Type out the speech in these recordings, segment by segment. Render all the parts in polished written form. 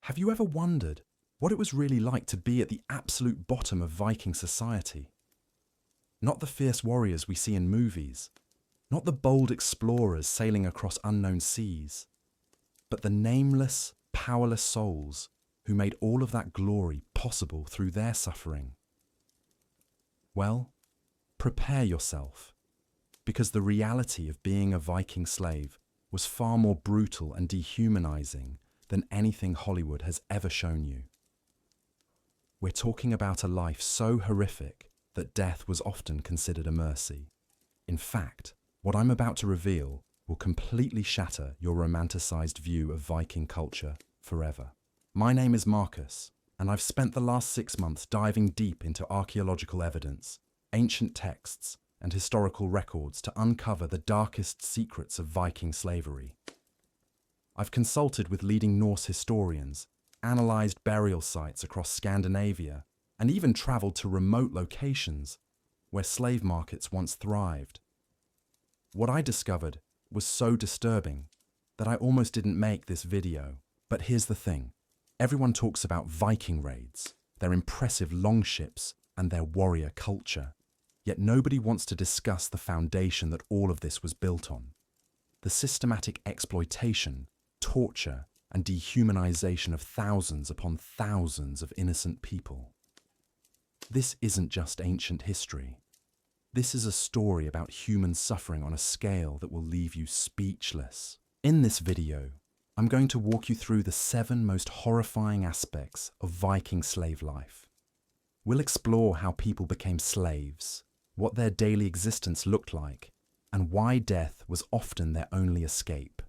Have you ever wondered what it was really like to be at the absolute bottom of Viking society? Not the fierce warriors we see in movies, not the bold explorers sailing across unknown seas, but the nameless, powerless souls who made all of that glory possible through their suffering. Well, prepare yourself, because the reality of being a Viking slave was far more brutal and dehumanizing than anything Hollywood has ever shown you. We're talking about a life so horrific that death was often considered a mercy. In fact, what I'm about to reveal will completely shatter your romanticized view of Viking culture forever. My name is Marcus, and I've spent the last 6 months diving deep into archaeological evidence, ancient texts, and historical records to uncover the darkest secrets of Viking slavery. I've consulted with leading Norse historians, analysed burial sites across Scandinavia, and even travelled to remote locations where slave markets once thrived. What I discovered was so disturbing that I almost didn't make this video. But here's the thing. Everyone talks about Viking raids, their impressive longships, and their warrior culture. Yet nobody wants to discuss the foundation that all of this was built on. The systematic exploitation, torture, and dehumanization of thousands upon thousands of innocent people. This isn't just ancient history. This is a story about human suffering on a scale that will leave you speechless. In this video, I'm going to walk you through the 7 most horrifying aspects of Viking slave life. We'll explore how people became slaves, what their daily existence looked like, and why death was often their only escape.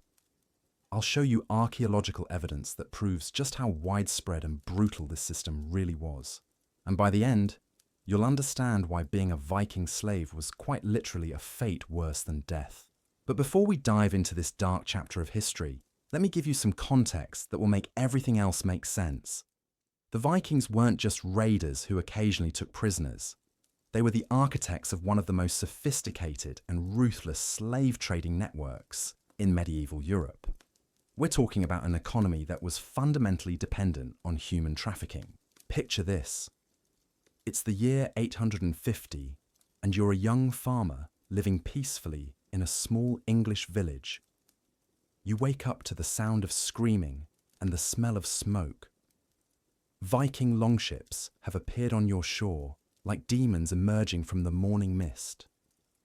I'll show you archaeological evidence that proves just how widespread and brutal this system really was. And by the end, you'll understand why being a Viking slave was quite literally a fate worse than death. But before we dive into this dark chapter of history, let me give you some context that will make everything else make sense. The Vikings weren't just raiders who occasionally took prisoners. They were the architects of one of the most sophisticated and ruthless slave trading networks in medieval Europe. We're talking about an economy that was fundamentally dependent on human trafficking. Picture this. It's the year 850, and you're a young farmer living peacefully in a small English village. You wake up to the sound of screaming and the smell of smoke. Viking longships have appeared on your shore like demons emerging from the morning mist.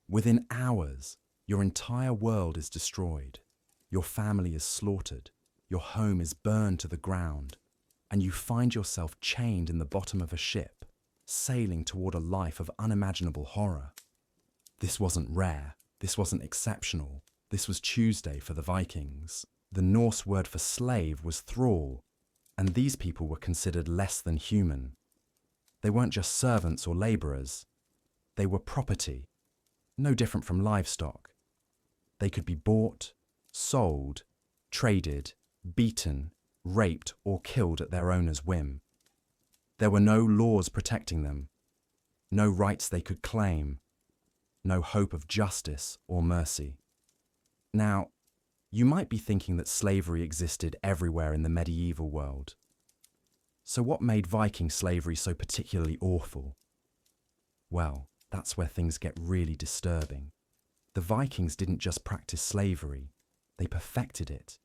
Within hours, your entire world is destroyed. Your family is slaughtered, your home is burned to the ground, and you find yourself chained in the bottom of a ship, sailing toward a life of unimaginable horror. This wasn't rare, this wasn't exceptional, this was Tuesday for the Vikings. The Norse word for slave was thrall, and these people were considered less than human. They weren't just servants or labourers, they were property, no different from livestock. They could be bought, sold, traded, beaten, raped, or killed at their owner's whim. There were no laws protecting them, no rights they could claim, no hope of justice or mercy. Now, you might be thinking that slavery existed everywhere in the medieval world. So what made Viking slavery so particularly awful? Well, that's where things get really disturbing. The Vikings didn't just practice slavery, they perfected it.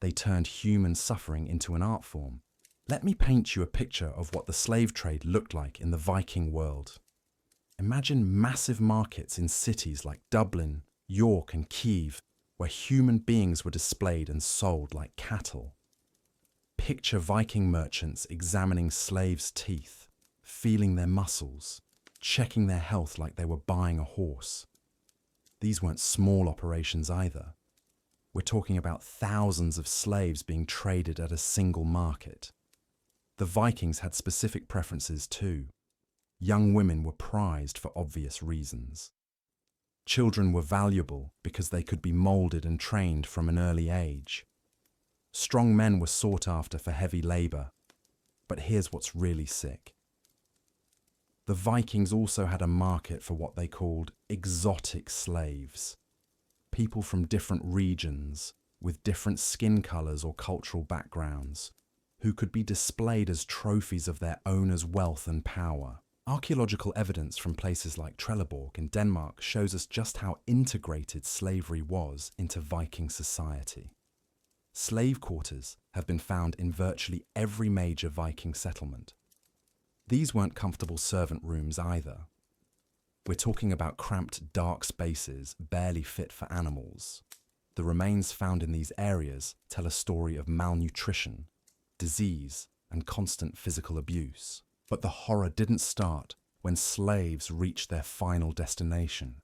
They turned human suffering into an art form. Let me paint you a picture of what the slave trade looked like in the Viking world. Imagine massive markets in cities like Dublin, York, and Kiev, where human beings were displayed and sold like cattle. Picture Viking merchants examining slaves' teeth, feeling their muscles, checking their health like they were buying a horse. These weren't small operations either. We're talking about thousands of slaves being traded at a single market. The Vikings had specific preferences too. Young women were prized for obvious reasons. Children were valuable because they could be molded and trained from an early age. Strong men were sought after for heavy labor. But here's what's really sick. The Vikings also had a market for what they called exotic slaves. People from different regions, with different skin colors or cultural backgrounds. who could be displayed as trophies of their owner's wealth and power. Archaeological evidence from places like Trelleborg in Denmark shows us just how integrated slavery was into Viking society. Slave quarters have been found in virtually every major Viking settlement. These weren't comfortable servant rooms either. We're talking about cramped, dark spaces barely fit for animals. The remains found in these areas tell a story of malnutrition, disease, and constant physical abuse. But the horror didn't start when slaves reached their final destination.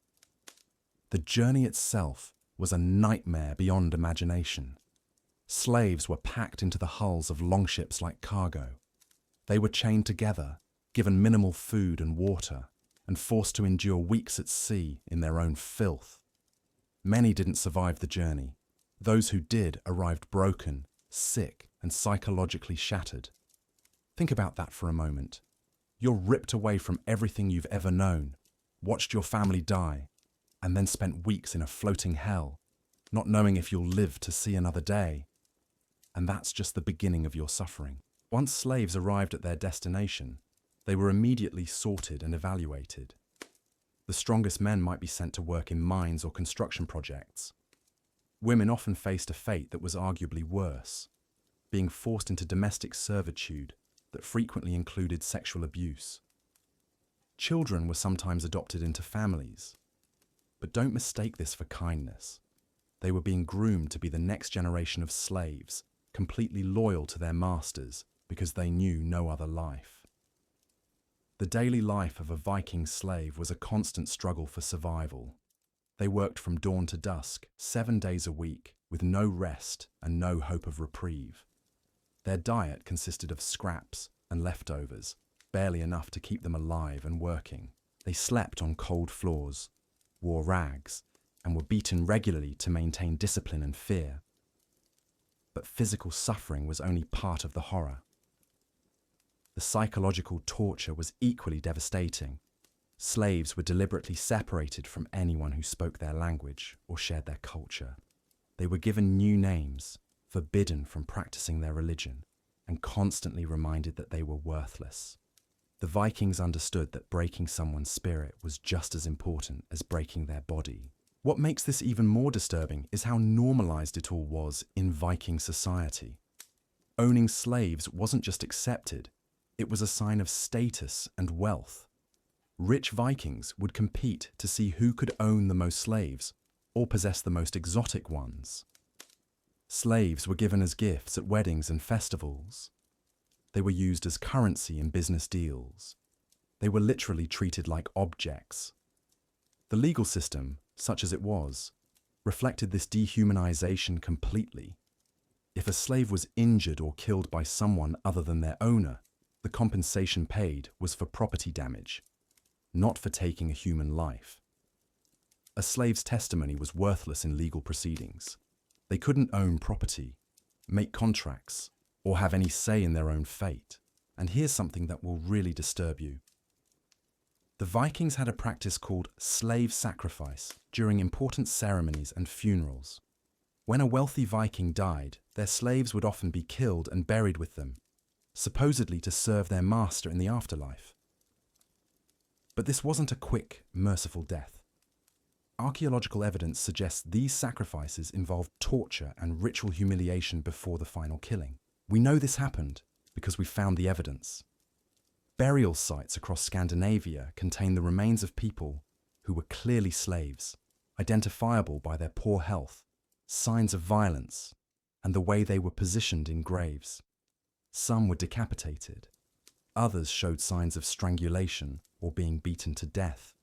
The journey itself was a nightmare beyond imagination. Slaves were packed into the hulls of longships like cargo. They were chained together, given minimal food and water, and forced to endure weeks at sea in their own filth. Many didn't survive the journey. Those who did arrived broken, sick, and psychologically shattered. Think about that for a moment. You're ripped away from everything you've ever known, watched your family die, and then spent weeks in a floating hell, not knowing if you'll live to see another day. And that's just the beginning of your suffering. Once slaves arrived at their destination, they were immediately sorted and evaluated. The strongest men might be sent to work in mines or construction projects. Women often faced a fate that was arguably worse, being forced into domestic servitude that frequently included sexual abuse. Children were sometimes adopted into families. But don't mistake this for kindness. They were being groomed to be the next generation of slaves, completely loyal to their masters because they knew no other life. The daily life of a Viking slave was a constant struggle for survival. They worked from dawn to dusk, 7 days a week, with no rest and no hope of reprieve. Their diet consisted of scraps and leftovers, barely enough to keep them alive and working. They slept on cold floors, wore rags, and were beaten regularly to maintain discipline and fear. But physical suffering was only part of the horror. The psychological torture was equally devastating. Slaves were deliberately separated from anyone who spoke their language or shared their culture. They were given new names, forbidden from practicing their religion, and constantly reminded that they were worthless. The Vikings understood that breaking someone's spirit was just as important as breaking their body. What makes this even more disturbing is how normalized it all was in Viking society. Owning slaves wasn't just accepted, it was a sign of status and wealth. Rich Vikings would compete to see who could own the most slaves or possess the most exotic ones. Slaves were given as gifts at weddings and festivals. They were used as currency in business deals. They were literally treated like objects. The legal system, such as it was, reflected this dehumanization completely. If a slave was injured or killed by someone other than their owner, the compensation paid was for property damage, not for taking a human life. A slave's testimony was worthless in legal proceedings. They couldn't own property, make contracts, or have any say in their own fate. And here's something that will really disturb you. The Vikings had a practice called slave sacrifice during important ceremonies and funerals. When a wealthy Viking died, their slaves would often be killed and buried with them, supposedly to serve their master in the afterlife. But this wasn't a quick, merciful death. Archaeological evidence suggests these sacrifices involved torture and ritual humiliation before the final killing. We know this happened because we found the evidence. Burial sites across Scandinavia contain the remains of people who were clearly slaves, identifiable by their poor health, signs of violence, and the way they were positioned in graves. Some were decapitated. Others showed signs of strangulation or being beaten to death.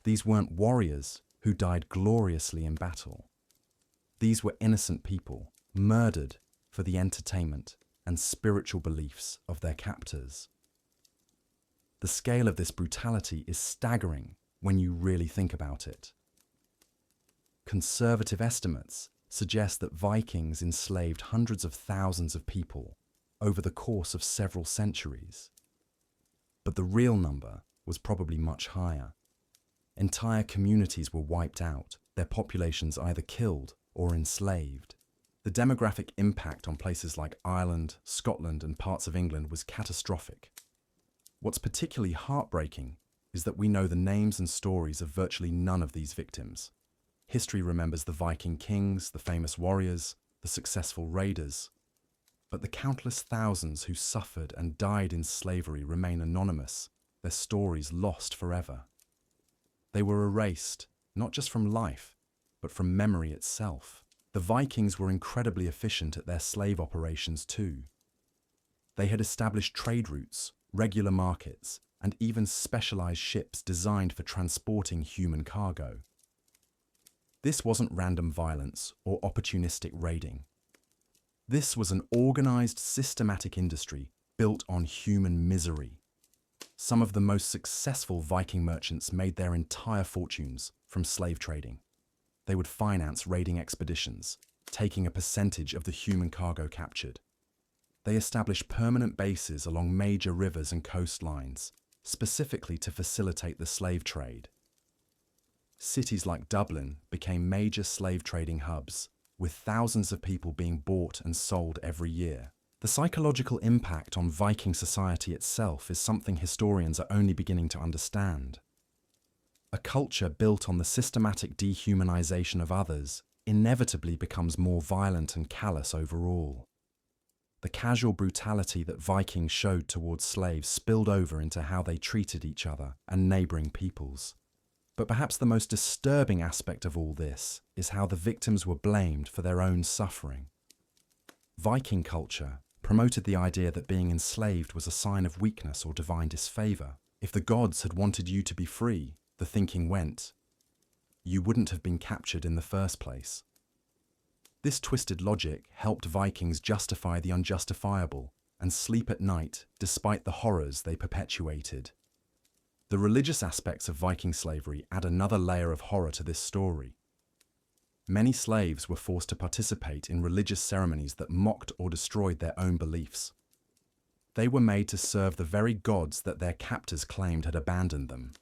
These weren't warriors who died gloriously in battle. These were innocent people, murdered for the entertainment and spiritual beliefs of their captors. The scale of this brutality is staggering when you really think about it. Conservative estimates suggest that Vikings enslaved hundreds of thousands of people over the course of several centuries. But the real number was probably much higher. Entire communities were wiped out, their populations either killed or enslaved. The demographic impact on places like Ireland, Scotland, and parts of England was catastrophic. What's particularly heartbreaking is that we know the names and stories of virtually none of these victims. History remembers the Viking kings, the famous warriors, the successful raiders, but the countless thousands who suffered and died in slavery remain anonymous, their stories lost forever. They were erased, not just from life, but from memory itself. The Vikings were incredibly efficient at their slave operations too. They had established trade routes, regular markets, and even specialized ships designed for transporting human cargo. This wasn't random violence or opportunistic raiding. This was an organized, systematic industry built on human misery. Some of the most successful Viking merchants made their entire fortunes from slave trading. They would finance raiding expeditions, taking a percentage of the human cargo captured. They established permanent bases along major rivers and coastlines, specifically to facilitate the slave trade. Cities like Dublin became major slave trading hubs, with thousands of people being bought and sold every year. The psychological impact on Viking society itself is something historians are only beginning to understand. A culture built on the systematic dehumanization of others inevitably becomes more violent and callous overall. The casual brutality that Vikings showed towards slaves spilled over into how they treated each other and neighboring peoples. But perhaps the most disturbing aspect of all this is how the victims were blamed for their own suffering. Viking culture promoted the idea that being enslaved was a sign of weakness or divine disfavor. If the gods had wanted you to be free, the thinking went, you wouldn't have been captured in the first place. This twisted logic helped Vikings justify the unjustifiable and sleep at night despite the horrors they perpetuated. The religious aspects of Viking slavery add another layer of horror to this story. Many slaves were forced to participate in religious ceremonies that mocked or destroyed their own beliefs. They were made to serve the very gods that their captors claimed had abandoned them.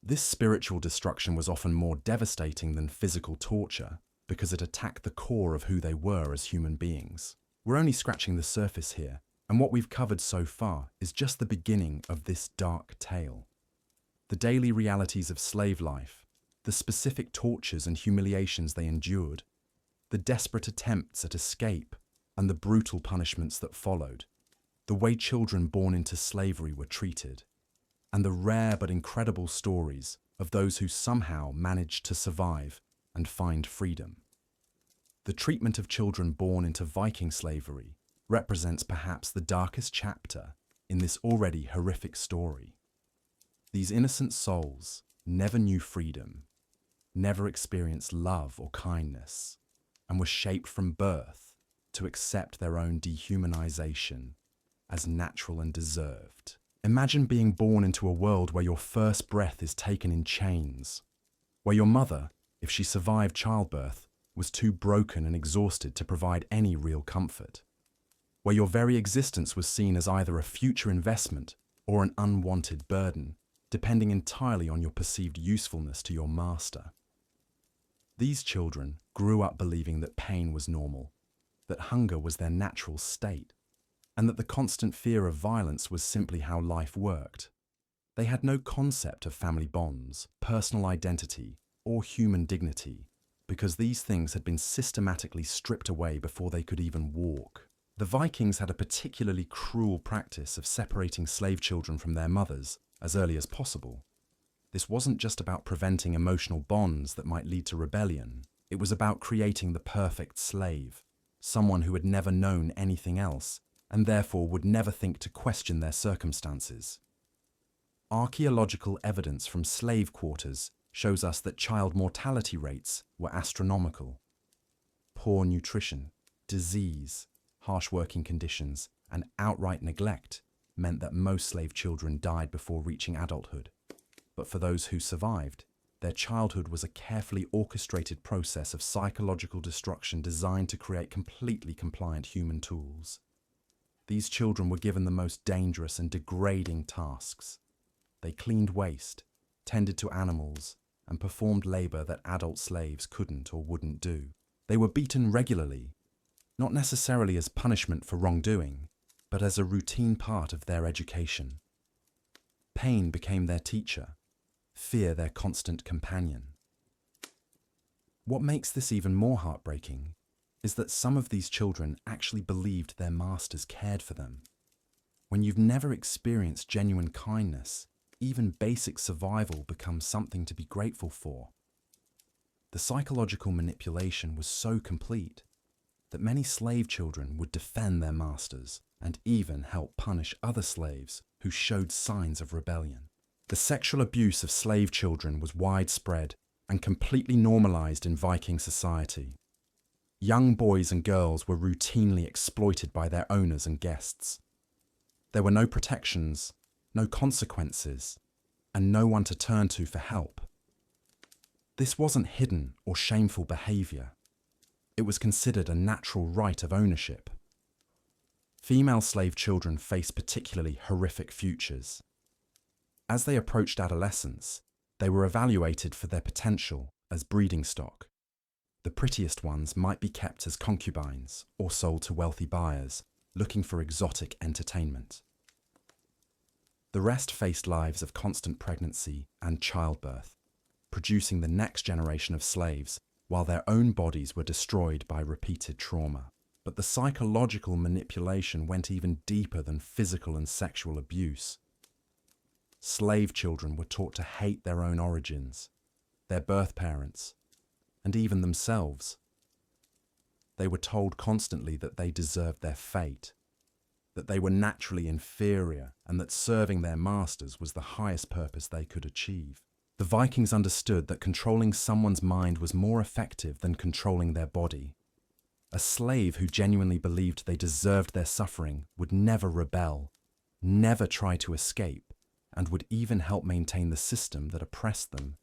This spiritual destruction was often more devastating than physical torture because it attacked the core of who they were as human beings. We're only scratching the surface here, and what we've covered so far is just the beginning of this dark tale. The daily realities of slave life, the specific tortures and humiliations they endured, the desperate attempts at escape, and the brutal punishments that followed, the way children born into slavery were treated, and the rare but incredible stories of those who somehow managed to survive and find freedom. The treatment of children born into Viking slavery represents perhaps the darkest chapter in this already horrific story. These innocent souls never knew freedom, never experienced love or kindness, and were shaped from birth to accept their own dehumanization as natural and deserved. Imagine being born into a world where your first breath is taken in chains, where your mother, if she survived childbirth, was too broken and exhausted to provide any real comfort, where your very existence was seen as either a future investment or an unwanted burden, depending entirely on your perceived usefulness to your master. These children grew up believing that pain was normal, that hunger was their natural state, and that the constant fear of violence was simply how life worked. They had no concept of family bonds, personal identity, or human dignity, because these things had been systematically stripped away before they could even walk. The Vikings had a particularly cruel practice of separating slave children from their mothers as early as possible. This wasn't just about preventing emotional bonds that might lead to rebellion. It was about creating the perfect slave, someone who had never known anything else and therefore would never think to question their circumstances. Archaeological evidence from slave quarters shows us that child mortality rates were astronomical. Poor nutrition, disease, harsh working conditions, and outright neglect meant that most slave children died before reaching adulthood. But for those who survived, their childhood was a carefully orchestrated process of psychological destruction designed to create completely compliant human tools. These children were given the most dangerous and degrading tasks. They cleaned waste, tended to animals, and performed labor that adult slaves couldn't or wouldn't do. They were beaten regularly, not necessarily as punishment for wrongdoing, but as a routine part of their education. Pain became their teacher, fear their constant companion. What makes this even more heartbreaking is that some of these children actually believed their masters cared for them. When you've never experienced genuine kindness, even basic survival becomes something to be grateful for. The psychological manipulation was so complete that many slave children would defend their masters and even help punish other slaves who showed signs of rebellion. The sexual abuse of slave children was widespread and completely normalized in Viking society. Young boys and girls were routinely exploited by their owners and guests. There were no protections, no consequences, and no one to turn to for help. This wasn't hidden or shameful behavior. It was considered a natural right of ownership. Female slave children faced particularly horrific futures. As they approached adolescence, they were evaluated for their potential as breeding stock. The prettiest ones might be kept as concubines or sold to wealthy buyers looking for exotic entertainment. The rest faced lives of constant pregnancy and childbirth, producing the next generation of slaves while their own bodies were destroyed by repeated trauma. But the psychological manipulation went even deeper than physical and sexual abuse. Slave children were taught to hate their own origins, their birth parents, and even themselves. They were told constantly that they deserved their fate, that they were naturally inferior, and that serving their masters was the highest purpose they could achieve. The Vikings understood that controlling someone's mind was more effective than controlling their body. A slave who genuinely believed they deserved their suffering would never rebel, never try to escape, and would even help maintain the system that oppressed them.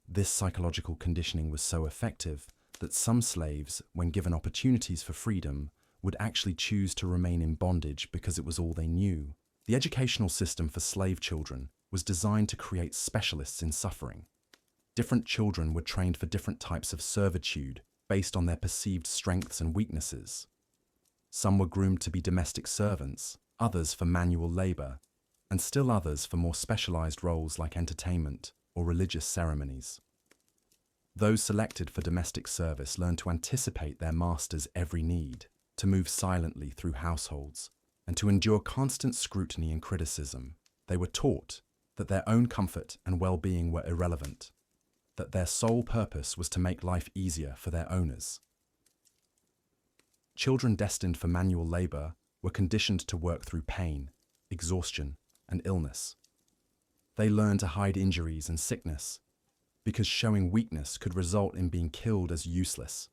This psychological conditioning was so effective that some slaves, when given opportunities for freedom, would actually choose to remain in bondage because it was all they knew. The educational system for slave children was designed to create specialists in suffering. Different children were trained for different types of servitude based on their perceived strengths and weaknesses. Some were groomed to be domestic servants, others for manual labor, and still others for more specialized roles like entertainment or religious ceremonies. Those selected for domestic service learned to anticipate their master's every need, to move silently through households, and to endure constant scrutiny and criticism. They were taught that their own comfort and well-being were irrelevant, that their sole purpose was to make life easier for their owners. Children destined for manual labor were conditioned to work through pain, exhaustion, and illness. They learned to hide injuries and sickness, because showing weakness could result in being killed as useless.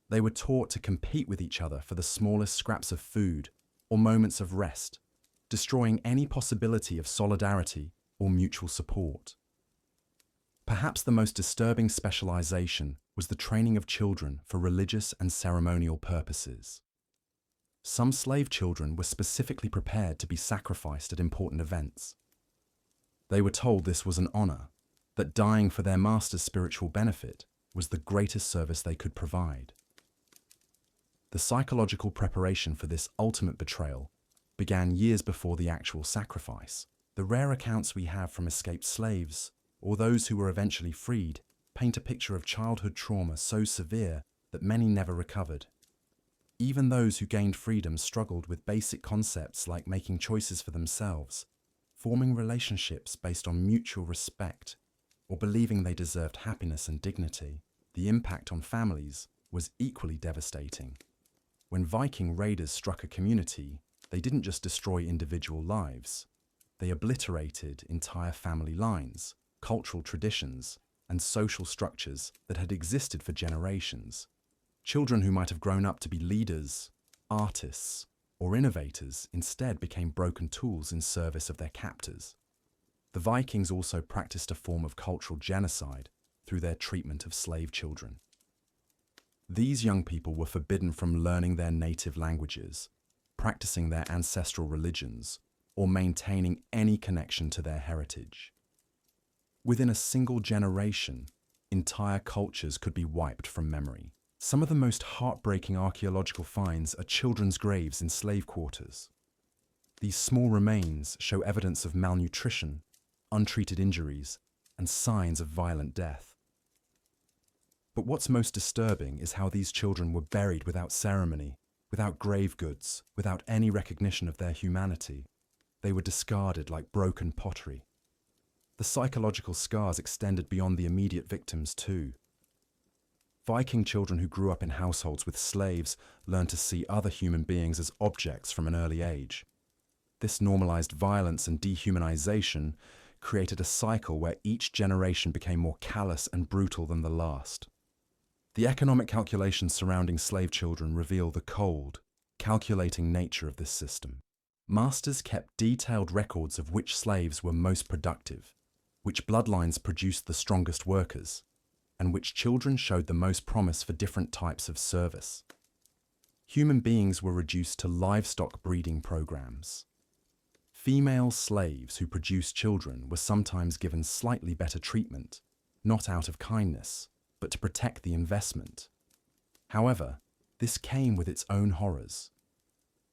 They were taught to compete with each other for the smallest scraps of food or moments of rest, destroying any possibility of solidarity or mutual support. Perhaps the most disturbing specialization was the training of children for religious and ceremonial purposes. Some slave children were specifically prepared to be sacrificed at important events. They were told this was an honor, that dying for their master's spiritual benefit was the greatest service they could provide. The psychological preparation for this ultimate betrayal began years before the actual sacrifice. The rare accounts we have from escaped slaves, or those who were eventually freed, paint a picture of childhood trauma so severe that many never recovered. Even those who gained freedom struggled with basic concepts like making choices for themselves, forming relationships based on mutual respect, or believing they deserved happiness and dignity. The impact on families was equally devastating. When Viking raiders struck a community, they didn't just destroy individual lives. They obliterated entire family lines, cultural traditions, and social structures that had existed for generations. Children who might have grown up to be leaders, artists, or innovators instead became broken tools in service of their captors. The Vikings also practiced a form of cultural genocide through their treatment of slave children. These young people were forbidden from learning their native languages, practicing their ancestral religions, or maintaining any connection to their heritage. Within a single generation, entire cultures could be wiped from memory. Some of the most heartbreaking archaeological finds are children's graves in slave quarters. These small remains show evidence of malnutrition, untreated injuries, and signs of violent death. But what's most disturbing is how these children were buried without ceremony, without grave goods, without any recognition of their humanity. They were discarded like broken pottery. The psychological scars extended beyond the immediate victims too. Viking children who grew up in households with slaves learned to see other human beings as objects from an early age. This normalized violence and dehumanization created a cycle where each generation became more callous and brutal than the last. The economic calculations surrounding slave children reveal the cold, calculating nature of this system. Masters kept detailed records of which slaves were most productive, which bloodlines produced the strongest workers, and which children showed the most promise for different types of service. Human beings were reduced to livestock breeding programs. Female slaves who produced children were sometimes given slightly better treatment, not out of kindness, but to protect the investment. However, this came with its own horrors.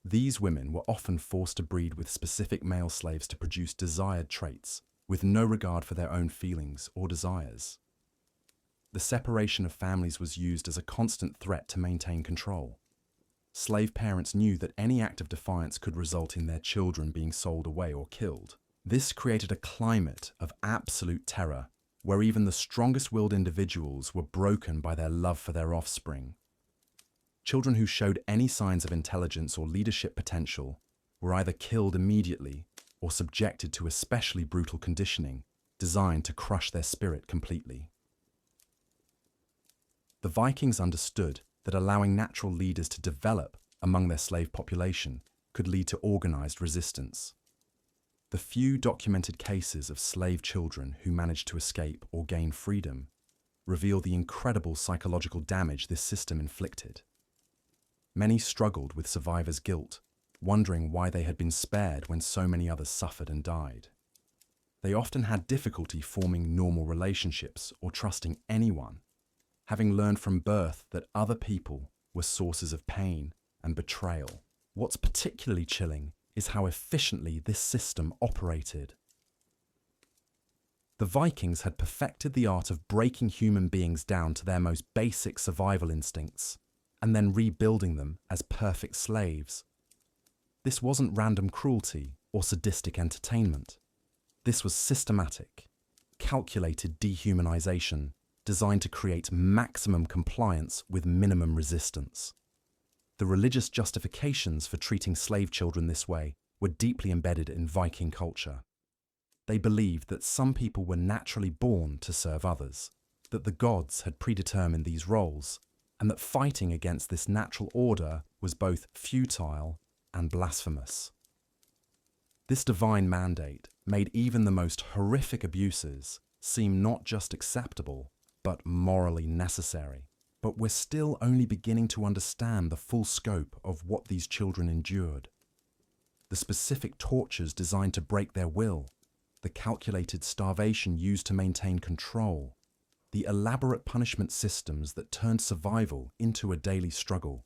These women were often forced to breed with specific male slaves to produce desired traits, with no regard for their own feelings or desires. The separation of families was used as a constant threat to maintain control. Slave parents knew that any act of defiance could result in their children being sold away or killed. This created a climate of absolute terror, where even the strongest-willed individuals were broken by their love for their offspring. Children who showed any signs of intelligence or leadership potential were either killed immediately or subjected to especially brutal conditioning designed to crush their spirit completely. The Vikings understood that allowing natural leaders to develop among their slave population could lead to organized resistance. The few documented cases of slave children who managed to escape or gain freedom reveal the incredible psychological damage this system inflicted. Many struggled with survivors' guilt, wondering why they had been spared when so many others suffered and died. They often had difficulty forming normal relationships or trusting anyone, having learned from birth that other people were sources of pain and betrayal. What's particularly chilling is how efficiently this system operated. The Vikings had perfected the art of breaking human beings down to their most basic survival instincts and then rebuilding them as perfect slaves. This wasn't random cruelty or sadistic entertainment. This was systematic, calculated dehumanization designed to create maximum compliance with minimum resistance. The religious justifications for treating slave children this way were deeply embedded in Viking culture. They believed that some people were naturally born to serve others, that the gods had predetermined these roles, and that fighting against this natural order was both futile and blasphemous. This divine mandate made even the most horrific abuses seem not just acceptable, but morally necessary. But we're still only beginning to understand the full scope of what these children endured. The specific tortures designed to break their will, the calculated starvation used to maintain control, the elaborate punishment systems that turned survival into a daily struggle,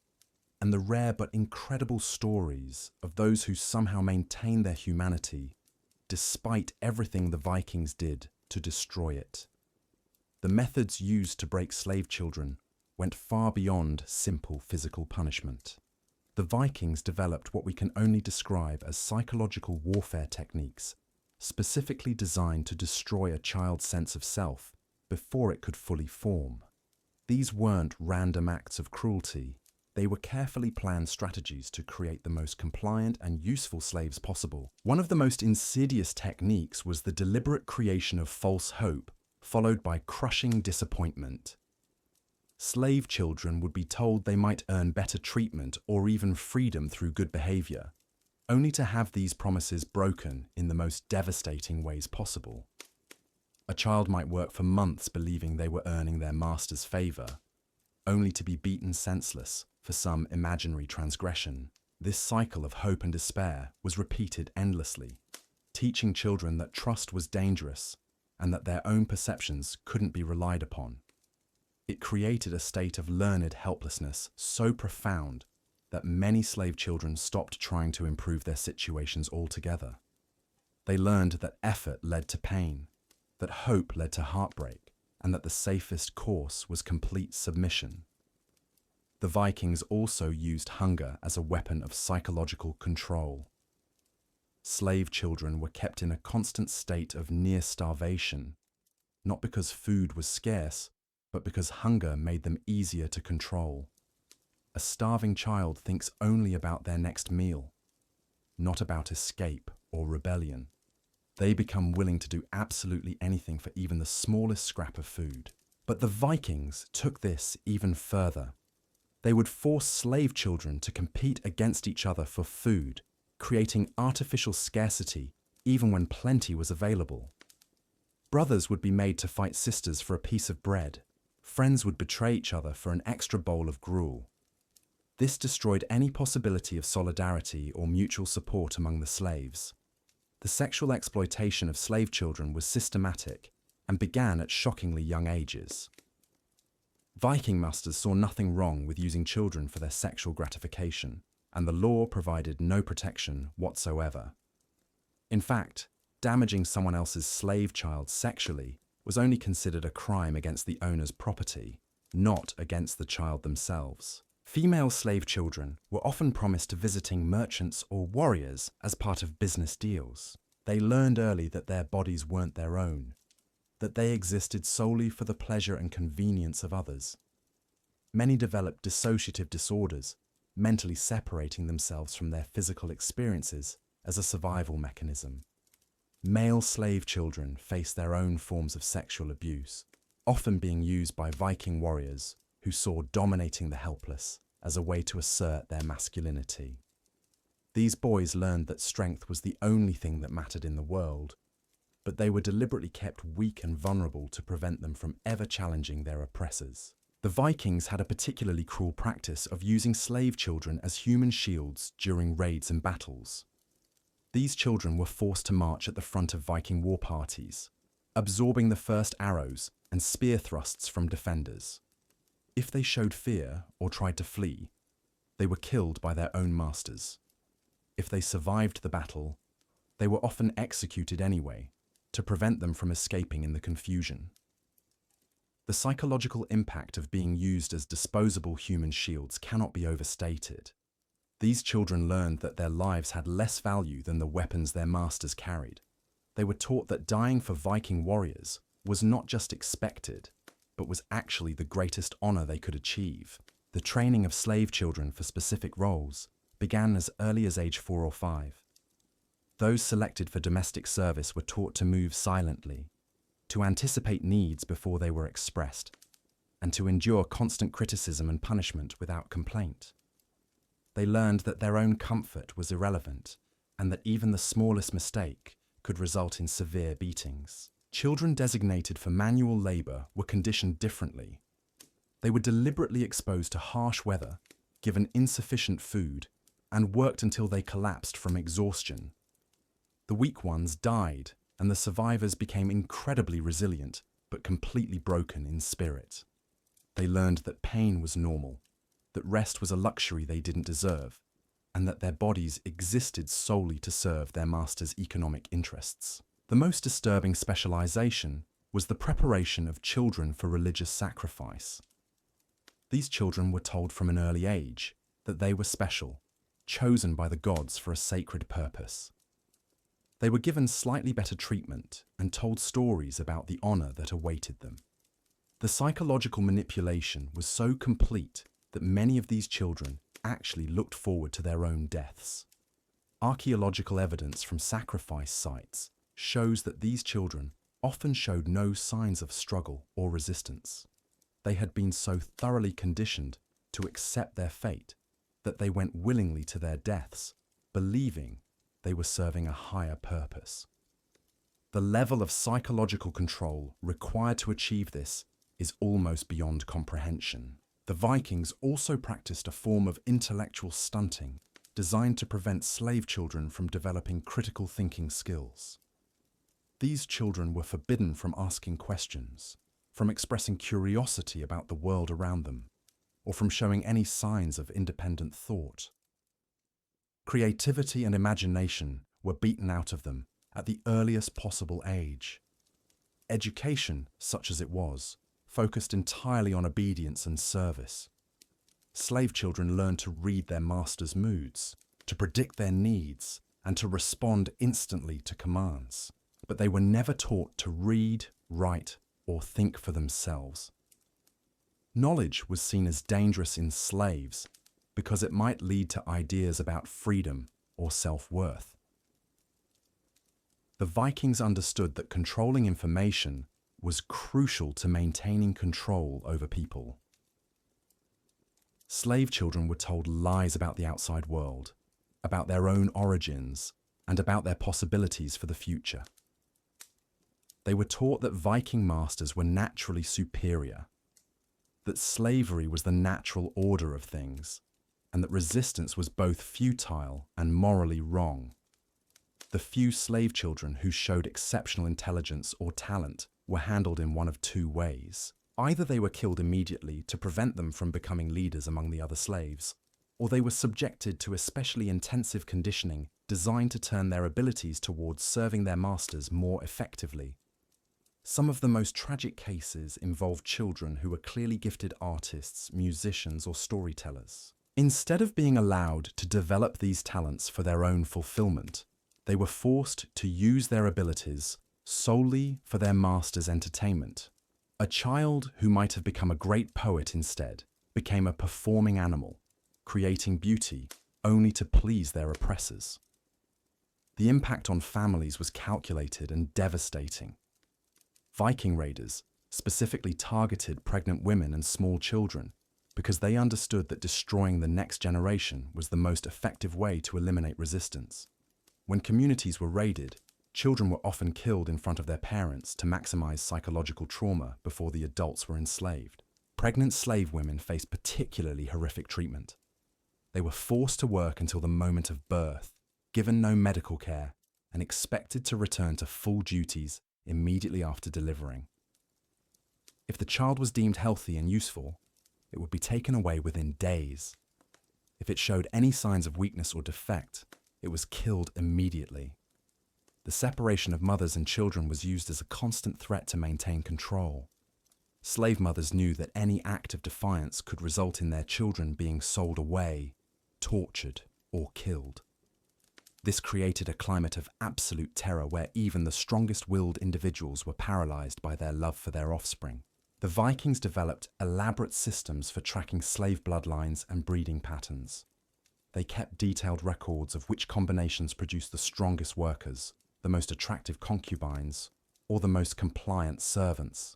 and the rare but incredible stories of those who somehow maintained their humanity despite everything the Vikings did to destroy it. The methods used to break slave children went far beyond simple physical punishment. The Vikings developed what we can only describe as psychological warfare techniques, specifically designed to destroy a child's sense of self before it could fully form. These weren't random acts of cruelty. They were carefully planned strategies to create the most compliant and useful slaves possible. One of the most insidious techniques was the deliberate creation of false hope, followed by crushing disappointment. Slave children would be told they might earn better treatment or even freedom through good behavior, only to have these promises broken in the most devastating ways possible. A child might work for months believing they were earning their master's favor, only to be beaten senseless for some imaginary transgression. This cycle of hope and despair was repeated endlessly, teaching children that trust was dangerous and that their own perceptions couldn't be relied upon. It created a state of learned helplessness so profound that many slave children stopped trying to improve their situations altogether. They learned that effort led to pain, that hope led to heartbreak, and that the safest course was complete submission. The Vikings also used hunger as a weapon of psychological control. Slave children were kept in a constant state of near starvation, not because food was scarce, but because hunger made them easier to control. A starving child thinks only about their next meal, not about escape or rebellion. They become willing to do absolutely anything for even the smallest scrap of food. But the Vikings took this even further. They would force slave children to compete against each other for food, creating artificial scarcity even when plenty was available. Brothers would be made to fight sisters for a piece of bread. Friends would betray each other for an extra bowl of gruel. This destroyed any possibility of solidarity or mutual support among the slaves. The sexual exploitation of slave children was systematic and began at shockingly young ages. Viking masters saw nothing wrong with using children for their sexual gratification, and the law provided no protection whatsoever. In fact, damaging someone else's slave child sexually was only considered a crime against the owner's property, not against the child themselves. Female slave children were often promised to visiting merchants or warriors as part of business deals. They learned early that their bodies weren't their own, that they existed solely for the pleasure and convenience of others. Many developed dissociative disorders, mentally separating themselves from their physical experiences as a survival mechanism. Male slave children faced their own forms of sexual abuse, often being used by Viking warriors who saw dominating the helpless as a way to assert their masculinity. These boys learned that strength was the only thing that mattered in the world, but they were deliberately kept weak and vulnerable to prevent them from ever challenging their oppressors. The Vikings had a particularly cruel practice of using slave children as human shields during raids and battles. These children were forced to march at the front of Viking war parties, absorbing the first arrows and spear thrusts from defenders. If they showed fear or tried to flee, they were killed by their own masters. If they survived the battle, they were often executed anyway, to prevent them from escaping in the confusion. The psychological impact of being used as disposable human shields cannot be overstated. These children learned that their lives had less value than the weapons their masters carried. They were taught that dying for Viking warriors was not just expected, but was actually the greatest honor they could achieve. The training of slave children for specific roles began as early as age 4 or 5. Those selected for domestic service were taught to move silently, to anticipate needs before they were expressed, and to endure constant criticism and punishment without complaint. They learned that their own comfort was irrelevant, and that even the smallest mistake could result in severe beatings. Children designated for manual labor were conditioned differently. They were deliberately exposed to harsh weather, given insufficient food, and worked until they collapsed from exhaustion. The weak ones died, and the survivors became incredibly resilient, but completely broken in spirit. They learned that pain was normal, that rest was a luxury they didn't deserve, and that their bodies existed solely to serve their masters' economic interests. The most disturbing specialization was the preparation of children for religious sacrifice. These children were told from an early age that they were special, chosen by the gods for a sacred purpose. They were given slightly better treatment and told stories about the honor that awaited them. The psychological manipulation was so complete that many of these children actually looked forward to their own deaths. Archaeological evidence from sacrifice sites shows that these children often showed no signs of struggle or resistance. They had been so thoroughly conditioned to accept their fate that they went willingly to their deaths, believing they were serving a higher purpose. The level of psychological control required to achieve this is almost beyond comprehension. The Vikings also practiced a form of intellectual stunting designed to prevent slave children from developing critical thinking skills. These children were forbidden from asking questions. from expressing curiosity about the world around them, or from showing any signs of independent thought. Creativity and imagination were beaten out of them at the earliest possible age. Education, such as it was, focused entirely on obedience and service. Slave children learned to read their masters' moods, to predict their needs, and to respond instantly to commands. But they were never taught to read, write, or think for themselves. Knowledge was seen as dangerous in slaves because it might lead to ideas about freedom or self-worth. The Vikings understood that controlling information was crucial to maintaining control over people. Slave children were told lies about the outside world, about their own origins, and about their possibilities for the future. They were taught that Viking masters were naturally superior, that slavery was the natural order of things, and that resistance was both futile and morally wrong. The few slave children who showed exceptional intelligence or talent were handled in one of two ways. Either they were killed immediately to prevent them from becoming leaders among the other slaves, or they were subjected to especially intensive conditioning designed to turn their abilities towards serving their masters more effectively. Some of the most tragic cases involved children who were clearly gifted artists, musicians, or storytellers. Instead of being allowed to develop these talents for their own fulfillment, they were forced to use their abilities solely for their master's entertainment. A child who might have become a great poet instead became a performing animal, creating beauty only to please their oppressors. The impact on families was calculated and devastating. Viking raiders specifically targeted pregnant women and small children because they understood that destroying the next generation was the most effective way to eliminate resistance. When communities were raided, children were often killed in front of their parents to maximize psychological trauma before the adults were enslaved. Pregnant slave women faced particularly horrific treatment. They were forced to work until the moment of birth, given no medical care, and expected to return to full duties immediately after delivering. If the child was deemed healthy and useful, it would be taken away within days. If it showed any signs of weakness or defect, it was killed immediately. The separation of mothers and children was used as a constant threat to maintain control. Slave mothers knew that any act of defiance could result in their children being sold away, tortured, or killed. This created a climate of absolute terror where even the strongest-willed individuals were paralyzed by their love for their offspring. The Vikings developed elaborate systems for tracking slave bloodlines and breeding patterns. They kept detailed records of which combinations produced the strongest workers, the most attractive concubines, or the most compliant servants.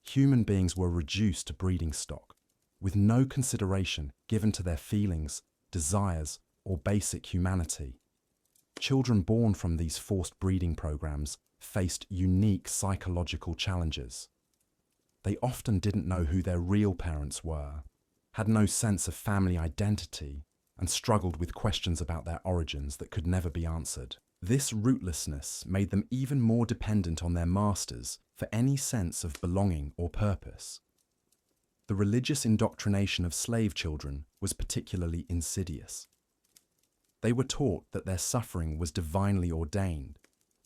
Human beings were reduced to breeding stock, with no consideration given to their feelings, desires, or basic humanity. Children born from these forced breeding programs faced unique psychological challenges. They often didn't know who their real parents were, had no sense of family identity, and struggled with questions about their origins that could never be answered. This rootlessness made them even more dependent on their masters for any sense of belonging or purpose. The religious indoctrination of slave children was particularly insidious. They were taught that their suffering was divinely ordained,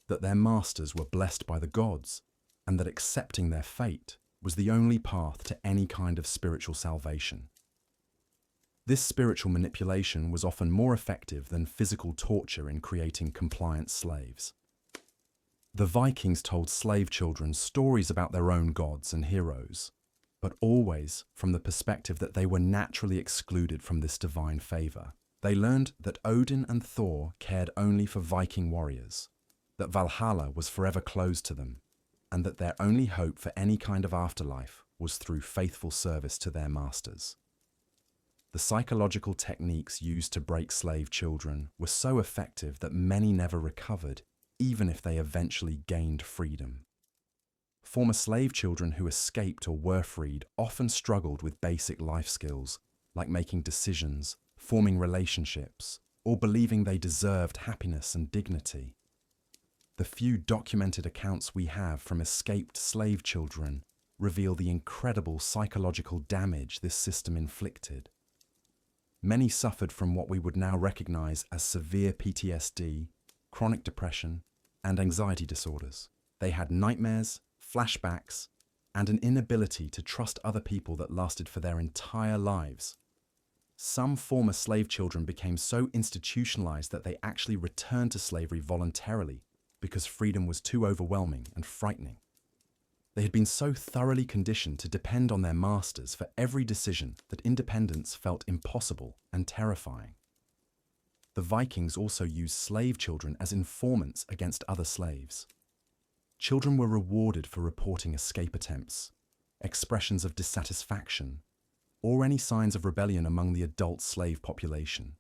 that their masters were blessed by the gods, and that accepting their fate was the only path to any kind of spiritual salvation. This spiritual manipulation was often more effective than physical torture in creating compliant slaves. The Vikings told slave children stories about their own gods and heroes, but always from the perspective that they were naturally excluded from this divine favor. They learned that Odin and Thor cared only for Viking warriors, that Valhalla was forever closed to them, and that their only hope for any kind of afterlife was through faithful service to their masters. The psychological techniques used to break slave children were so effective that many never recovered, even if they eventually gained freedom. Former slave children who escaped or were freed often struggled with basic life skills, like making decisions, forming relationships, or believing they deserved happiness and dignity. The few documented accounts we have from escaped slave children reveal the incredible psychological damage this system inflicted. Many suffered from what we would now recognize as severe PTSD, chronic depression, and anxiety disorders. They had nightmares, flashbacks, and an inability to trust other people that lasted for their entire lives. Some former slave children became so institutionalized that they actually returned to slavery voluntarily because freedom was too overwhelming and frightening. They had been so thoroughly conditioned to depend on their masters for every decision that independence felt impossible and terrifying. The Vikings also used slave children as informants against other slaves. Children were rewarded for reporting escape attempts, expressions of dissatisfaction, or any signs of rebellion among the adult slave population.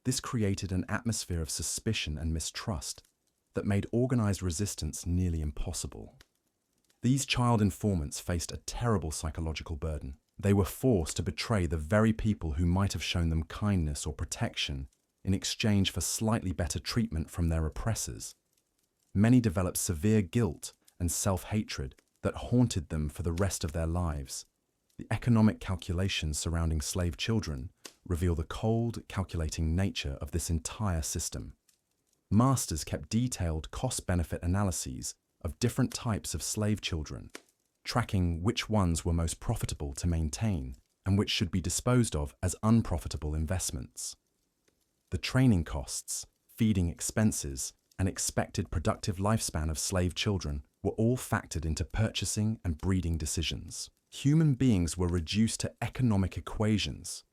This created an atmosphere of suspicion and mistrust that made organized resistance nearly impossible. These child informants faced a terrible psychological burden. They were forced to betray the very people who might have shown them kindness or protection in exchange for slightly better treatment from their oppressors. Many developed severe guilt and self-hatred that haunted them for the rest of their lives. The economic calculations surrounding slave children reveal the cold, calculating nature of this entire system. Masters kept detailed cost-benefit analyses of different types of slave children, tracking which ones were most profitable to maintain and which should be disposed of as unprofitable investments. The training costs, feeding expenses, and expected productive lifespan of slave children were all factored into purchasing and breeding decisions. Human beings were reduced to economic equations,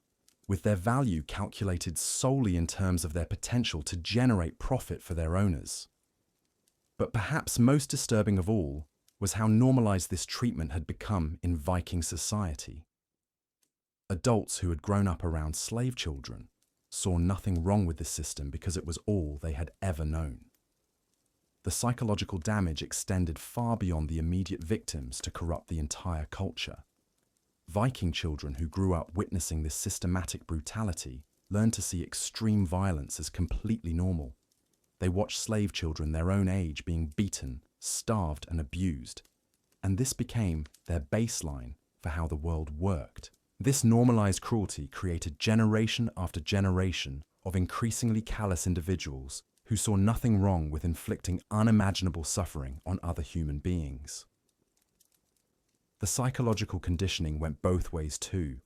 with their value calculated solely in terms of their potential to generate profit for their owners. But perhaps most disturbing of all was how normalized this treatment had become in Viking society. Adults who had grown up around slave children saw nothing wrong with this system because it was all they had ever known. The psychological damage extended far beyond the immediate victims to corrupt the entire culture. Viking children who grew up witnessing this systematic brutality learned to see extreme violence as completely normal. They watched slave children their own age being beaten, starved, and abused, and this became their baseline for how the world worked. This normalized cruelty created generation after generation of increasingly callous individuals who saw nothing wrong with inflicting unimaginable suffering on other human beings. The psychological conditioning went both ways too.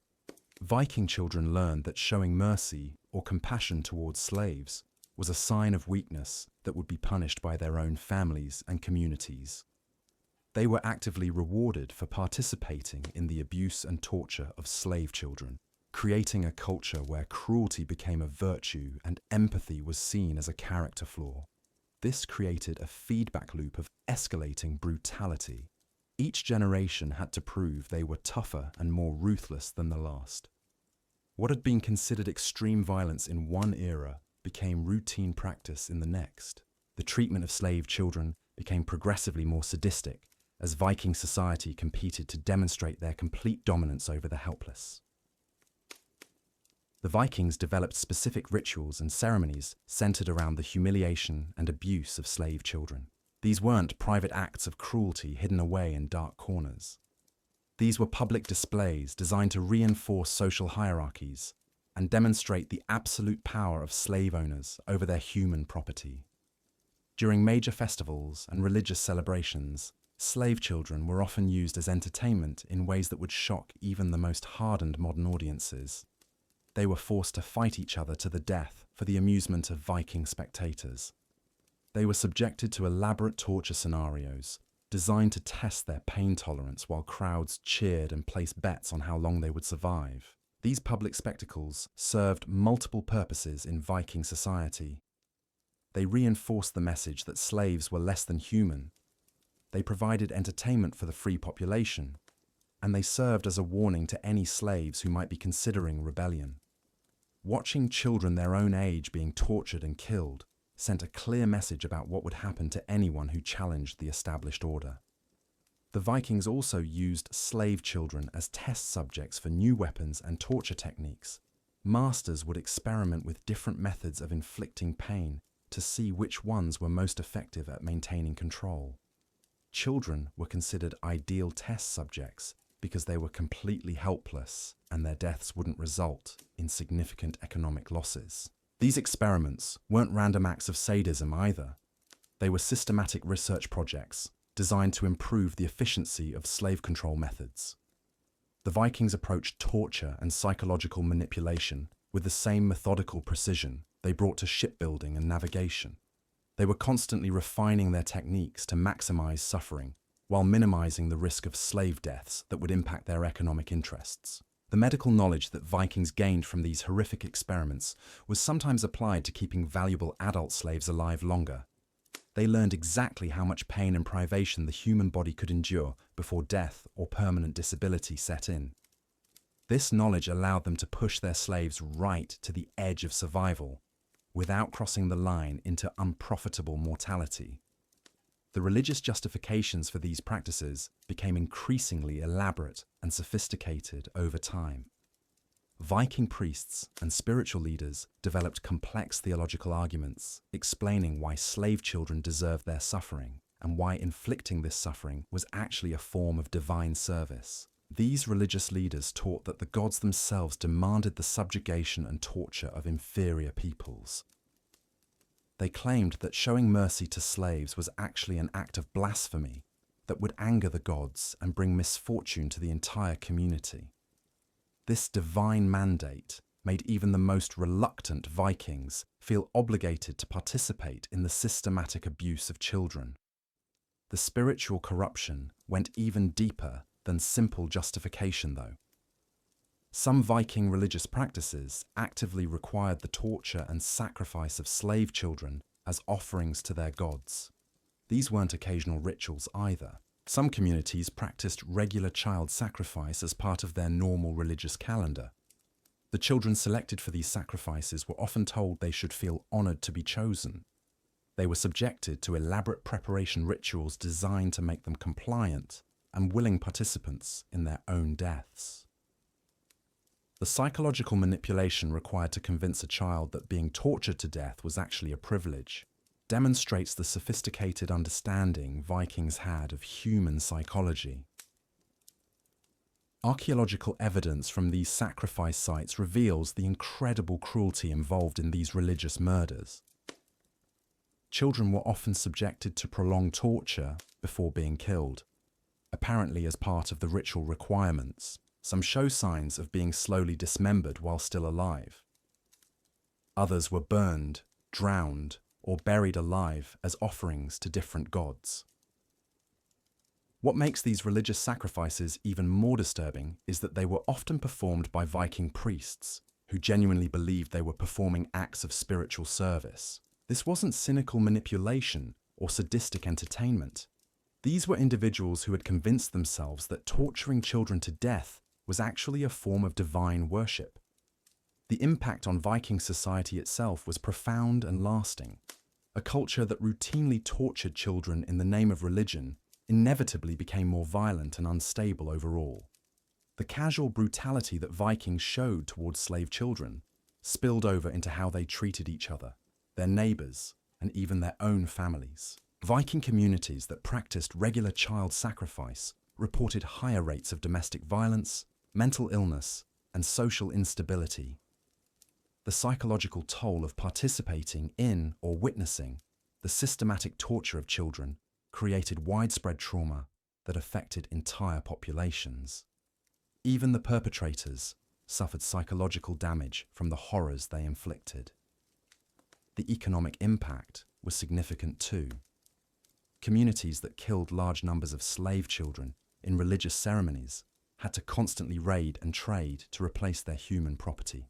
Viking children learned that showing mercy or compassion towards slaves was a sign of weakness that would be punished by their own families and communities. They were actively rewarded for participating in the abuse and torture of slave children, creating a culture where cruelty became a virtue and empathy was seen as a character flaw. This created a feedback loop of escalating brutality. Each generation had to prove they were tougher and more ruthless than the last. What had been considered extreme violence in one era became routine practice in the next. The treatment of slave children became progressively more sadistic as Viking society competed to demonstrate their complete dominance over the helpless. The Vikings developed specific rituals and ceremonies centered around the humiliation and abuse of slave children. These weren't private acts of cruelty hidden away in dark corners. These were public displays designed to reinforce social hierarchies and demonstrate the absolute power of slave owners over their human property. During major festivals and religious celebrations, slave children were often used as entertainment in ways that would shock even the most hardened modern audiences. They were forced to fight each other to the death for the amusement of Viking spectators. They were subjected to elaborate torture scenarios, designed to test their pain tolerance while crowds cheered and placed bets on how long they would survive. These public spectacles served multiple purposes in Viking society. They reinforced the message that slaves were less than human. They provided entertainment for the free population, and they served as a warning to any slaves who might be considering rebellion. Watching children their own age being tortured and killed sent a clear message about what would happen to anyone who challenged the established order. The Vikings also used slave children as test subjects for new weapons and torture techniques. Masters would experiment with different methods of inflicting pain to see which ones were most effective at maintaining control. children were considered ideal test subjects because they were completely helpless and their deaths wouldn't result in significant economic losses. These experiments weren't random acts of sadism either. They were systematic research projects designed to improve the efficiency of slave control methods. The Vikings approached torture and psychological manipulation with the same methodical precision they brought to shipbuilding and navigation. They were constantly refining their techniques to maximize suffering while minimizing the risk of slave deaths that would impact their economic interests. The medical knowledge that Vikings gained from these horrific experiments was sometimes applied to keeping valuable adult slaves alive longer. They learned exactly how much pain and privation the human body could endure before death or permanent disability set in. This knowledge allowed them to push their slaves right to the edge of survival without crossing the line into unprofitable mortality. The religious justifications for these practices became increasingly elaborate and sophisticated over time. Viking priests and spiritual leaders developed complex theological arguments explaining why slave children deserved their suffering and why inflicting this suffering was actually a form of divine service. These religious leaders taught that the gods themselves demanded the subjugation and torture of inferior peoples. They claimed that showing mercy to slaves was actually an act of blasphemy that would anger the gods and bring misfortune to the entire community. This divine mandate made even the most reluctant Vikings feel obligated to participate in the systematic abuse of children. The spiritual corruption went even deeper than simple justification, though. Some Viking religious practices actively required the torture and sacrifice of slave children as offerings to their gods. These weren't occasional rituals either. Some communities practiced regular child sacrifice as part of their normal religious calendar. The children selected for these sacrifices were often told they should feel honored to be chosen. They were subjected to elaborate preparation rituals designed to make them compliant and willing participants in their own deaths. The psychological manipulation required to convince a child that being tortured to death was actually a privilege demonstrates the sophisticated understanding Vikings had of human psychology. Archaeological evidence from these sacrifice sites reveals the incredible cruelty involved in these religious murders. Children were often subjected to prolonged torture before being killed, apparently as part of the ritual requirements. Some show signs of being slowly dismembered while still alive. Others were burned, drowned, or buried alive as offerings to different gods. What makes these religious sacrifices even more disturbing is that they were often performed by Viking priests who genuinely believed they were performing acts of spiritual service. This wasn't cynical manipulation or sadistic entertainment. These were individuals who had convinced themselves that torturing children to death was actually a form of divine worship. The impact on Viking society itself was profound and lasting. A culture that routinely tortured children in the name of religion inevitably became more violent and unstable overall. The casual brutality that Vikings showed towards slave children spilled over into how they treated each other, their neighbors, and even their own families. Viking communities that practiced regular child sacrifice reported higher rates of domestic violence, mental illness, and social instability. The psychological toll of participating in or witnessing the systematic torture of children created widespread trauma that affected entire populations. Even the perpetrators suffered psychological damage from the horrors they inflicted. The economic impact was significant too. Communities that killed large numbers of slave children in religious ceremonies had to constantly raid and trade to replace their human property.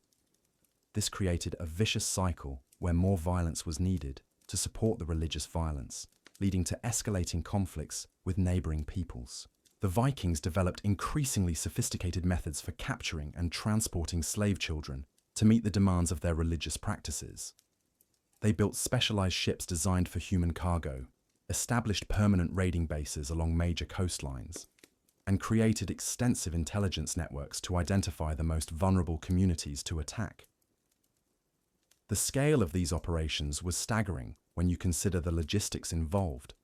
This created a vicious cycle where more violence was needed to support the religious violence, leading to escalating conflicts with neighboring peoples. The Vikings developed increasingly sophisticated methods for capturing and transporting slave children to meet the demands of their religious practices. They built specialized ships designed for human cargo, established permanent raiding bases along major coastlines, and created extensive intelligence networks to identify the most vulnerable communities to attack. The scale of these operations was staggering when you consider the logistics involved.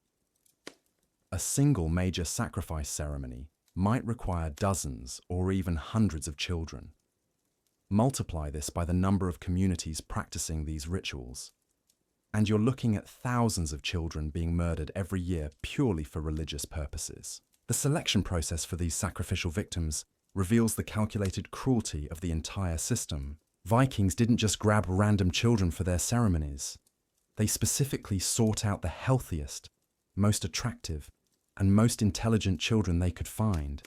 A single major sacrifice ceremony might require dozens or even hundreds of children. Multiply this by the number of communities practicing these rituals, and you're looking at thousands of children being murdered every year purely for religious purposes. The selection process for these sacrificial victims reveals the calculated cruelty of the entire system. Vikings didn't just grab random children for their ceremonies. They specifically sought out the healthiest, most attractive, and most intelligent children they could find.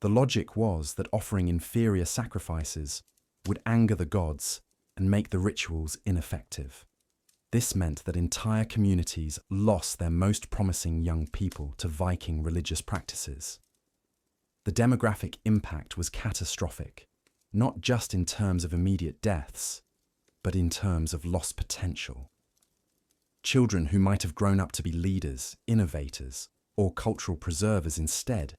The logic was that offering inferior sacrifices would anger the gods and make the rituals ineffective. This meant that entire communities lost their most promising young people to Viking religious practices. The demographic impact was catastrophic, not just in terms of immediate deaths, but in terms of lost potential. Children who might have grown up to be leaders, innovators, or cultural preservers instead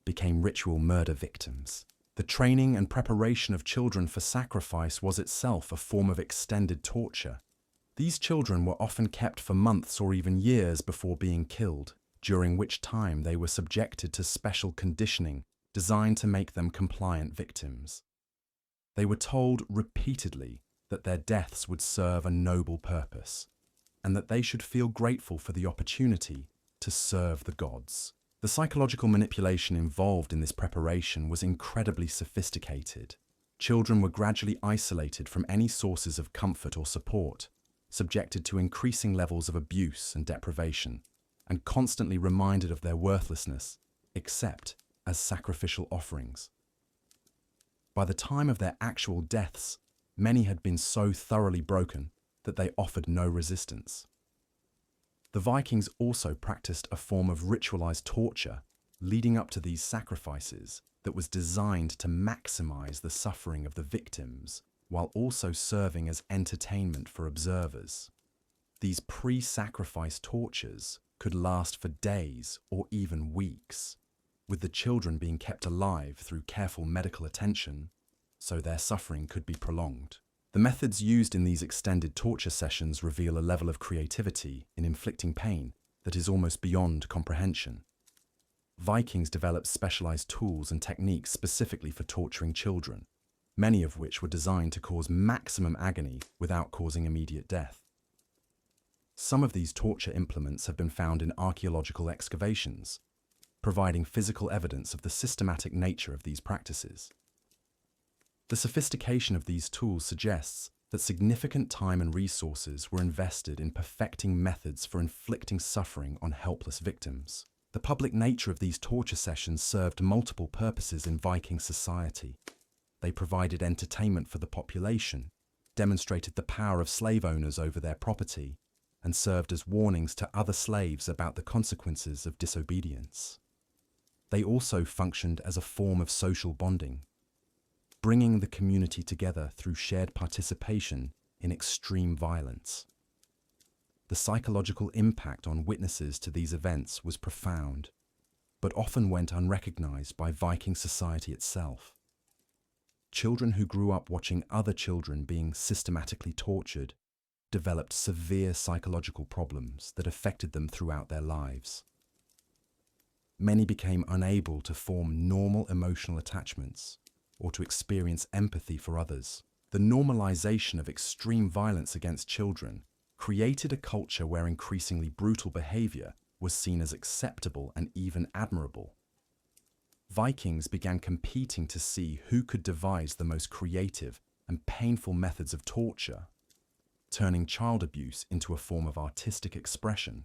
became ritual murder victims. The training and preparation of children for sacrifice was itself a form of extended torture. These children were often kept for months or even years before being killed, during which time they were subjected to special conditioning designed to make them compliant victims. They were told repeatedly that their deaths would serve a noble purpose, and that they should feel grateful for the opportunity to serve the gods. The psychological manipulation involved in this preparation was incredibly sophisticated. Children were gradually isolated from any sources of comfort or support, subjected to increasing levels of abuse and deprivation, and constantly reminded of their worthlessness, except as sacrificial offerings. By the time of their actual deaths, many had been so thoroughly broken that they offered no resistance. The Vikings also practiced a form of ritualized torture leading up to these sacrifices that was designed to maximize the suffering of the victims while also serving as entertainment for observers. These pre-sacrifice tortures could last for days or even weeks, with the children being kept alive through careful medical attention so their suffering could be prolonged. The methods used in these extended torture sessions reveal a level of creativity in inflicting pain that is almost beyond comprehension. Vikings developed specialized tools and techniques specifically for torturing children, many of which were designed to cause maximum agony without causing immediate death. Some of these torture implements have been found in archaeological excavations, providing physical evidence of the systematic nature of these practices. The sophistication of these tools suggests that significant time and resources were invested in perfecting methods for inflicting suffering on helpless victims. The public nature of these torture sessions served multiple purposes in Viking society. They provided entertainment for the population, demonstrated the power of slave owners over their property, and served as warnings to other slaves about the consequences of disobedience. They also functioned as a form of social bonding, bringing the community together through shared participation in extreme violence. The psychological impact on witnesses to these events was profound, but often went unrecognized by Viking society itself. Children who grew up watching other children being systematically tortured developed severe psychological problems that affected them throughout their lives. Many became unable to form normal emotional attachments or to experience empathy for others. The normalization of extreme violence against children created a culture where increasingly brutal behavior was seen as acceptable and even admirable. Vikings began competing to see who could devise the most creative and painful methods of torture, turning child abuse into a form of artistic expression.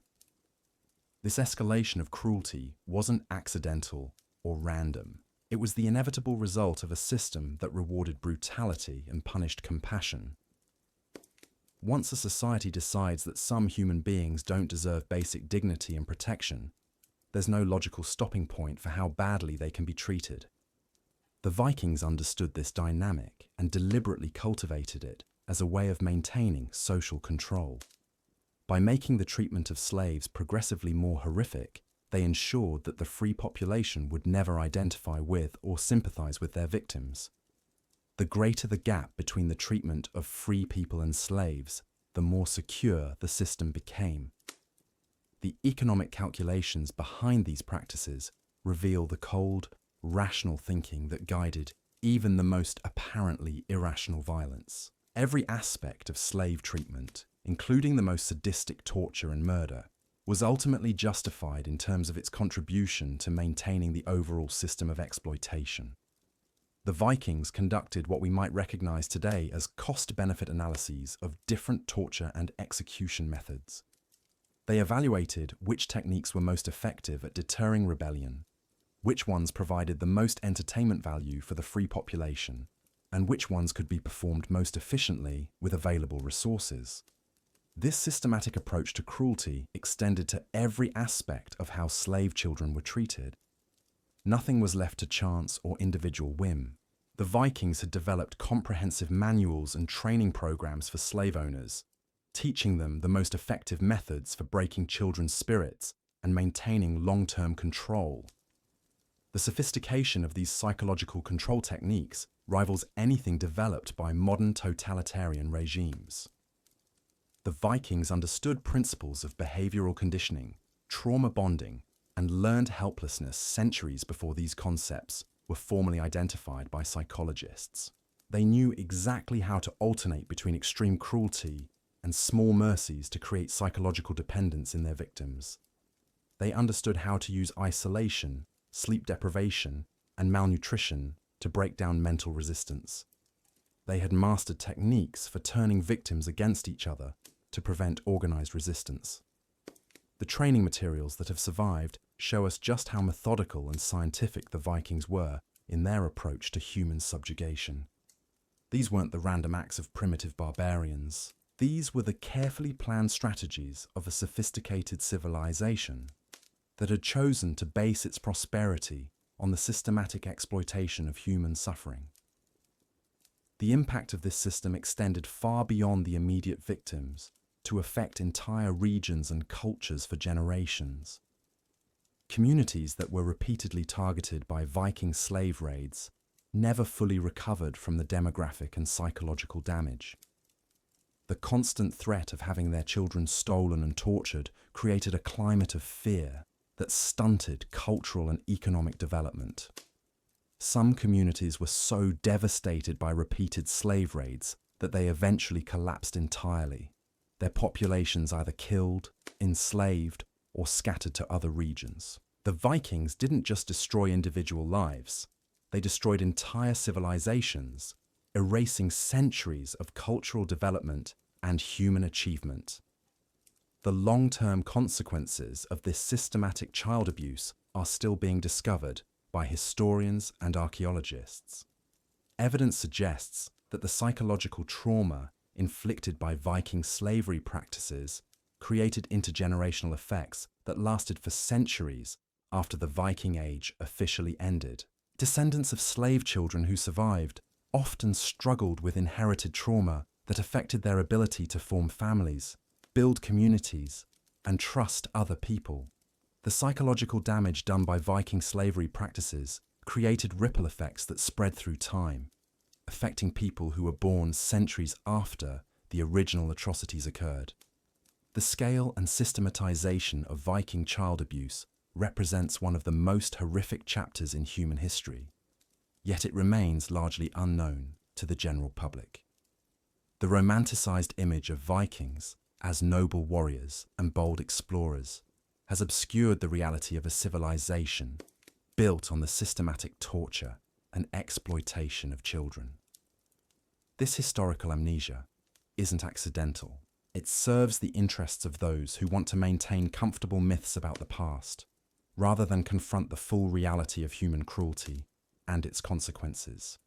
This escalation of cruelty wasn't accidental or random. It was the inevitable result of a system that rewarded brutality and punished compassion. Once a society decides that some human beings don't deserve basic dignity and protection, there's no logical stopping point for how badly they can be treated. The Vikings understood this dynamic and deliberately cultivated it as a way of maintaining social control. By making the treatment of slaves progressively more horrific, they ensured that the free population would never identify with or sympathize with their victims. The greater the gap between the treatment of free people and slaves, the more secure the system became. The economic calculations behind these practices reveal the cold, rational thinking that guided even the most apparently irrational violence. Every aspect of slave treatment, including the most sadistic torture and murder, was ultimately justified in terms of its contribution to maintaining the overall system of exploitation. The Vikings conducted what we might recognize today as cost-benefit analyses of different torture and execution methods. They evaluated which techniques were most effective at deterring rebellion, which ones provided the most entertainment value for the free population, and which ones could be performed most efficiently with available resources. This systematic approach to cruelty extended to every aspect of how slave children were treated. Nothing was left to chance or individual whim. The Vikings had developed comprehensive manuals and training programs for slave owners, teaching them the most effective methods for breaking children's spirits and maintaining long-term control. The sophistication of these psychological control techniques rivals anything developed by modern totalitarian regimes. The Vikings understood principles of behavioral conditioning, trauma bonding, and learned helplessness centuries before these concepts were formally identified by psychologists. They knew exactly how to alternate between extreme cruelty and small mercies to create psychological dependence in their victims. They understood how to use isolation, sleep deprivation, and malnutrition to break down mental resistance. They had mastered techniques for turning victims against each other to prevent organized resistance. The training materials that have survived show us just how methodical and scientific the Vikings were in their approach to human subjugation. These weren't the random acts of primitive barbarians. These were the carefully planned strategies of a sophisticated civilization that had chosen to base its prosperity on the systematic exploitation of human suffering. The impact of this system extended far beyond the immediate victims to affect entire regions and cultures for generations. Communities that were repeatedly targeted by Viking slave raids never fully recovered from the demographic and psychological damage. The constant threat of having their children stolen and tortured created a climate of fear that stunted cultural and economic development. Some communities were so devastated by repeated slave raids that they eventually collapsed entirely, their populations either killed, enslaved, or scattered to other regions. The Vikings didn't just destroy individual lives, they destroyed entire civilizations, erasing centuries of cultural development and human achievement. The long-term consequences of this systematic child abuse are still being discovered by historians and archaeologists. Evidence suggests that the psychological trauma inflicted by Viking slavery practices created intergenerational effects that lasted for centuries after the Viking Age officially ended. Descendants of slave children who survived often struggled with inherited trauma that affected their ability to form families, build communities, and trust other people. The psychological damage done by Viking slavery practices created ripple effects that spread through time, affecting people who were born centuries after the original atrocities occurred. The scale and systematization of Viking child abuse represents one of the most horrific chapters in human history, yet it remains largely unknown to the general public. The romanticized image of Vikings as noble warriors and bold explorers has obscured the reality of a civilization built on the systematic torture and exploitation of children. This historical amnesia isn't accidental. It serves the interests of those who want to maintain comfortable myths about the past, rather than confront the full reality of human cruelty and its consequences.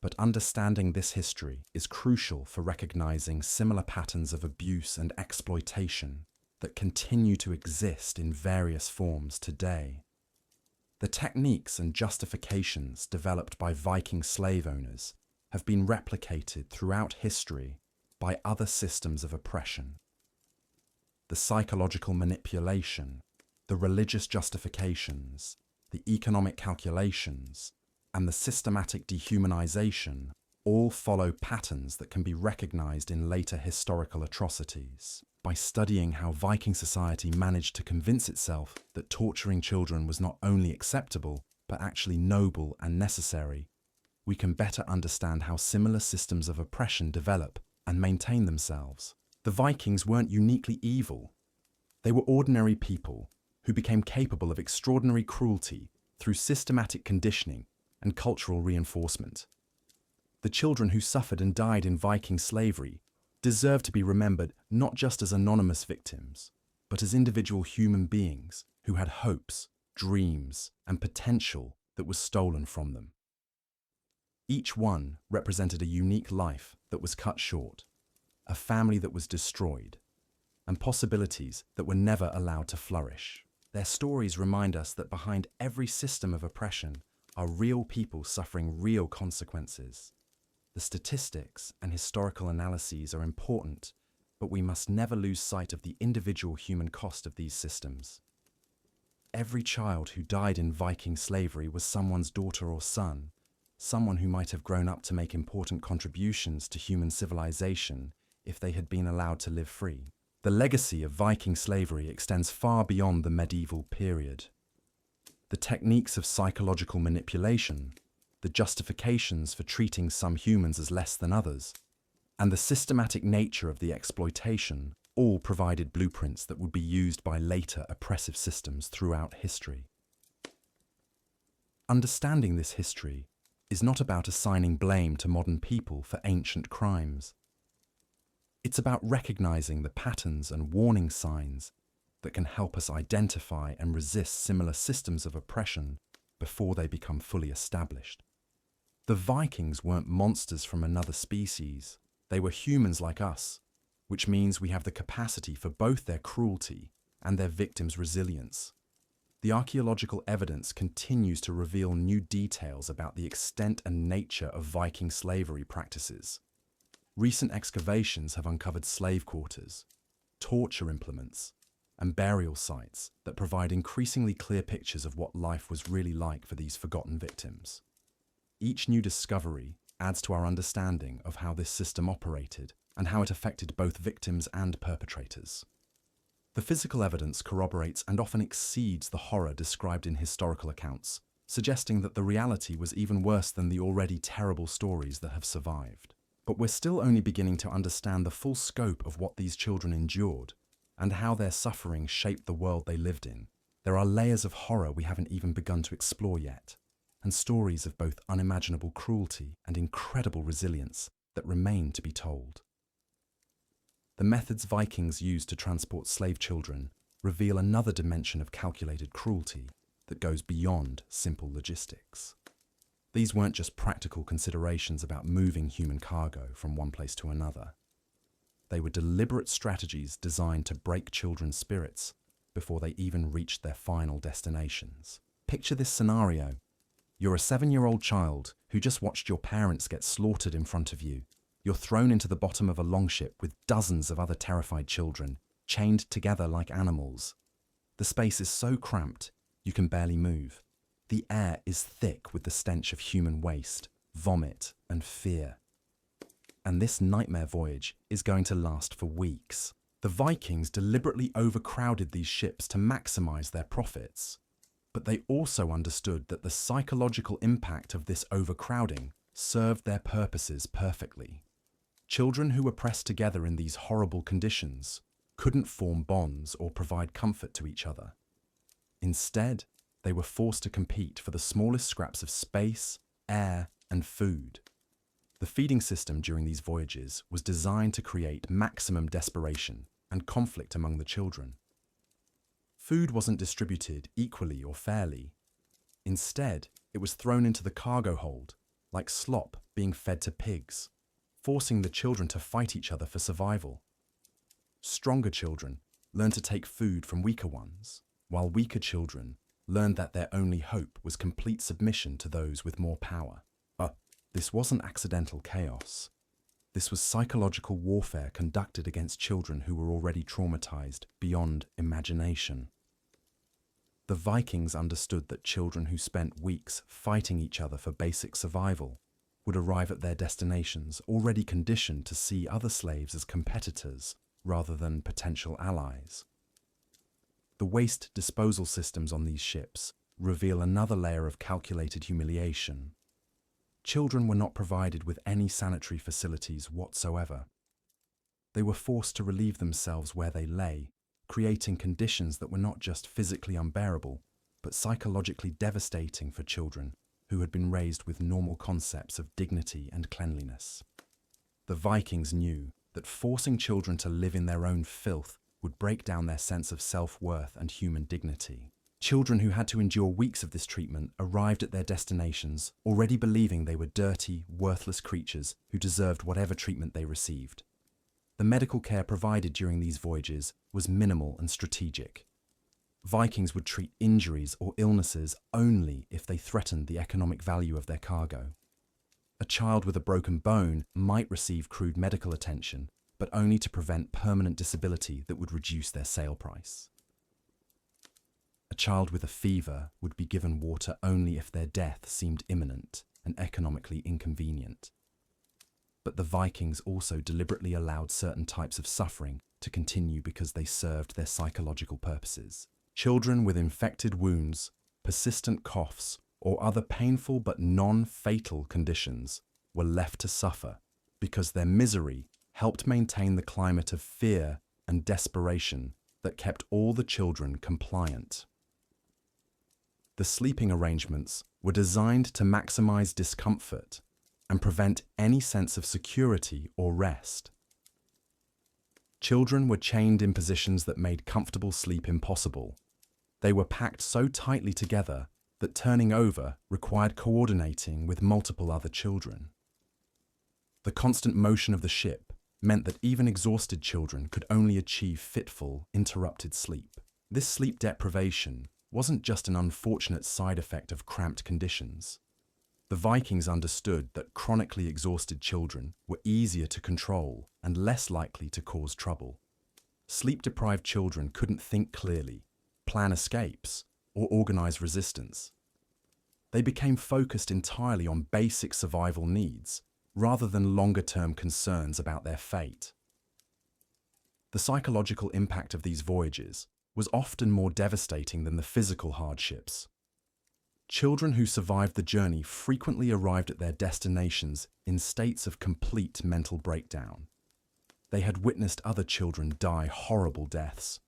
But understanding this history is crucial for recognizing similar patterns of abuse and exploitation that continue to exist in various forms today. The techniques and justifications developed by Viking slave owners have been replicated throughout history by other systems of oppression. The psychological manipulation, the religious justifications, the economic calculations, and the systematic dehumanization all follow patterns that can be recognized in later historical atrocities. by studying how Viking society managed to convince itself that torturing children was not only acceptable, but actually noble and necessary, we can better understand how similar systems of oppression develop and maintain themselves. The Vikings weren't uniquely evil. They were ordinary people who became capable of extraordinary cruelty through systematic conditioning and cultural reinforcement. The children who suffered and died in Viking slavery deserve to be remembered not just as anonymous victims, but as individual human beings who had hopes, dreams, and potential that was stolen from them. Each one represented a unique life that was cut short, a family that was destroyed, and possibilities that were never allowed to flourish. Their stories remind us that behind every system of oppression are real people suffering real consequences. The statistics and historical analyses are important, but we must never lose sight of the individual human cost of these systems. Every child who died in Viking slavery was someone's daughter or son, someone who might have grown up to make important contributions to human civilization if they had been allowed to live free. The legacy of Viking slavery extends far beyond the medieval period. The techniques of psychological manipulation, the justifications for treating some humans as less than others, and the systematic nature of the exploitation all provided blueprints that would be used by later oppressive systems throughout history. Understanding this history is not about assigning blame to modern people for ancient crimes. It's about recognizing the patterns and warning signs that can help us identify and resist similar systems of oppression before they become fully established. The Vikings weren't monsters from another species. They were humans like us, which means we have the capacity for both their cruelty and their victims' resilience. The archaeological evidence continues to reveal new details about the extent and nature of Viking slavery practices. Recent excavations have uncovered slave quarters, torture implements, and burial sites that provide increasingly clear pictures of what life was really like for these forgotten victims. Each new discovery adds to our understanding of how this system operated and how it affected both victims and perpetrators. The physical evidence corroborates and often exceeds the horror described in historical accounts, suggesting that the reality was even worse than the already terrible stories that have survived. But we're still only beginning to understand the full scope of what these children endured and how their suffering shaped the world they lived in. There are layers of horror we haven't even begun to explore yet, and stories of both unimaginable cruelty and incredible resilience that remain to be told. The methods Vikings used to transport slave children reveal another dimension of calculated cruelty that goes beyond simple logistics. These weren't just practical considerations about moving human cargo from one place to another. They were deliberate strategies designed to break children's spirits before they even reached their final destinations. Picture this scenario. You're a 7-year-old child who just watched your parents get slaughtered in front of you. You're thrown into the bottom of a longship with dozens of other terrified children, chained together like animals. The space is so cramped, you can barely move. The air is thick with the stench of human waste, vomit, and fear. And this nightmare voyage is going to last for weeks. The Vikings deliberately overcrowded these ships to maximize their profits. But they also understood that the psychological impact of this overcrowding served their purposes perfectly. Children who were pressed together in these horrible conditions couldn't form bonds or provide comfort to each other. Instead, they were forced to compete for the smallest scraps of space, air, and food. The feeding system during these voyages was designed to create maximum desperation and conflict among the children. Food wasn't distributed equally or fairly. Instead, it was thrown into the cargo hold, like slop being fed to pigs, forcing the children to fight each other for survival. Stronger children learned to take food from weaker ones, while weaker children learned that their only hope was complete submission to those with more power. This wasn't accidental chaos. This was psychological warfare conducted against children who were already traumatized beyond imagination. The Vikings understood that children who spent weeks fighting each other for basic survival would arrive at their destinations already conditioned to see other slaves as competitors rather than potential allies. The waste disposal systems on these ships reveal another layer of calculated humiliation. Children were not provided with any sanitary facilities whatsoever. They were forced to relieve themselves where they lay, creating conditions that were not just physically unbearable, but psychologically devastating for children who had been raised with normal concepts of dignity and cleanliness. The Vikings knew that forcing children to live in their own filth would break down their sense of self-worth and human dignity. Children who had to endure weeks of this treatment arrived at their destinations already believing they were dirty, worthless creatures who deserved whatever treatment they received. The medical care provided during these voyages was minimal and strategic. Vikings would treat injuries or illnesses only if they threatened the economic value of their cargo. A child with a broken bone might receive crude medical attention, but only to prevent permanent disability that would reduce their sale price. A child with a fever would be given water only if their death seemed imminent and economically inconvenient. But the Vikings also deliberately allowed certain types of suffering to continue because they served their psychological purposes. Children with infected wounds, persistent coughs, or other painful but non-fatal conditions were left to suffer because their misery helped maintain the climate of fear and desperation that kept all the children compliant. The sleeping arrangements were designed to maximize discomfort and prevent any sense of security or rest. Children were chained in positions that made comfortable sleep impossible. They were packed so tightly together that turning over required coordinating with multiple other children. The constant motion of the ship meant that even exhausted children could only achieve fitful, interrupted sleep. This sleep deprivation wasn't just an unfortunate side effect of cramped conditions. The Vikings understood that chronically exhausted children were easier to control and less likely to cause trouble. Sleep-deprived children couldn't think clearly, plan escapes, or organize resistance. They became focused entirely on basic survival needs, rather than longer-term concerns about their fate. The psychological impact of these voyages was often more devastating than the physical hardships. Children who survived the journey frequently arrived at their destinations in states of complete mental breakdown. They had witnessed other children die horrible deaths,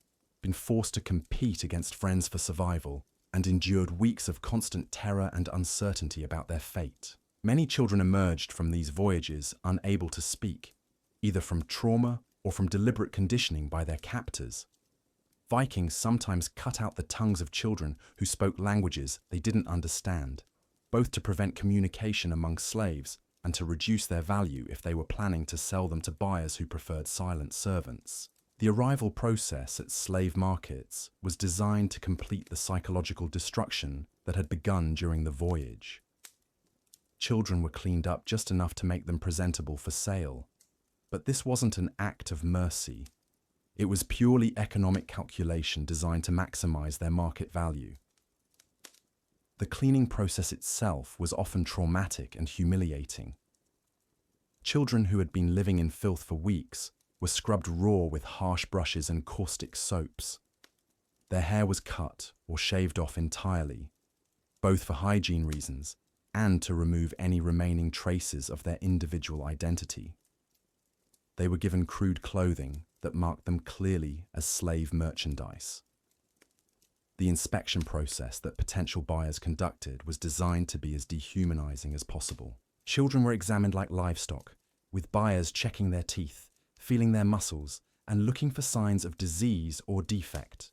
been forced to compete against friends for survival, and endured weeks of constant terror and uncertainty about their fate. Many children emerged from these voyages unable to speak, either from trauma or from deliberate conditioning by their captors. Vikings sometimes cut out the tongues of children who spoke languages they didn't understand, both to prevent communication among slaves and to reduce their value if they were planning to sell them to buyers who preferred silent servants. The arrival process at slave markets was designed to complete the psychological destruction that had begun during the voyage. Children were cleaned up just enough to make them presentable for sale, but this wasn't an act of mercy. It was purely economic calculation designed to maximize their market value. The cleaning process itself was often traumatic and humiliating. Children who had been living in filth for weeks were scrubbed raw with harsh brushes and caustic soaps. Their hair was cut or shaved off entirely, both for hygiene reasons and to remove any remaining traces of their individual identity. They were given crude clothing that marked them clearly as slave merchandise. The inspection process that potential buyers conducted was designed to be as dehumanizing as possible. Children were examined like livestock, with buyers checking their teeth, feeling their muscles, and looking for signs of disease or defect.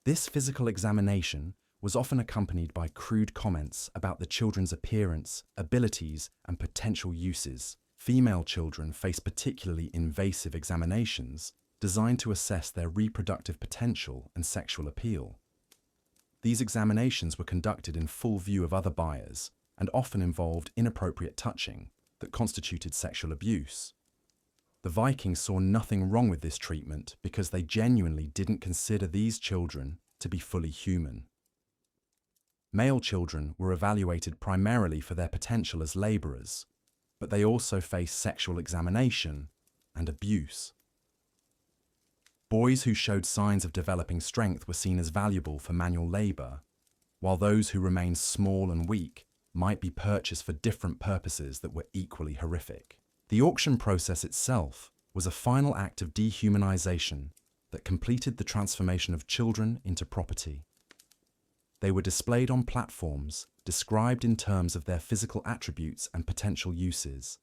This physical examination was often accompanied by crude comments about the children's appearance, abilities, and potential uses. Female children face particularly invasive examinations designed to assess their reproductive potential and sexual appeal. These examinations were conducted in full view of other buyers and often involved inappropriate touching that constituted sexual abuse. The Vikings saw nothing wrong with this treatment because they genuinely didn't consider these children to be fully human. Male children were evaluated primarily for their potential as laborers, but they also faced sexual examination and abuse. Boys who showed signs of developing strength were seen as valuable for manual labor, while those who remained small and weak might be purchased for different purposes that were equally horrific. The auction process itself was a final act of dehumanization that completed the transformation of children into property. They were displayed on platforms, described in terms of their physical attributes and potential uses,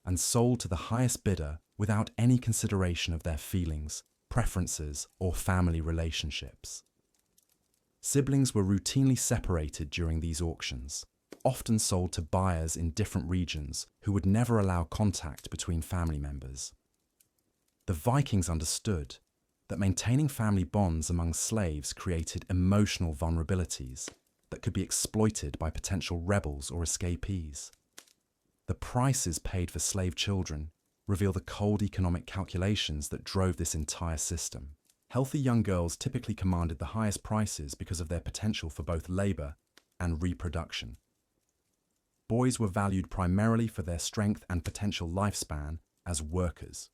and sold to the highest bidder without any consideration of their feelings, preferences, or family relationships. Siblings were routinely separated during these auctions, often sold to buyers in different regions who would never allow contact between family members. The Vikings understood that maintaining family bonds among slaves created emotional vulnerabilities that could be exploited by potential rebels or escapees. The prices paid for slave children reveal the cold economic calculations that drove this entire system. Healthy young girls typically commanded the highest prices because of their potential for both labor and reproduction. Boys were valued primarily for their strength and potential lifespan as workers.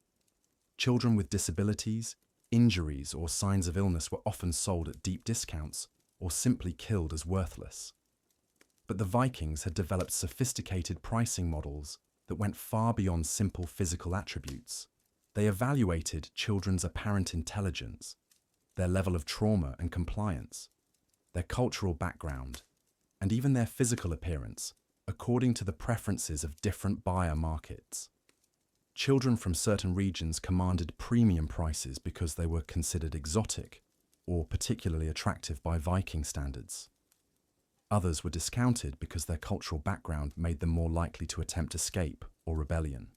Children with disabilities, injuries, or signs of illness were often sold at deep discounts or simply killed as worthless. But the Vikings had developed sophisticated pricing models that went far beyond simple physical attributes. They evaluated children's apparent intelligence, their level of trauma and compliance, their cultural background, and even their physical appearance, according to the preferences of different buyer markets. Children from certain regions commanded premium prices because they were considered exotic or particularly attractive by Viking standards. Others were discounted because their cultural background made them more likely to attempt escape or rebellion.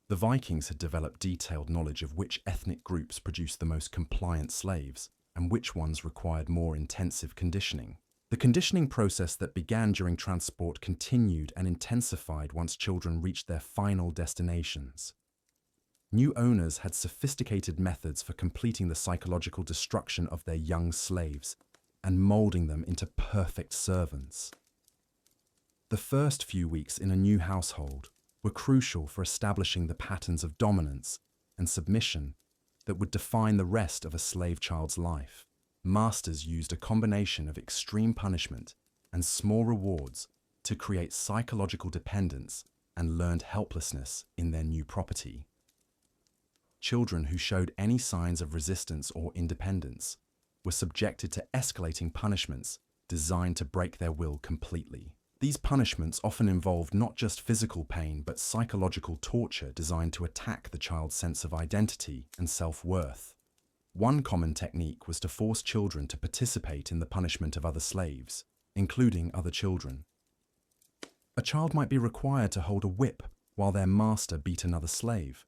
The Vikings had developed detailed knowledge of which ethnic groups produced the most compliant slaves and which ones required more intensive conditioning. The conditioning process that began during transport continued and intensified once children reached their final destinations. New owners had sophisticated methods for completing the psychological destruction of their young slaves and molding them into perfect servants. The first few weeks in a new household were crucial for establishing the patterns of dominance and submission that would define the rest of a slave child's life. Masters used a combination of extreme punishment and small rewards to create psychological dependence and learned helplessness in their new property. Children who showed any signs of resistance or independence were subjected to escalating punishments designed to break their will completely. These punishments often involved not just physical pain but psychological torture designed to attack the child's sense of identity and self-worth. One common technique was to force children to participate in the punishment of other slaves, including other children. A child might be required to hold a whip while their master beat another slave,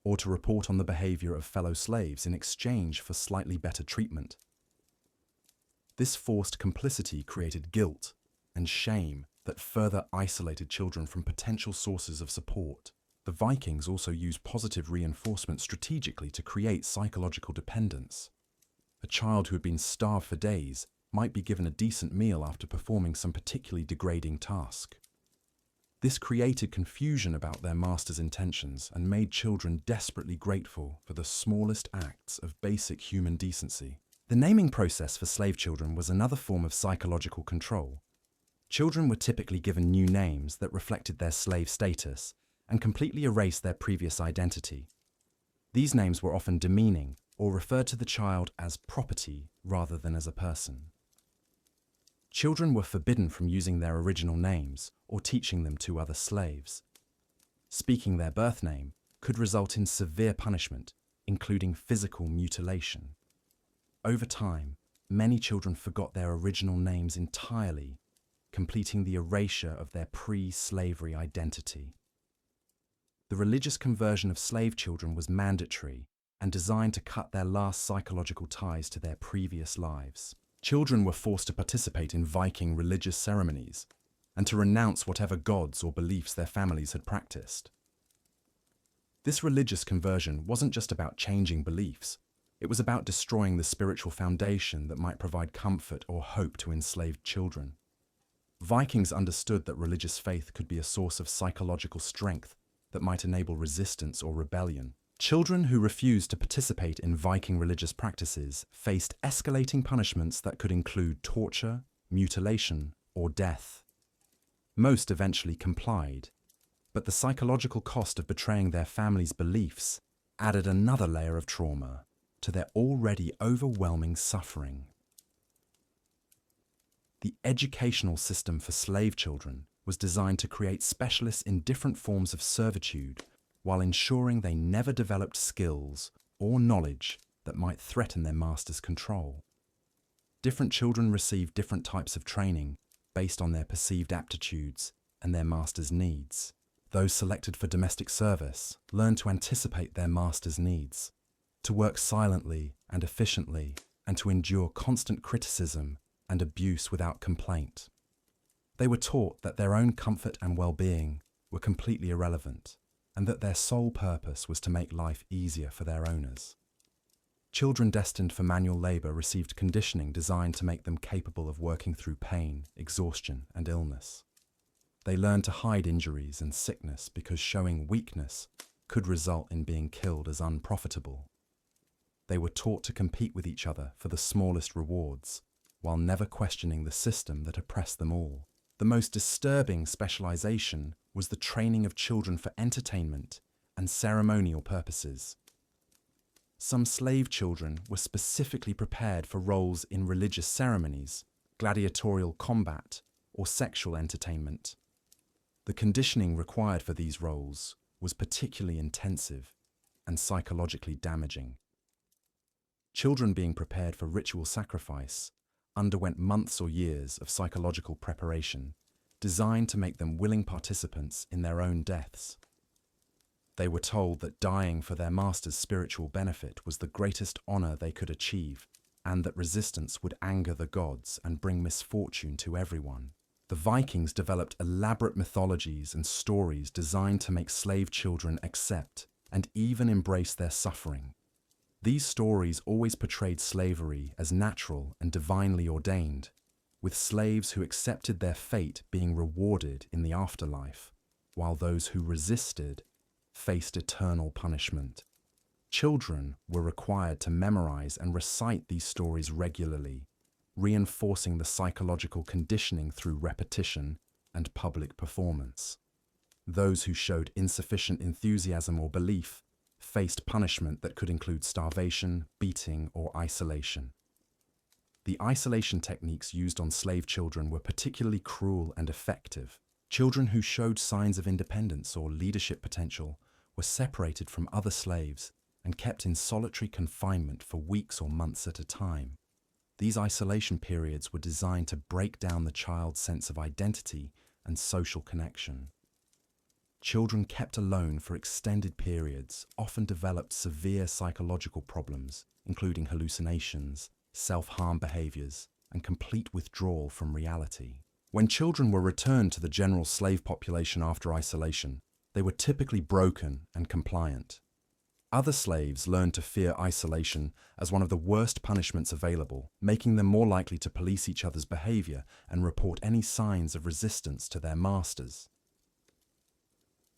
or to report on the behavior of fellow slaves in exchange for slightly better treatment. This forced complicity created guilt and shame that further isolated children from potential sources of support. The Vikings also used positive reinforcement strategically to create psychological dependence. A child who had been starved for days might be given a decent meal after performing some particularly degrading task. This created confusion about their master's intentions and made children desperately grateful for the smallest acts of basic human decency. The naming process for slave children was another form of psychological control. Children were typically given new names that reflected their slave status and completely erased their previous identity. These names were often demeaning or referred to the child as property rather than as a person. Children were forbidden from using their original names or teaching them to other slaves. Speaking their birth name could result in severe punishment, including physical mutilation. Over time, many children forgot their original names entirely, completing the erasure of their pre-slavery identity. The religious conversion of slave children was mandatory and designed to cut their last psychological ties to their previous lives. Children were forced to participate in Viking religious ceremonies and to renounce whatever gods or beliefs their families had practiced. This religious conversion wasn't just about changing beliefs, it was about destroying the spiritual foundation that might provide comfort or hope to enslaved children. Vikings understood that religious faith could be a source of psychological strength that might enable resistance or rebellion, Children who refused to participate in Viking religious practices faced escalating punishments that could include torture, mutilation, or death. Most eventually complied, but the psychological cost of betraying their family's beliefs added another layer of trauma to their already overwhelming suffering. The educational system for slave children was designed to create specialists in different forms of servitude while ensuring they never developed skills or knowledge that might threaten their master's control. Different children received different types of training based on their perceived aptitudes and their master's needs. Those selected for domestic service learned to anticipate their master's needs, to work silently and efficiently, and to endure constant criticism and abuse without complaint. They were taught that their own comfort and well-being were completely irrelevant, and that their sole purpose was to make life easier for their owners. Children destined for manual labor received conditioning designed to make them capable of working through pain, exhaustion, and illness. They learned to hide injuries and sickness because showing weakness could result in being killed as unprofitable. They were taught to compete with each other for the smallest rewards, while never questioning the system that oppressed them all. The most disturbing specialization was the training of children for entertainment and ceremonial purposes. Some slave children were specifically prepared for roles in religious ceremonies, gladiatorial combat, or sexual entertainment. The conditioning required for these roles was particularly intensive and psychologically damaging. Children being prepared for ritual sacrifice underwent months or years of psychological preparation designed to make them willing participants in their own deaths. They were told that dying for their master's spiritual benefit was the greatest honor they could achieve, and that resistance would anger the gods and bring misfortune to everyone. The Vikings developed elaborate mythologies and stories designed to make slave children accept and even embrace their suffering. These stories always portrayed slavery as natural and divinely ordained, with slaves who accepted their fate being rewarded in the afterlife, while those who resisted faced eternal punishment. Children were required to memorize and recite these stories regularly, reinforcing the psychological conditioning through repetition and public performance. Those who showed insufficient enthusiasm or belief faced punishment that could include starvation, beating, or isolation. The isolation techniques used on slave children were particularly cruel and effective. Children who showed signs of independence or leadership potential were separated from other slaves and kept in solitary confinement for weeks or months at a time. These isolation periods were designed to break down the child's sense of identity and social connection. Children kept alone for extended periods often developed severe psychological problems, including hallucinations, self-harm behaviors, and complete withdrawal from reality. When children were returned to the general slave population after isolation, they were typically broken and compliant. Other slaves learned to fear isolation as one of the worst punishments available, making them more likely to police each other's behavior and report any signs of resistance to their masters.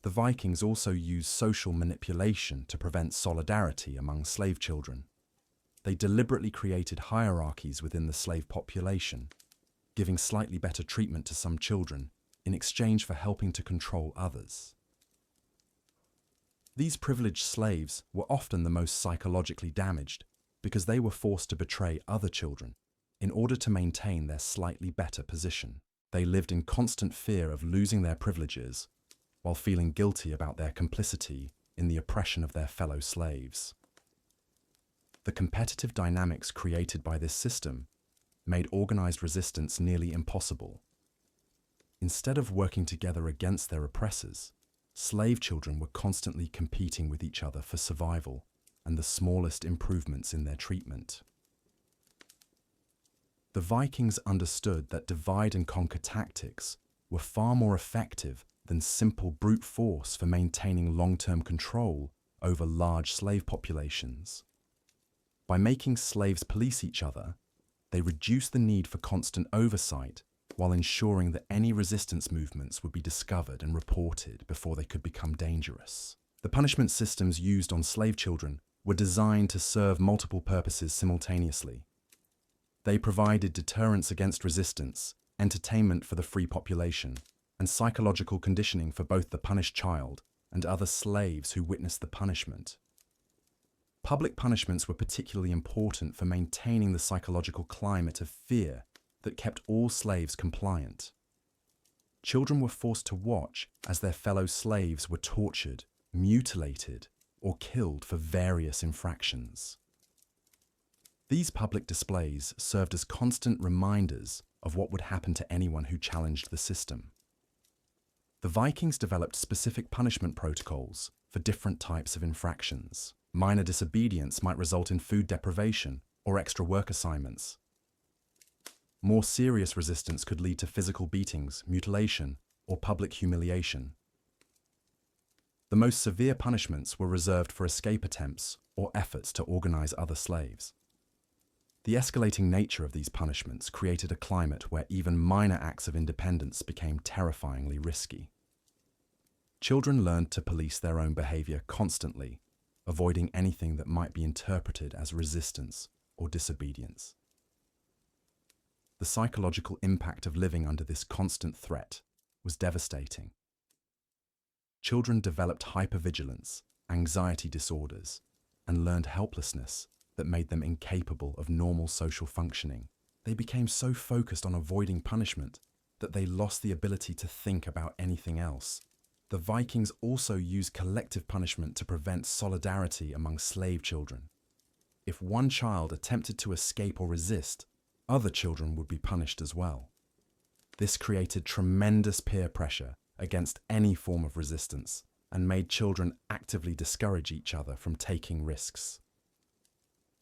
The Vikings also used social manipulation to prevent solidarity among slave children. They deliberately created hierarchies within the slave population, giving slightly better treatment to some children in exchange for helping to control others. These privileged slaves were often the most psychologically damaged because they were forced to betray other children in order to maintain their slightly better position. They lived in constant fear of losing their privileges while feeling guilty about their complicity in the oppression of their fellow slaves. The competitive dynamics created by this system made organized resistance nearly impossible. Instead of working together against their oppressors, slave children were constantly competing with each other for survival and the smallest improvements in their treatment. The Vikings understood that divide and conquer tactics were far more effective than simple brute force for maintaining long-term control over large slave populations. By making slaves police each other, they reduced the need for constant oversight while ensuring that any resistance movements would be discovered and reported before they could become dangerous. The punishment systems used on slave children were designed to serve multiple purposes simultaneously. They provided deterrence against resistance, entertainment for the free population, and psychological conditioning for both the punished child and other slaves who witnessed the punishment. Public punishments were particularly important for maintaining the psychological climate of fear that kept all slaves compliant. Children were forced to watch as their fellow slaves were tortured, mutilated, or killed for various infractions. These public displays served as constant reminders of what would happen to anyone who challenged the system. The Vikings developed specific punishment protocols for different types of infractions. Minor disobedience might result in food deprivation or extra work assignments. More serious resistance could lead to physical beatings, mutilation, or public humiliation. The most severe punishments were reserved for escape attempts or efforts to organize other slaves. The escalating nature of these punishments created a climate where even minor acts of independence became terrifyingly risky. Children learned to police their own behavior constantly, avoiding anything that might be interpreted as resistance or disobedience. The psychological impact of living under this constant threat was devastating. Children developed hypervigilance, anxiety disorders, and learned helplessness that made them incapable of normal social functioning. They became so focused on avoiding punishment that they lost the ability to think about anything else. The Vikings also used collective punishment to prevent solidarity among slave children. If one child attempted to escape or resist, other children would be punished as well. This created tremendous peer pressure against any form of resistance and made children actively discourage each other from taking risks.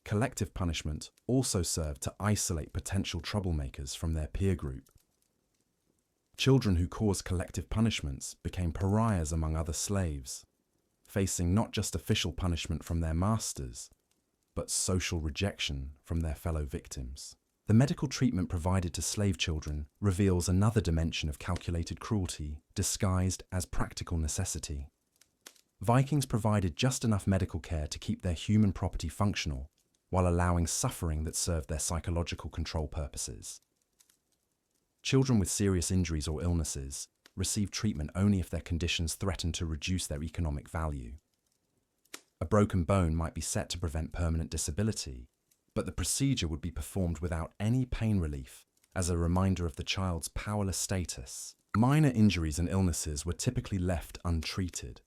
Collective punishment also served to isolate potential troublemakers from their peer group. Children who caused collective punishments became pariahs among other slaves, facing not just official punishment from their masters, but social rejection from their fellow victims. The medical treatment provided to slave children reveals another dimension of calculated cruelty disguised as practical necessity. Vikings provided just enough medical care to keep their human property functional, while allowing suffering that served their psychological control purposes. Children with serious injuries or illnesses received treatment only if their conditions threatened to reduce their economic value. A broken bone might be set to prevent permanent disability, but the procedure would be performed without any pain relief as a reminder of the child's powerless status. Minor injuries and illnesses were typically left untreated,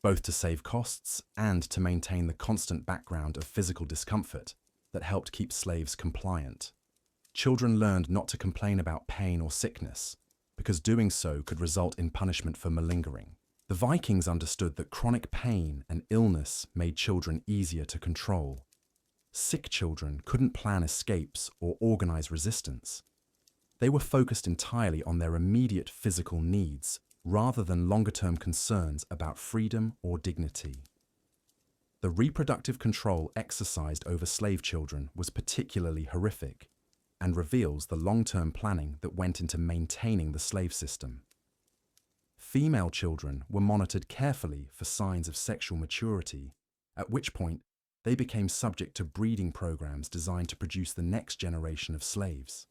both to save costs and to maintain the constant background of physical discomfort that helped keep slaves compliant. Children learned not to complain about pain or sickness, because doing so could result in punishment for malingering. The Vikings understood that chronic pain and illness made children easier to control. Sick children couldn't plan escapes or organize resistance. They were focused entirely on their immediate physical needs, rather than longer-term concerns about freedom or dignity. The reproductive control exercised over slave children was particularly horrific and reveals the long-term planning that went into maintaining the slave system. Female children were monitored carefully for signs of sexual maturity, at which point they became subject to breeding programs designed to produce the next generation of slaves.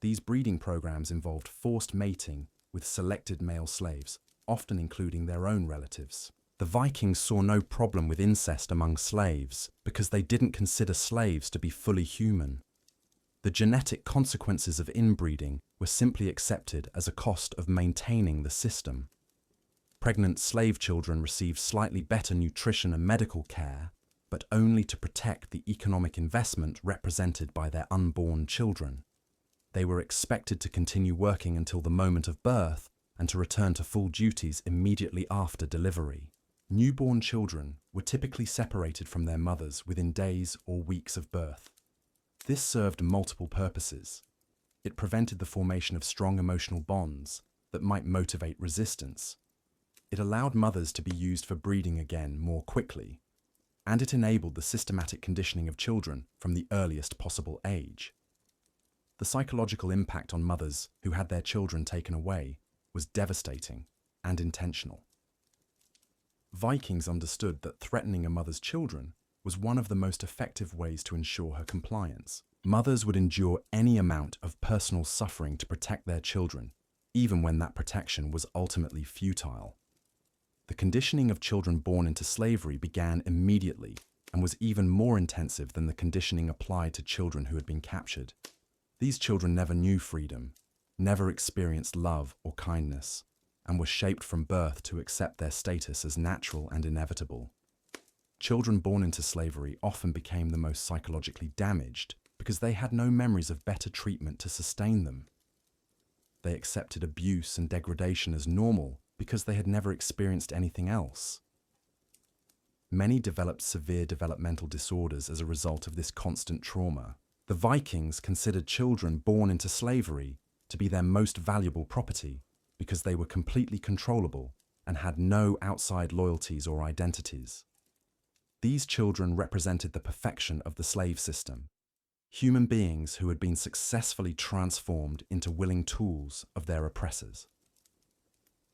These breeding programs involved forced mating with selected male slaves, often including their own relatives. The Vikings saw no problem with incest among slaves because they didn't consider slaves to be fully human. The genetic consequences of inbreeding were simply accepted as a cost of maintaining the system. Pregnant slave children received slightly better nutrition and medical care, but only to protect the economic investment represented by their unborn children. They were expected to continue working until the moment of birth and to return to full duties immediately after delivery. Newborn children were typically separated from their mothers within days or weeks of birth. This served multiple purposes. It prevented the formation of strong emotional bonds that might motivate resistance. It allowed mothers to be used for breeding again more quickly, and it enabled the systematic conditioning of children from the earliest possible age. The psychological impact on mothers who had their children taken away was devastating and intentional. Vikings understood that threatening a mother's children was one of the most effective ways to ensure her compliance. Mothers would endure any amount of personal suffering to protect their children, even when that protection was ultimately futile. The conditioning of children born into slavery began immediately and was even more intensive than the conditioning applied to children who had been captured. These children never knew freedom, never experienced love or kindness, and were shaped from birth to accept their status as natural and inevitable. Children born into slavery often became the most psychologically damaged because they had no memories of better treatment to sustain them. They accepted abuse and degradation as normal because they had never experienced anything else. Many developed severe developmental disorders as a result of this constant trauma. The Vikings considered children born into slavery to be their most valuable property because they were completely controllable and had no outside loyalties or identities. These children represented the perfection of the slave system, human beings who had been successfully transformed into willing tools of their oppressors.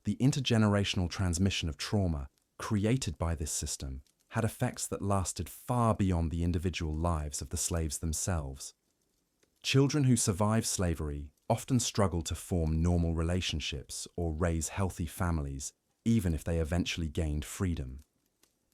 The intergenerational transmission of trauma created by this system had effects that lasted far beyond the individual lives of the slaves themselves. Children who survived slavery often struggled to form normal relationships or raise healthy families, even if they eventually gained freedom.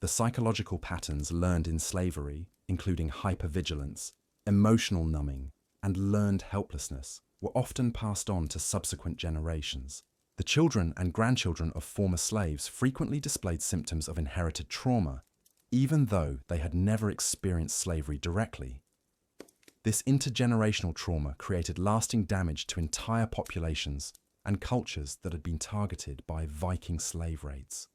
The psychological patterns learned in slavery, including hypervigilance, emotional numbing, and learned helplessness, were often passed on to subsequent generations. The children and grandchildren of former slaves frequently displayed symptoms of inherited trauma, even though they had never experienced slavery directly. This intergenerational trauma created lasting damage to entire populations and cultures that had been targeted by Viking slave raids.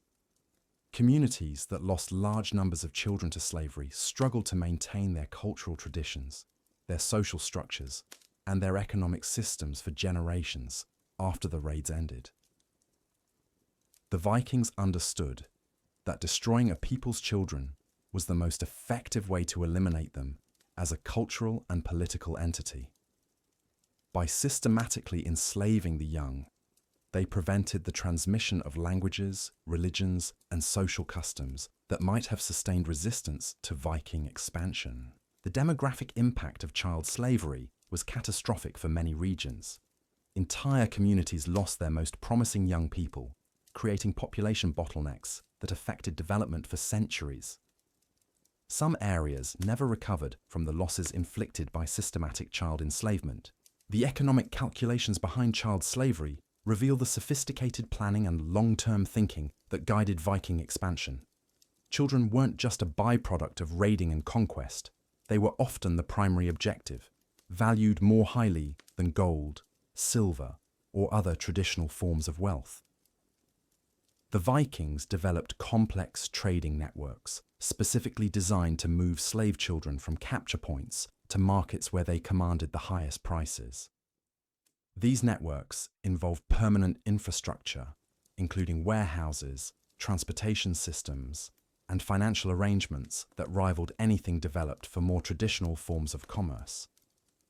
Communities that lost large numbers of children to slavery struggled to maintain their cultural traditions, their social structures, and their economic systems for generations after the raids ended. The Vikings understood that destroying a people's children was the most effective way to eliminate them as a cultural and political entity. By systematically enslaving the young, they prevented the transmission of languages, religions, and social customs that might have sustained resistance to Viking expansion. The demographic impact of child slavery was catastrophic for many regions. Entire communities lost their most promising young people, creating population bottlenecks that affected development for centuries. Some areas never recovered from the losses inflicted by systematic child enslavement. The economic calculations behind child slavery reveal the sophisticated planning and long-term thinking that guided Viking expansion. Children weren't just a byproduct of raiding and conquest. They were often the primary objective, valued more highly than gold, silver, or other traditional forms of wealth. The Vikings developed complex trading networks, specifically designed to move slave children from capture points to markets where they commanded the highest prices. These networks involved permanent infrastructure, including warehouses, transportation systems, and financial arrangements that rivaled anything developed for more traditional forms of commerce.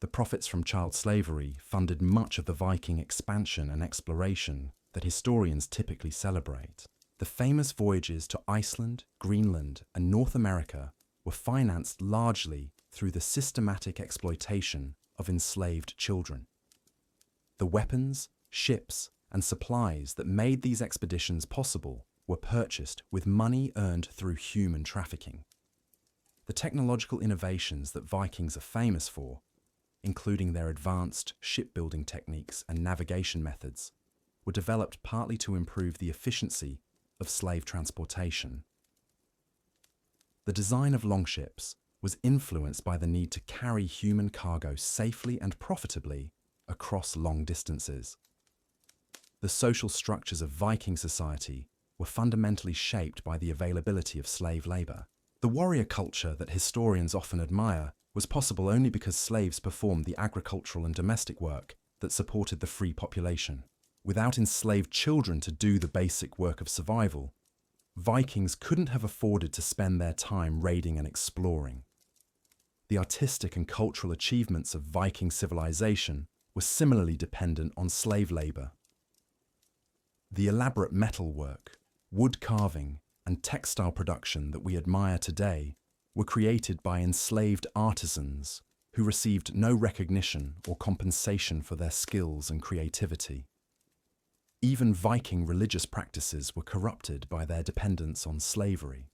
The profits from child slavery funded much of the Viking expansion and exploration that historians typically celebrate. The famous voyages to Iceland, Greenland, and North America were financed largely through the systematic exploitation of enslaved children. The weapons, ships, and supplies that made these expeditions possible were purchased with money earned through human trafficking. The technological innovations that Vikings are famous for, including their advanced shipbuilding techniques and navigation methods, were developed partly to improve the efficiency of slave transportation. The design of longships was influenced by the need to carry human cargo safely and profitably across long distances. The social structures of Viking society were fundamentally shaped by the availability of slave labor. The warrior culture that historians often admire was possible only because slaves performed the agricultural and domestic work that supported the free population. Without enslaved children to do the basic work of survival, Vikings couldn't have afforded to spend their time raiding and exploring. The artistic and cultural achievements of Viking civilization were similarly dependent on slave labor. The elaborate metalwork, wood carving, and textile production that we admire today were created by enslaved artisans who received no recognition or compensation for their skills and creativity. Even Viking religious practices were corrupted by their dependence on slavery.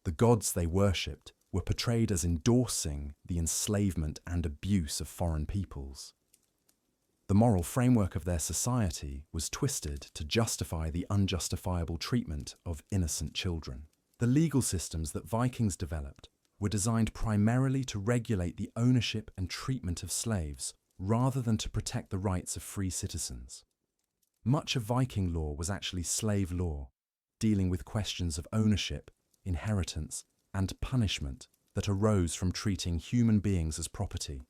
The gods they worshipped were portrayed as endorsing the enslavement and abuse of foreign peoples. The moral framework of their society was twisted to justify the unjustifiable treatment of innocent children. The legal systems that Vikings developed were designed primarily to regulate the ownership and treatment of slaves rather than to protect the rights of free citizens. Much of Viking law was actually slave law, dealing with questions of ownership, inheritance, and punishment that arose from treating human beings as property.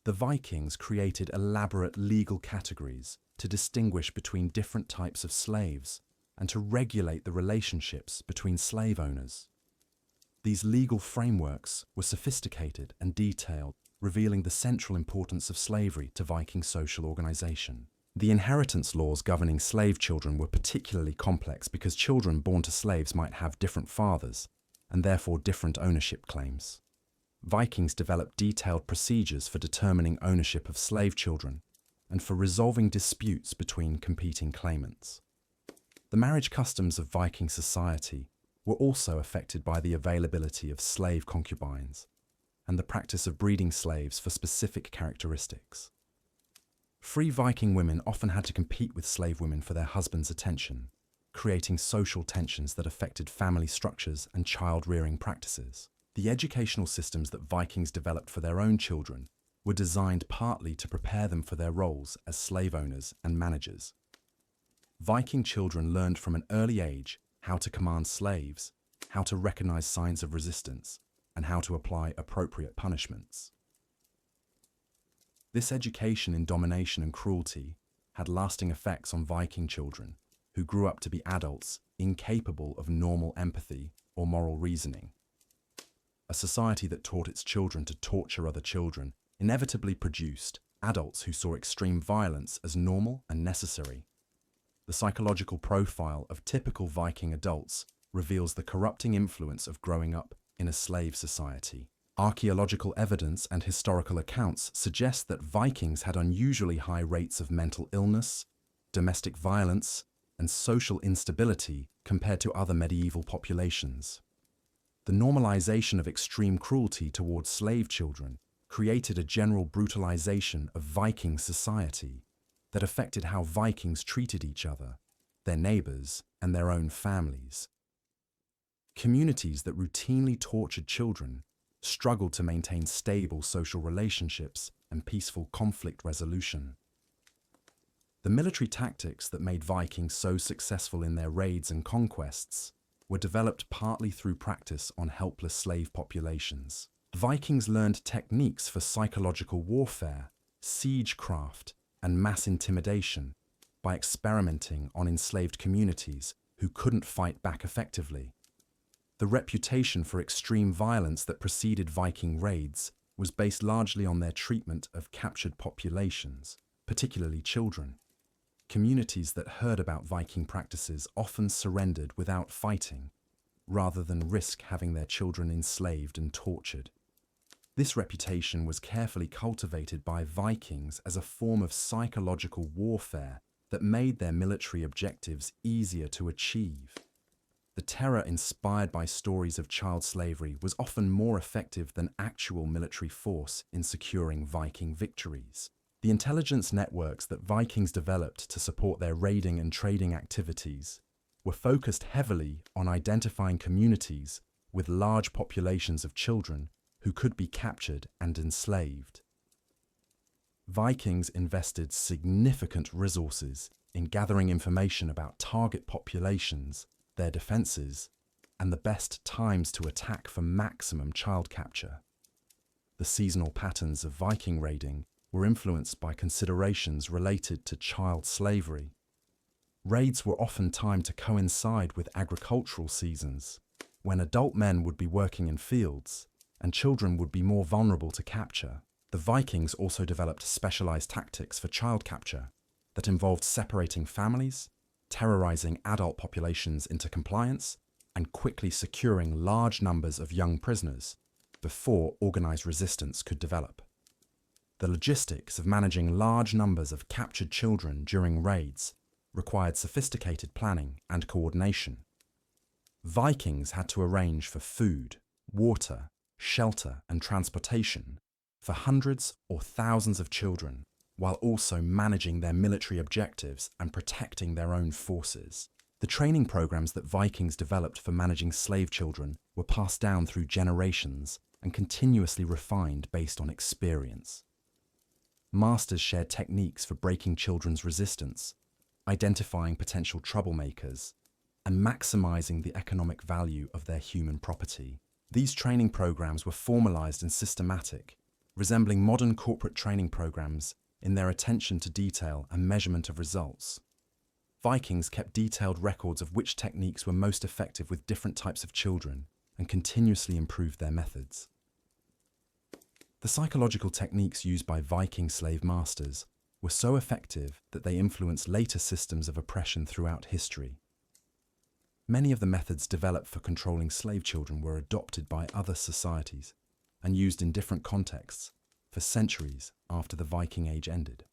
The Vikings created elaborate legal categories to distinguish between different types of slaves and to regulate the relationships between slave owners. These legal frameworks were sophisticated and detailed, revealing the central importance of slavery to Viking social organization. The inheritance laws governing slave children were particularly complex because children born to slaves might have different fathers and therefore different ownership claims. Vikings developed detailed procedures for determining ownership of slave children and for resolving disputes between competing claimants. The marriage customs of Viking society were also affected by the availability of slave concubines and the practice of breeding slaves for specific characteristics. Free Viking women often had to compete with slave women for their husbands' attention, creating social tensions that affected family structures and child-rearing practices. The educational systems that Vikings developed for their own children were designed partly to prepare them for their roles as slave owners and managers. Viking children learned from an early age how to command slaves, how to recognize signs of resistance, and how to apply appropriate punishments. This education in domination and cruelty had lasting effects on Viking children, who grew up to be adults incapable of normal empathy or moral reasoning. A society that taught its children to torture other children inevitably produced adults who saw extreme violence as normal and necessary. The psychological profile of typical Viking adults reveals the corrupting influence of growing up in a slave society. Archaeological evidence and historical accounts suggest that Vikings had unusually high rates of mental illness, domestic violence, and social instability compared to other medieval populations. The normalization of extreme cruelty towards slave children created a general brutalization of Viking society that affected how Vikings treated each other, their neighbors, and their own families. Communities that routinely tortured children struggled to maintain stable social relationships and peaceful conflict resolution. The military tactics that made Vikings so successful in their raids and conquests were developed partly through practice on helpless slave populations. Vikings learned techniques for psychological warfare, siegecraft, and mass intimidation by experimenting on enslaved communities who couldn't fight back effectively. The reputation for extreme violence that preceded Viking raids was based largely on their treatment of captured populations, particularly children. Communities that heard about Viking practices often surrendered without fighting, rather than risk having their children enslaved and tortured. This reputation was carefully cultivated by Vikings as a form of psychological warfare that made their military objectives easier to achieve. The terror inspired by stories of child slavery was often more effective than actual military force in securing Viking victories. The intelligence networks that Vikings developed to support their raiding and trading activities were focused heavily on identifying communities with large populations of children who could be captured and enslaved. Vikings invested significant resources in gathering information about target populations, their defenses, and the best times to attack for maximum child capture. The seasonal patterns of Viking raiding were influenced by considerations related to child slavery. Raids were often timed to coincide with agricultural seasons, when adult men would be working in fields and children would be more vulnerable to capture. The Vikings also developed specialized tactics for child capture that involved separating families, terrorizing adult populations into compliance and quickly securing large numbers of young prisoners before organized resistance could develop. The logistics of managing large numbers of captured children during raids required sophisticated planning and coordination. Vikings had to arrange for food, water, shelter, and transportation for hundreds or thousands of children, while also managing their military objectives and protecting their own forces. The training programs that Vikings developed for managing slave children were passed down through generations and continuously refined based on experience. Masters shared techniques for breaking children's resistance, identifying potential troublemakers, and maximizing the economic value of their human property. These training programs were formalized and systematic, resembling modern corporate training programs in their attention to detail and measurement of results. Vikings kept detailed records of which techniques were most effective with different types of children and continuously improved their methods. The psychological techniques used by Viking slave masters were so effective that they influenced later systems of oppression throughout history. Many of the methods developed for controlling slave children were adopted by other societies and used in different contexts for centuries after the Viking Age ended.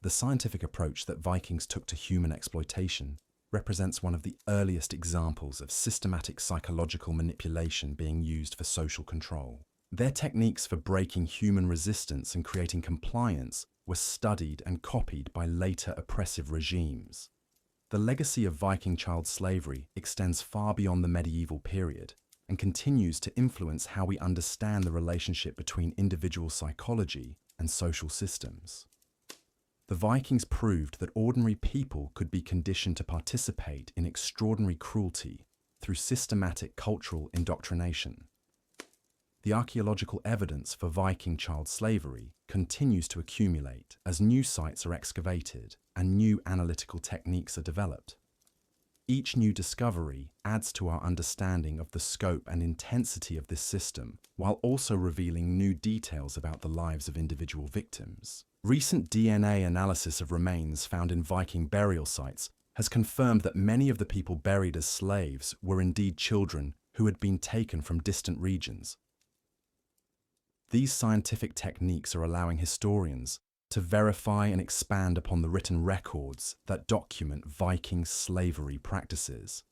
The scientific approach that Vikings took to human exploitation represents one of the earliest examples of systematic psychological manipulation being used for social control. Their techniques for breaking human resistance and creating compliance were studied and copied by later oppressive regimes. The legacy of Viking child slavery extends far beyond the medieval period and continues to influence how we understand the relationship between individual psychology and social systems. The Vikings proved that ordinary people could be conditioned to participate in extraordinary cruelty through systematic cultural indoctrination. The archaeological evidence for Viking child slavery continues to accumulate as new sites are excavated and new analytical techniques are developed. Each new discovery adds to our understanding of the scope and intensity of this system, while also revealing new details about the lives of individual victims. Recent DNA analysis of remains found in Viking burial sites has confirmed that many of the people buried as slaves were indeed children who had been taken from distant regions. These scientific techniques are allowing historians to verify and expand upon the written records that document Viking slavery practices.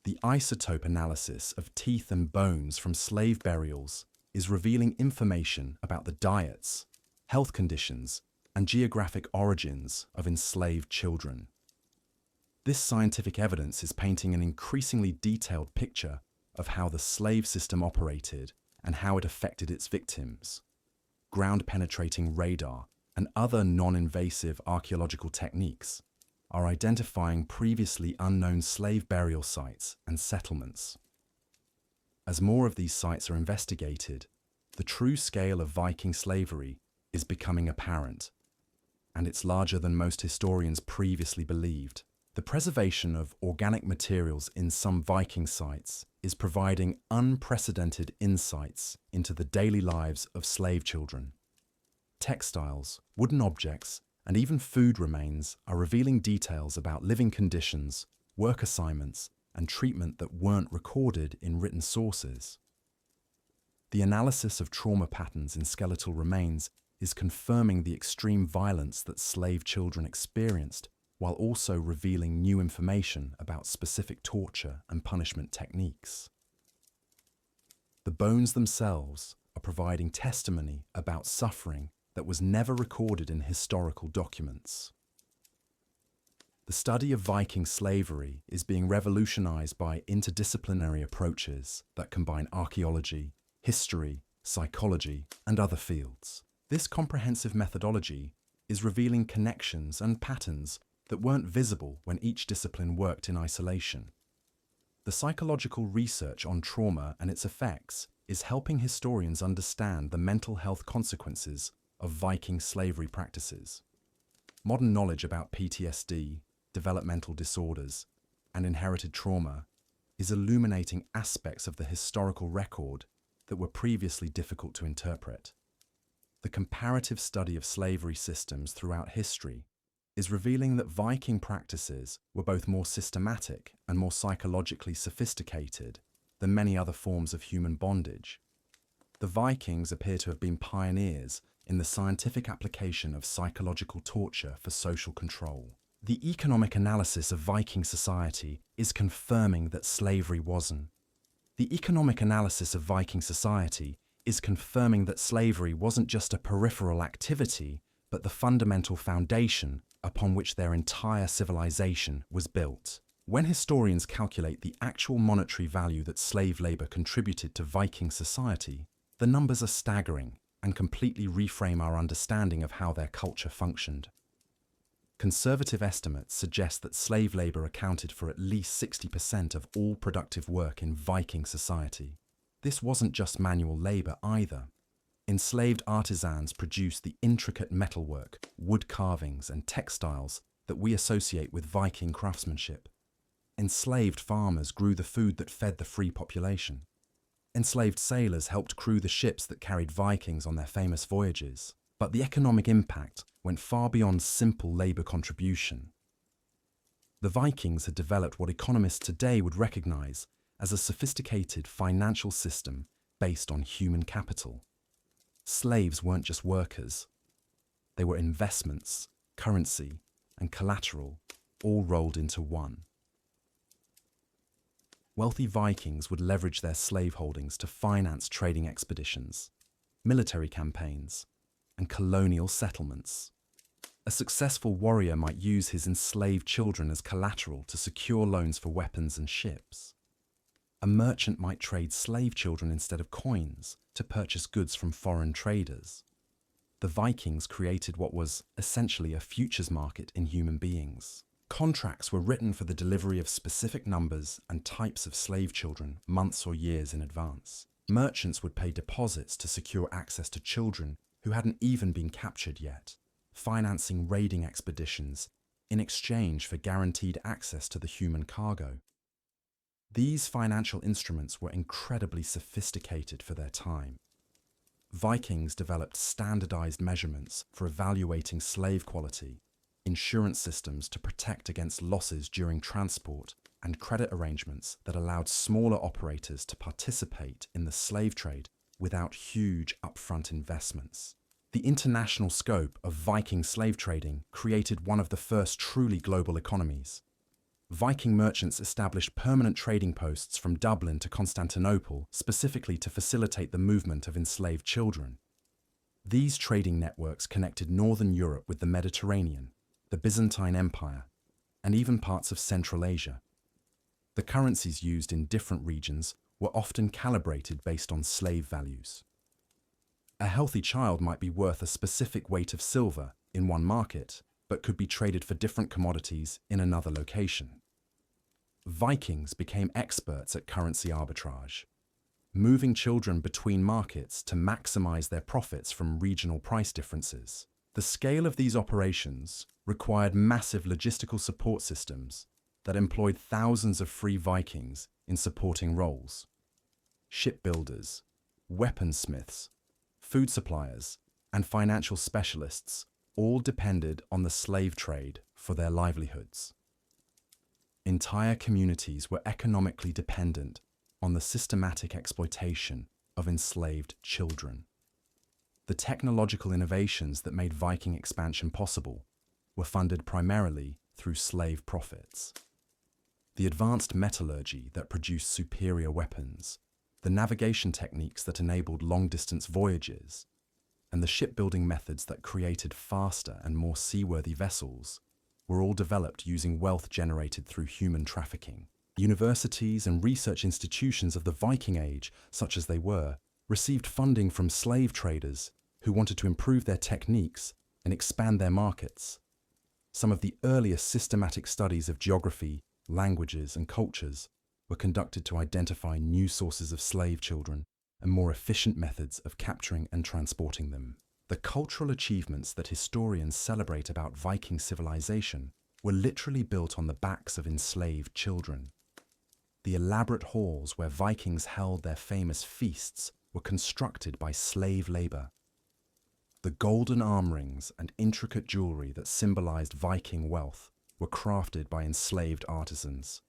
The isotope analysis of teeth and bones from slave burials is revealing information about the diets, health conditions, and geographic origins of enslaved children. This scientific evidence is painting an increasingly detailed picture of how the slave system operated and how it affected its victims. Ground-penetrating radar and other non-invasive archaeological techniques are identifying previously unknown slave burial sites and settlements. As more of these sites are investigated, the true scale of Viking slavery is becoming apparent, and it's larger than most historians previously believed. The preservation of organic materials in some Viking sites is providing unprecedented insights into the daily lives of slave children. Textiles, wooden objects, and even food remains are revealing details about living conditions, work assignments, and treatment that weren't recorded in written sources. The analysis of trauma patterns in skeletal remains is confirming the extreme violence that slave children experienced, while also revealing new information about specific torture and punishment techniques. The bones themselves are providing testimony about suffering that was never recorded in historical documents. The study of Viking slavery is being revolutionized by interdisciplinary approaches that combine archaeology, history, psychology, and other fields. This comprehensive methodology is revealing connections and patterns that weren't visible when each discipline worked in isolation. The psychological research on trauma and its effects is helping historians understand the mental health consequences of Viking slavery practices. Modern knowledge about PTSD, developmental disorders, and inherited trauma is illuminating aspects of the historical record that were previously difficult to interpret. The comparative study of slavery systems throughout history is revealing that Viking practices were both more systematic and more psychologically sophisticated than many other forms of human bondage. The Vikings appear to have been pioneers in the scientific application of psychological torture for social control. The economic analysis of Viking society is confirming that slavery wasn't. The economic analysis of Viking society is confirming that slavery wasn't just a peripheral activity, but the fundamental foundation upon which their entire civilization was built. When historians calculate the actual monetary value that slave labor contributed to Viking society, the numbers are staggering and completely reframe our understanding of how their culture functioned. Conservative estimates suggest that slave labor accounted for at least 60% of all productive work in Viking society. This wasn't just manual labor either. Enslaved artisans produced the intricate metalwork, wood carvings, and textiles that we associate with Viking craftsmanship. Enslaved farmers grew the food that fed the free population. Enslaved sailors helped crew the ships that carried Vikings on their famous voyages. But the economic impact went far beyond simple labor contribution. The Vikings had developed what economists today would recognize as a sophisticated financial system based on human capital. Slaves weren't just workers. They were investments, currency, and collateral, all rolled into one. Wealthy Vikings would leverage their slave holdings to finance trading expeditions, military campaigns, and colonial settlements. A successful warrior might use his enslaved children as collateral to secure loans for weapons and ships. A merchant might trade slave children instead of coins to purchase goods from foreign traders. The Vikings created what was essentially a futures market in human beings. Contracts were written for the delivery of specific numbers and types of slave children months or years in advance. Merchants would pay deposits to secure access to children who hadn't even been captured yet, financing raiding expeditions in exchange for guaranteed access to the human cargo. These financial instruments were incredibly sophisticated for their time. Vikings developed standardized measurements for evaluating slave quality, insurance systems to protect against losses during transport, and credit arrangements that allowed smaller operators to participate in the slave trade without huge upfront investments. The international scope of Viking slave trading created one of the first truly global economies. Viking merchants established permanent trading posts from Dublin to Constantinople specifically to facilitate the movement of enslaved children. These trading networks connected northern Europe with the Mediterranean, the Byzantine Empire, and even parts of Central Asia. The currencies used in different regions were often calibrated based on slave values. A healthy child might be worth a specific weight of silver in one market, but could be traded for different commodities in another location. Vikings became experts at currency arbitrage, moving children between markets to maximize their profits from regional price differences. The scale of these operations required massive logistical support systems that employed thousands of free Vikings in supporting roles. Shipbuilders, weaponsmiths, food suppliers, and financial specialists all depended on the slave trade for their livelihoods. Entire communities were economically dependent on the systematic exploitation of enslaved children. The technological innovations that made Viking expansion possible were funded primarily through slave profits. The advanced metallurgy that produced superior weapons, the navigation techniques that enabled long-distance voyages, and the shipbuilding methods that created faster and more seaworthy vessels were all developed using wealth generated through human trafficking. Universities and research institutions of the Viking Age, such as they were, received funding from slave traders who wanted to improve their techniques and expand their markets. Some of the earliest systematic studies of geography, languages, and cultures were conducted to identify new sources of slave children and more efficient methods of capturing and transporting them. The cultural achievements that historians celebrate about Viking civilization were literally built on the backs of enslaved children. The elaborate halls where Vikings held their famous feasts were constructed by slave labor. The The golden arm rings and intricate jewelry that symbolized Viking wealth were crafted by enslaved artisans.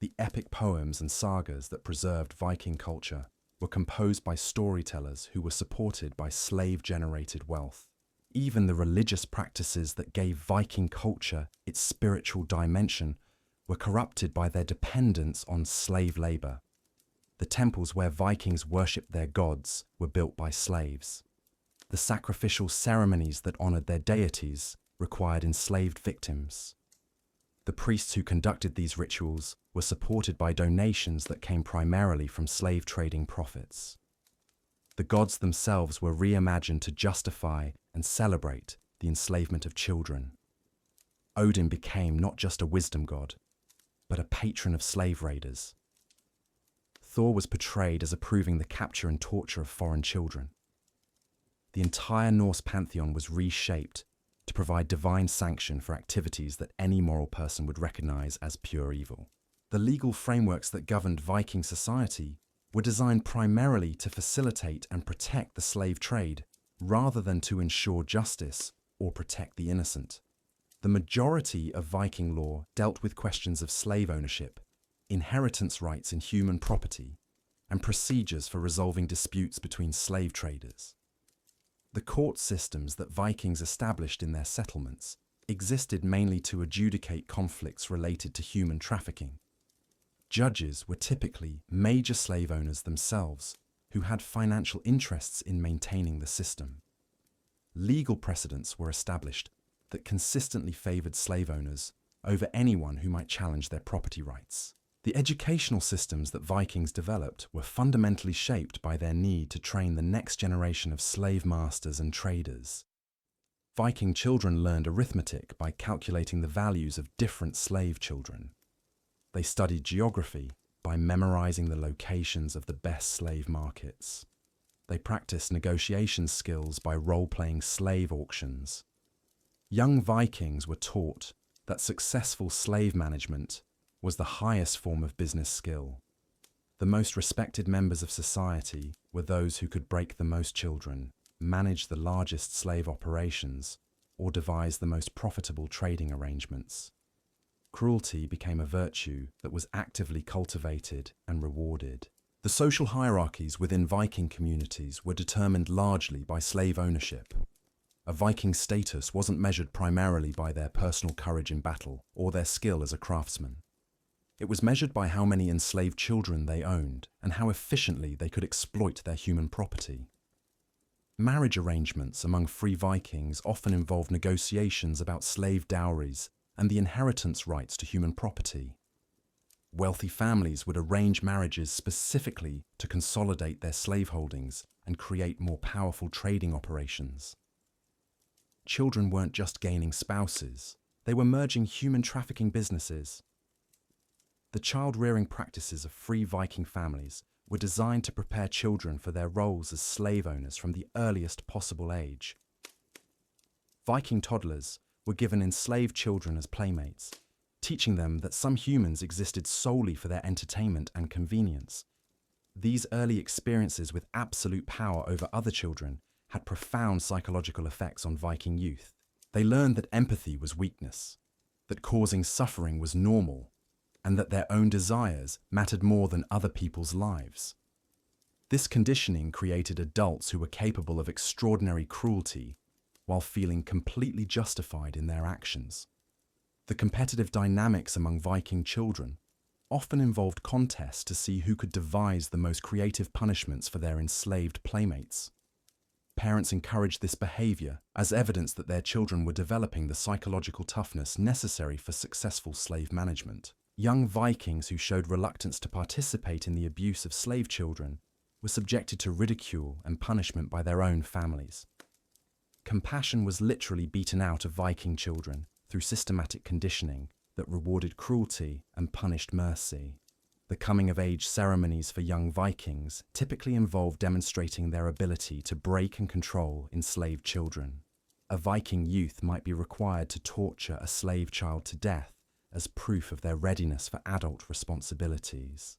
The epic poems and sagas that preserved Viking culture were composed by storytellers who were supported by slave-generated wealth. Even the religious practices that gave Viking culture its spiritual dimension were corrupted by their dependence on slave labor. The temples where Vikings worshipped their gods were built by slaves. The sacrificial ceremonies that honored their deities required enslaved victims. The priests who conducted these rituals were supported by donations that came primarily from slave trading profits. The gods themselves were reimagined to justify and celebrate the enslavement of children. Odin became not just a wisdom god, but a patron of slave raiders. Thor was portrayed as approving the capture and torture of foreign children. The entire Norse pantheon was reshaped to provide divine sanction for activities that any moral person would recognize as pure evil. The legal frameworks that governed Viking society were designed primarily to facilitate and protect the slave trade, rather than to ensure justice or protect the innocent. The majority of Viking law dealt with questions of slave ownership, inheritance rights in human property, and procedures for resolving disputes between slave traders. The court systems that Vikings established in their settlements existed mainly to adjudicate conflicts related to human trafficking. Judges were typically major slave owners themselves, who had financial interests in maintaining the system. Legal precedents were established that consistently favored slave owners over anyone who might challenge their property rights. The educational systems that Vikings developed were fundamentally shaped by their need to train the next generation of slave masters and traders. Viking children learned arithmetic by calculating the values of different slave children. They studied geography by memorizing the locations of the best slave markets. They practiced negotiation skills by role-playing slave auctions. Young Vikings were taught that successful slave management was the highest form of business skill. The most respected members of society were those who could break the most children, manage the largest slave operations, or devise the most profitable trading arrangements. Cruelty became a virtue that was actively cultivated and rewarded. The social hierarchies within Viking communities were determined largely by slave ownership. A Viking's status wasn't measured primarily by their personal courage in battle or their skill as a craftsman. It was measured by how many enslaved children they owned and how efficiently they could exploit their human property. Marriage arrangements among free Vikings often involved negotiations about slave dowries and the inheritance rights to human property. Wealthy families would arrange marriages specifically to consolidate their slaveholdings and create more powerful trading operations. Children weren't just gaining spouses, they were merging human trafficking businesses. The child-rearing practices of free Viking families were designed to prepare children for their roles as slave owners from the earliest possible age. Viking toddlers were given enslaved children as playmates, teaching them that some humans existed solely for their entertainment and convenience. These early experiences with absolute power over other children had profound psychological effects on Viking youth. They learned that empathy was weakness, that causing suffering was normal, and that their own desires mattered more than other people's lives. This conditioning created adults who were capable of extraordinary cruelty while feeling completely justified in their actions. The competitive dynamics among Viking children often involved contests to see who could devise the most creative punishments for their enslaved playmates. Parents encouraged this behavior as evidence that their children were developing the psychological toughness necessary for successful slave management. Young Vikings who showed reluctance to participate in the abuse of slave children were subjected to ridicule and punishment by their own families. Compassion was literally beaten out of Viking children through systematic conditioning that rewarded cruelty and punished mercy. The coming-of-age ceremonies for young Vikings typically involved demonstrating their ability to break and control enslaved children. A Viking youth might be required to torture a slave child to death as proof of their readiness for adult responsibilities.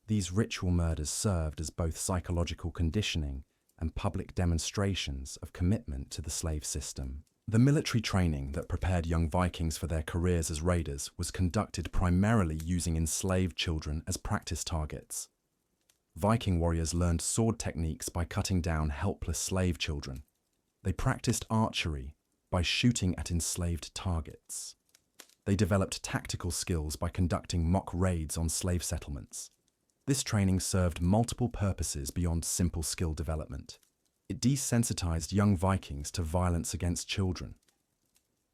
These ritual murders served as both psychological conditioning and public demonstrations of commitment to the slave system. The military training that prepared young Vikings for their careers as raiders was conducted primarily using enslaved children as practice targets. Viking warriors learned sword techniques by cutting down helpless slave children. They practiced archery by shooting at enslaved targets. They developed tactical skills by conducting mock raids on slave settlements. This training served multiple purposes beyond simple skill development. It desensitized young Vikings to violence against children,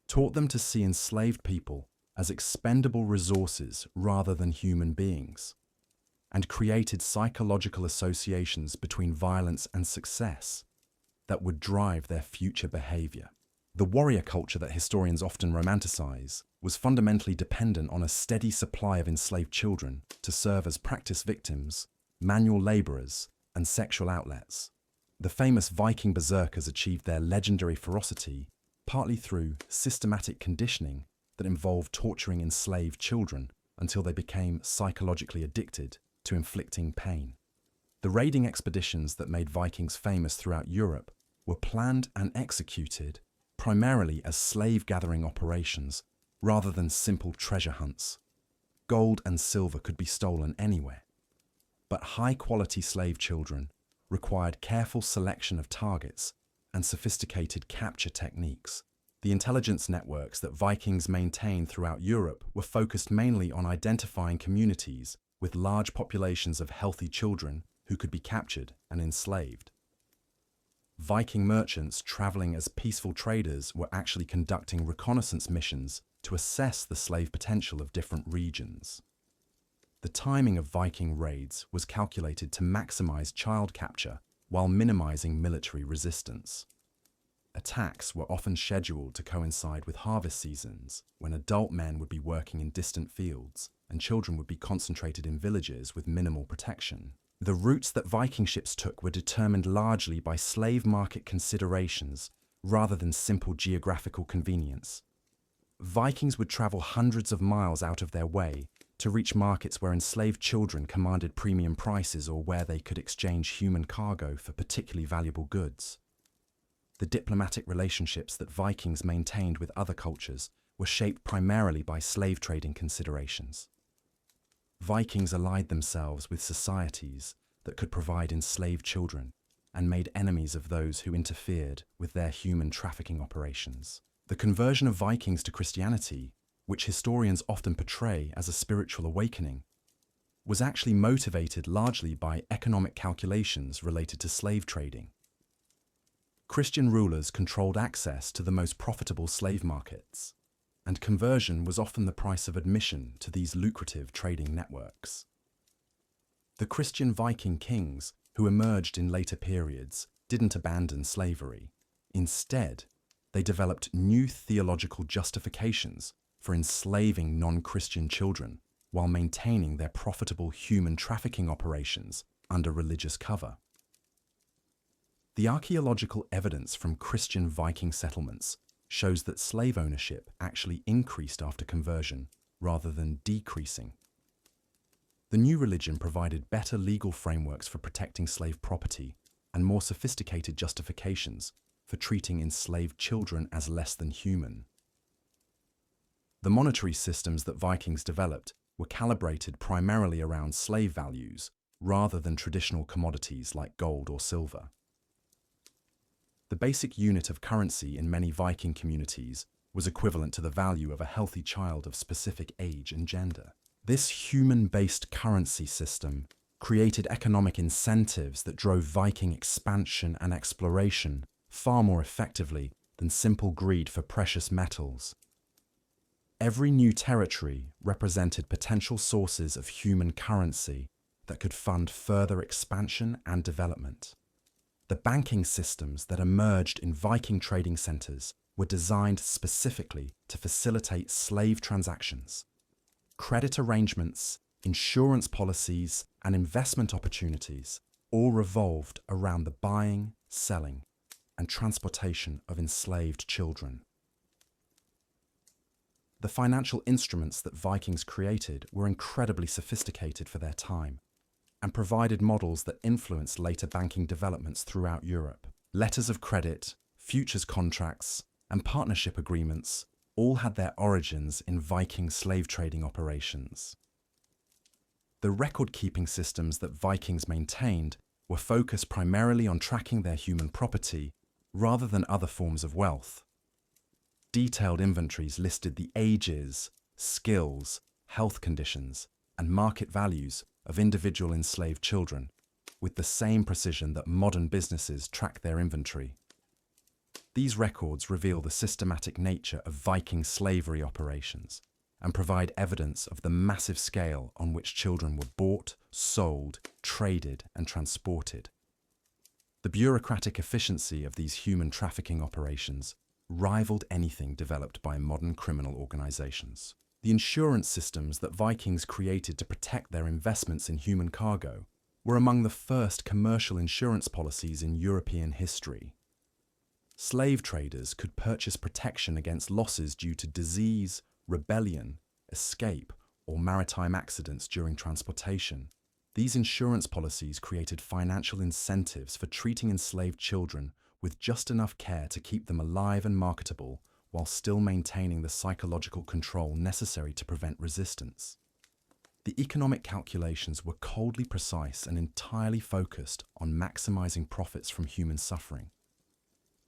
taught them to see enslaved people as expendable resources rather than human beings, and created psychological associations between violence and success that would drive their future behavior. The warrior culture that historians often romanticize was fundamentally dependent on a steady supply of enslaved children to serve as practice victims, manual laborers, and sexual outlets. The famous Viking berserkers achieved their legendary ferocity partly through systematic conditioning that involved torturing enslaved children until they became psychologically addicted to inflicting pain. The raiding expeditions that made Vikings famous throughout Europe were planned and executed primarily as slave-gathering operations rather than simple treasure hunts. Gold and silver could be stolen anywhere, but high-quality slave children required careful selection of targets and sophisticated capture techniques. The intelligence networks that Vikings maintained throughout Europe were focused mainly on identifying communities with large populations of healthy children who could be captured and enslaved. Viking merchants traveling as peaceful traders were actually conducting reconnaissance missions to assess the slave potential of different regions. The timing of Viking raids was calculated to maximize child capture while minimizing military resistance. Attacks were often scheduled to coincide with harvest seasons, when adult men would be working in distant fields and children would be concentrated in villages with minimal protection. The routes that Viking ships took were determined largely by slave market considerations rather than simple geographical convenience. Vikings would travel hundreds of miles out of their way to reach markets where enslaved children commanded premium prices or where they could exchange human cargo for particularly valuable goods. The diplomatic relationships that Vikings maintained with other cultures were shaped primarily by slave trading considerations. Vikings allied themselves with societies that could provide enslaved children and made enemies of those who interfered with their human trafficking operations. The conversion of Vikings to Christianity, which historians often portray as a spiritual awakening, was actually motivated largely by economic calculations related to slave trading. Christian rulers controlled access to the most profitable slave markets, and conversion was often the price of admission to these lucrative trading networks. The Christian Viking kings who emerged in later periods didn't abandon slavery. Instead, they developed new theological justifications for enslaving non-Christian children while maintaining their profitable human trafficking operations under religious cover. The archaeological evidence from Christian Viking settlements shows that slave ownership actually increased after conversion rather than decreasing. The new religion provided better legal frameworks for protecting slave property and more sophisticated justifications for treating enslaved children as less than human. The monetary systems that Vikings developed were calibrated primarily around slave values rather than traditional commodities like gold or silver. The basic unit of currency in many Viking communities was equivalent to the value of a healthy child of specific age and gender. This human-based currency system created economic incentives that drove Viking expansion and exploration far more effectively than simple greed for precious metals. Every new territory represented potential sources of human currency that could fund further expansion and development. The banking systems that emerged in Viking trading centers were designed specifically to facilitate slave transactions. Credit arrangements, insurance policies, and investment opportunities all revolved around the buying, selling, and transportation of enslaved children. The financial instruments that Vikings created were incredibly sophisticated for their time. and provided models that influenced later banking developments throughout Europe. Letters of credit, futures contracts, and partnership agreements all had their origins in Viking slave trading operations. The record-keeping systems that Vikings maintained were focused primarily on tracking their human property rather than other forms of wealth. Detailed inventories listed the ages, skills, health conditions, and market values of individual enslaved children, with the same precision that modern businesses track their inventory. These records reveal the systematic nature of Viking slavery operations and provide evidence of the massive scale on which children were bought, sold, traded, and transported. The bureaucratic efficiency of these human trafficking operations rivaled anything developed by modern criminal organizations. The insurance systems that Vikings created to protect their investments in human cargo were among the first commercial insurance policies in European history. Slave traders could purchase protection against losses due to disease, rebellion, escape, or maritime accidents during transportation. These insurance policies created financial incentives for treating enslaved children with just enough care to keep them alive and marketable while still maintaining the psychological control necessary to prevent resistance. The economic calculations were coldly precise and entirely focused on maximizing profits from human suffering.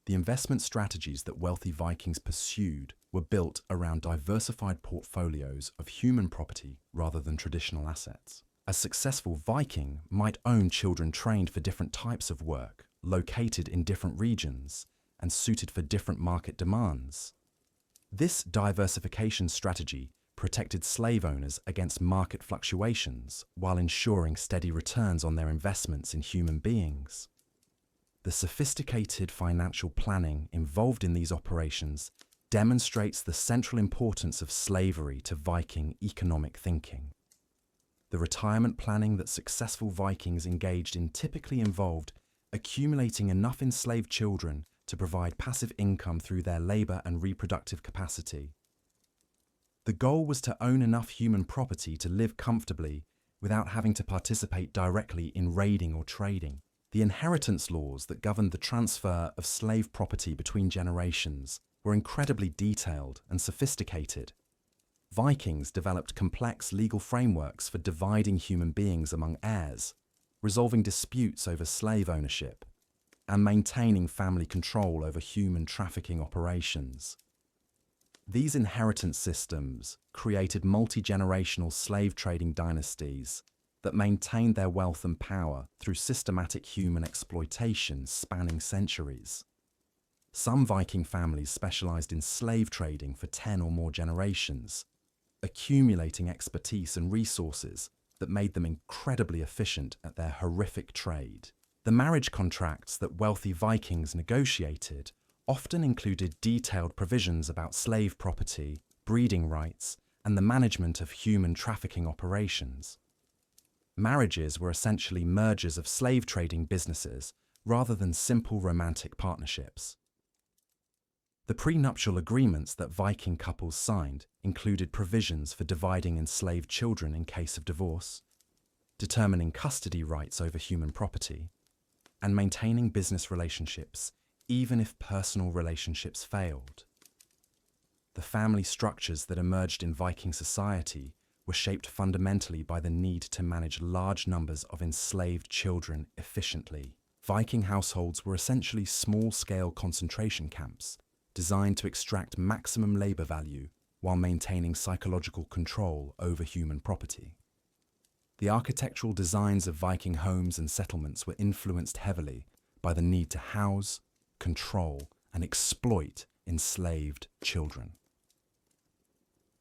The investment strategies that wealthy Vikings pursued were built around diversified portfolios of human property rather than traditional assets. A successful Viking might own children trained for different types of work, located in different regions, and suited for different market demands. This diversification strategy protected slave owners against market fluctuations while ensuring steady returns on their investments in human beings. The sophisticated financial planning involved in these operations demonstrates the central importance of slavery to Viking economic thinking. The retirement planning that successful Vikings engaged in typically involved accumulating enough enslaved children to provide passive income through their labor and reproductive capacity. The goal was to own enough human property to live comfortably without having to participate directly in raiding or trading. The inheritance laws that governed the transfer of slave property between generations were incredibly detailed and sophisticated. Vikings developed complex legal frameworks for dividing human beings among heirs, resolving disputes over slave ownership, and maintaining family control over human trafficking operations. These inheritance systems created multi-generational slave trading dynasties that maintained their wealth and power through systematic human exploitation spanning centuries. Some Viking families specialized in slave trading for 10 or more generations, accumulating expertise and resources that made them incredibly efficient at their horrific trade. The marriage contracts that wealthy Vikings negotiated often included detailed provisions about slave property, breeding rights, and the management of human trafficking operations. Marriages were essentially mergers of slave trading businesses rather than simple romantic partnerships. The prenuptial agreements that Viking couples signed included provisions for dividing enslaved children in case of divorce, determining custody rights over human property, and maintaining business relationships even if personal relationships failed. The family structures that emerged in Viking society were shaped fundamentally by the need to manage large numbers of enslaved children efficiently. Viking households were essentially small-scale concentration camps designed to extract maximum labor value while maintaining psychological control over human property. The architectural designs of Viking homes and settlements were influenced heavily by the need to house, control, and exploit enslaved children.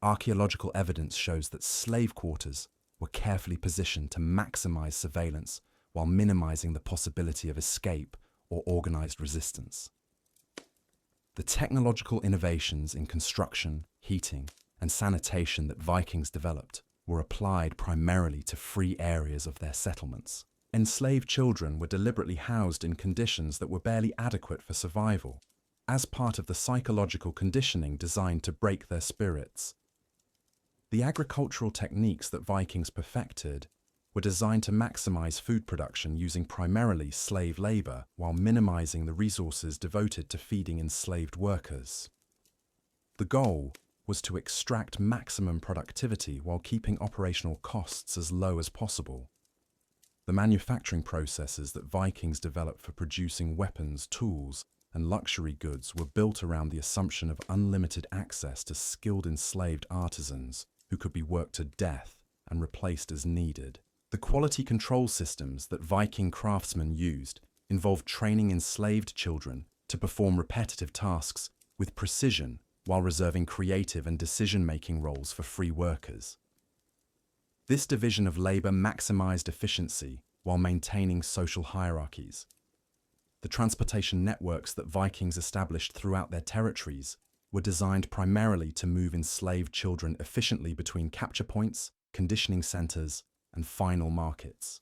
Archaeological evidence shows that slave quarters were carefully positioned to maximize surveillance while minimizing the possibility of escape or organized resistance. The technological innovations in construction, heating, and sanitation that Vikings developed were applied primarily to free areas of their settlements. Enslaved children were deliberately housed in conditions that were barely adequate for survival, as part of the psychological conditioning designed to break their spirits. The agricultural techniques that Vikings perfected were designed to maximize food production using primarily slave labor while minimizing the resources devoted to feeding enslaved workers. The goal was to extract maximum productivity while keeping operational costs as low as possible. The manufacturing processes that Vikings developed for producing weapons, tools, and luxury goods were built around the assumption of unlimited access to skilled enslaved artisans who could be worked to death and replaced as needed. The quality control systems that Viking craftsmen used involved training enslaved children to perform repetitive tasks with precision while reserving creative and decision-making roles for free workers. This division of labor maximized efficiency while maintaining social hierarchies. The transportation networks that Vikings established throughout their territories were designed primarily to move enslaved children efficiently between capture points, conditioning centers, and final markets.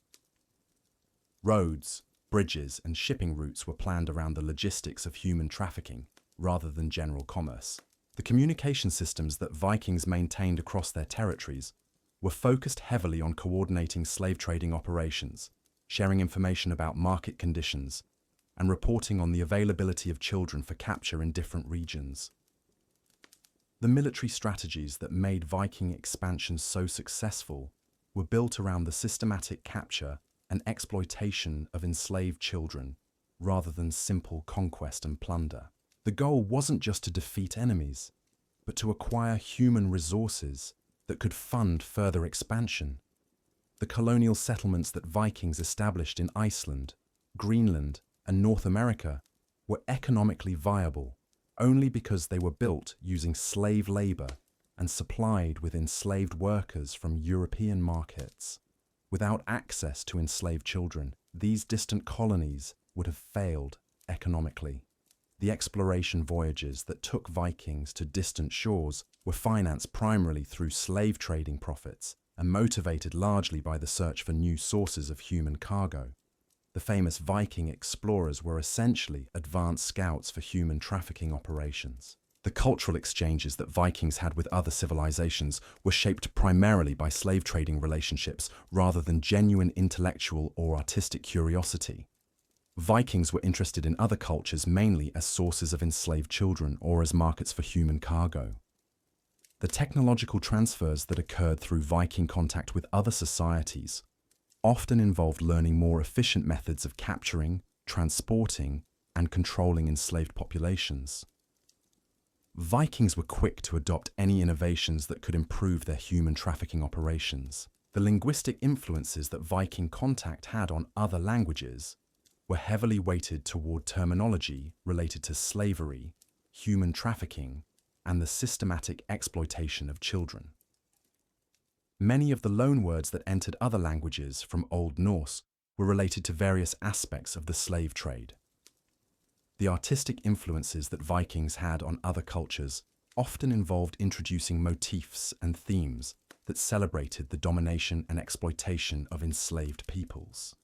Roads, bridges, and shipping routes were planned around the logistics of human trafficking rather than general commerce. The communication systems that Vikings maintained across their territories were focused heavily on coordinating slave trading operations, sharing information about market conditions, and reporting on the availability of children for capture in different regions. The military strategies that made Viking expansion so successful were built around the systematic capture and exploitation of enslaved children rather than simple conquest and plunder. The goal wasn't just to defeat enemies, but to acquire human resources that could fund further expansion. The colonial settlements that Vikings established in Iceland, Greenland, and North America were economically viable only because they were built using slave labor and supplied with enslaved workers from European markets. Without access to enslaved children, these distant colonies would have failed economically. The exploration voyages that took Vikings to distant shores were financed primarily through slave trading profits and motivated largely by the search for new sources of human cargo. The famous Viking explorers were essentially advanced scouts for human trafficking operations. The cultural exchanges that Vikings had with other civilizations were shaped primarily by slave trading relationships rather than genuine intellectual or artistic curiosity. Vikings were interested in other cultures mainly as sources of enslaved children or as markets for human cargo. The technological transfers that occurred through Viking contact with other societies often involved learning more efficient methods of capturing, transporting, and controlling enslaved populations. Vikings were quick to adopt any innovations that could improve their human trafficking operations. The linguistic influences that Viking contact had on other languages were heavily weighted toward terminology related to slavery, human trafficking, and the systematic exploitation of children. Many of the loanwords that entered other languages from Old Norse were related to various aspects of the slave trade. The artistic influences that Vikings had on other cultures often involved introducing motifs and themes that celebrated the domination and exploitation of enslaved peoples.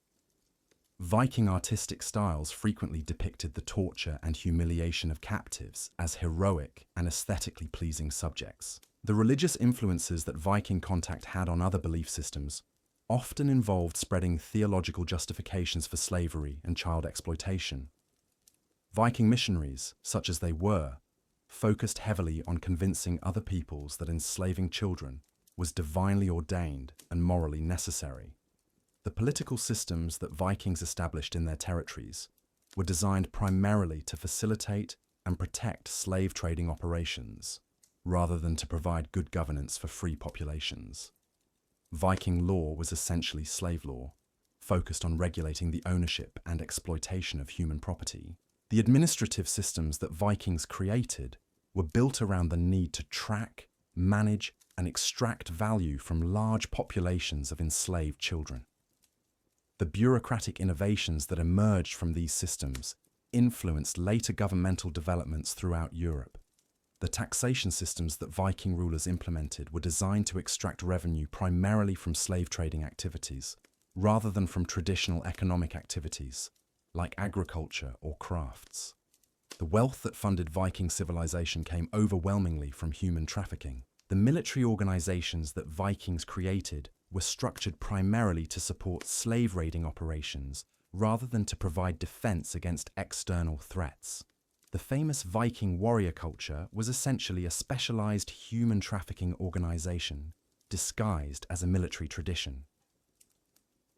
Viking artistic styles frequently depicted the torture and humiliation of captives as heroic and aesthetically pleasing subjects. The religious influences that Viking contact had on other belief systems often involved spreading theological justifications for slavery and child exploitation. Viking missionaries, such as they were, focused heavily on convincing other peoples that enslaving children was divinely ordained and morally necessary. The political systems that Vikings established in their territories were designed primarily to facilitate and protect slave trading operations, rather than to provide good governance for free populations. Viking law was essentially slave law, focused on regulating the ownership and exploitation of human property. The administrative systems that Vikings created were built around the need to track, manage, and extract value from large populations of enslaved children. The bureaucratic innovations that emerged from these systems influenced later governmental developments throughout Europe. The taxation systems that Viking rulers implemented were designed to extract revenue primarily from slave trading activities, rather than from traditional economic activities, like agriculture or crafts. The wealth that funded Viking civilization came overwhelmingly from human trafficking. The military organizations that Vikings created were structured primarily to support slave raiding operations rather than to provide defense against external threats. The famous Viking warrior culture was essentially a specialized human trafficking organization disguised as a military tradition.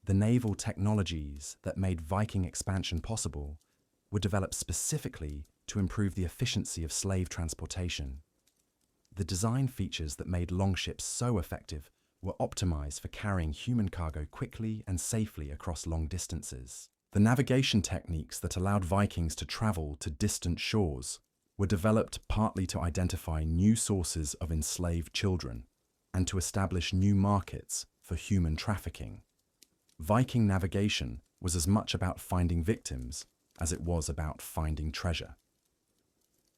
The naval technologies that made Viking expansion possible were developed specifically to improve the efficiency of slave transportation. The design features that made longships so effective were optimized for carrying human cargo quickly and safely across long distances. The navigation techniques that allowed Vikings to travel to distant shores were developed partly to identify new sources of enslaved children and to establish new markets for human trafficking. Viking navigation was as much about finding victims as it was about finding treasure.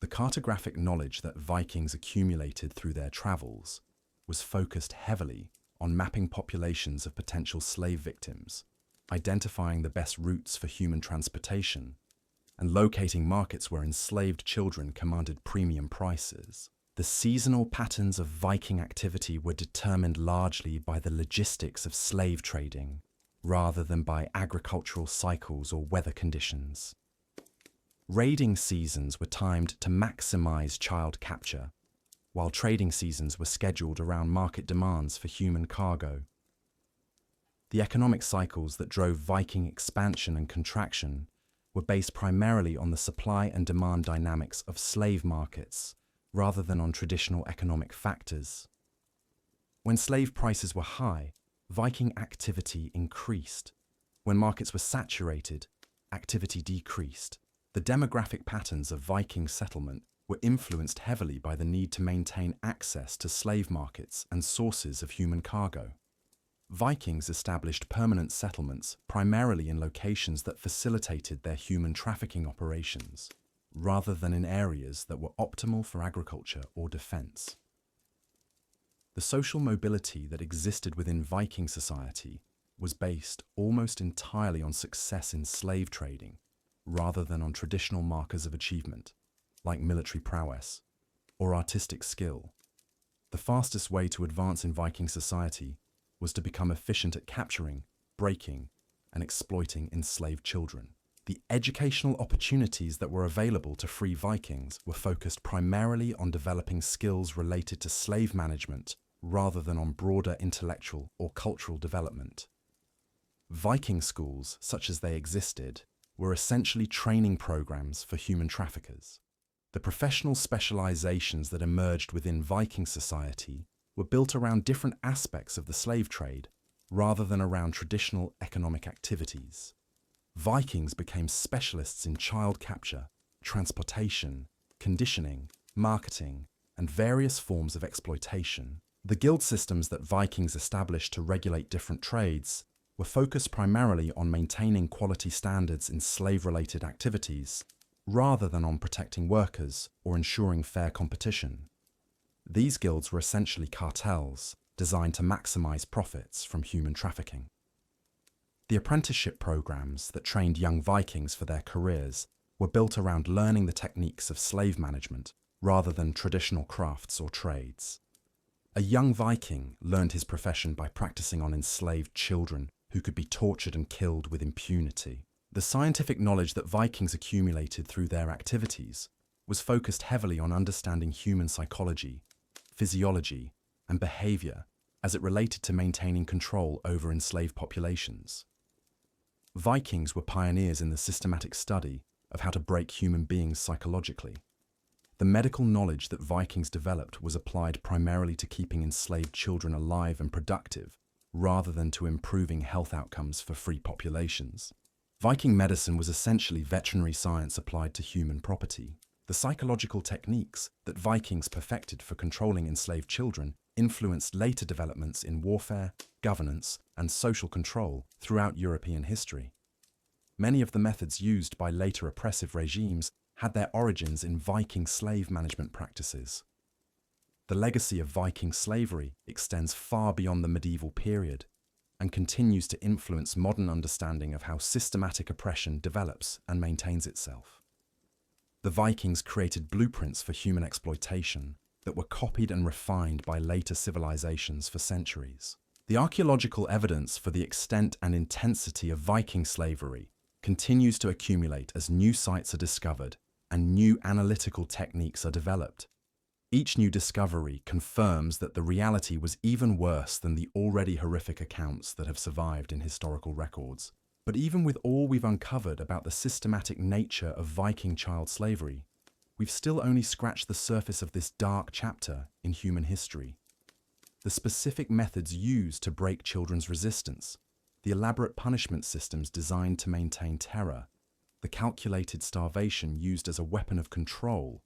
The cartographic knowledge that Vikings accumulated through their travels was focused heavily on mapping populations of potential slave victims, identifying the best routes for human transportation, and locating markets where enslaved children commanded premium prices. The seasonal patterns of Viking activity were determined largely by the logistics of slave trading, rather than by agricultural cycles or weather conditions. Raiding seasons were timed to maximize child capture, while trading seasons were scheduled around market demands for human cargo. The economic cycles that drove Viking expansion and contraction were based primarily on the supply and demand dynamics of slave markets, rather than on traditional economic factors. When slave prices were high, Viking activity increased. When markets were saturated, activity decreased. The demographic patterns of Viking settlement were influenced heavily by the need to maintain access to slave markets and sources of human cargo. Vikings established permanent settlements primarily in locations that facilitated their human trafficking operations, rather than in areas that were optimal for agriculture or defense. The social mobility that existed within Viking society was based almost entirely on success in slave trading, rather than on traditional markers of achievement, like military prowess or artistic skill. The fastest way to advance in Viking society was to become efficient at capturing, breaking, and exploiting enslaved children. The educational opportunities that were available to free Vikings were focused primarily on developing skills related to slave management rather than on broader intellectual or cultural development. Viking schools, such as they existed, were essentially training programs for human traffickers. The professional specializations that emerged within Viking society were built around different aspects of the slave trade, rather than around traditional economic activities. Vikings became specialists in child capture, transportation, conditioning, marketing, and various forms of exploitation. The guild systems that Vikings established to regulate different trades were focused primarily on maintaining quality standards in slave-related activities, rather than on protecting workers or ensuring fair competition. These guilds were essentially cartels designed to maximize profits from human trafficking. The apprenticeship programs that trained young Vikings for their careers were built around learning the techniques of slave management rather than traditional crafts or trades. A young Viking learned his profession by practicing on enslaved children who could be tortured and killed with impunity. The scientific knowledge that Vikings accumulated through their activities was focused heavily on understanding human psychology, physiology, and behavior as it related to maintaining control over enslaved populations. Vikings were pioneers in the systematic study of how to break human beings psychologically. The medical knowledge that Vikings developed was applied primarily to keeping enslaved children alive and productive, rather than to improving health outcomes for free populations. Viking medicine was essentially veterinary science applied to human property. The psychological techniques that Vikings perfected for controlling enslaved children influenced later developments in warfare, governance, and social control throughout European history. Many of the methods used by later oppressive regimes had their origins in Viking slave management practices. The legacy of Viking slavery extends far beyond the medieval period and continues to influence modern understanding of how systematic oppression develops and maintains itself. The Vikings created blueprints for human exploitation that were copied and refined by later civilizations for centuries. The archaeological evidence for the extent and intensity of Viking slavery continues to accumulate as new sites are discovered and new analytical techniques are developed. Each new discovery confirms that the reality was even worse than the already horrific accounts that have survived in historical records. But even with all we've uncovered about the systematic nature of Viking child slavery, we've still only scratched the surface of this dark chapter in human history. The specific methods used to break children's resistance, the elaborate punishment systems designed to maintain terror, the calculated starvation used as a weapon of control,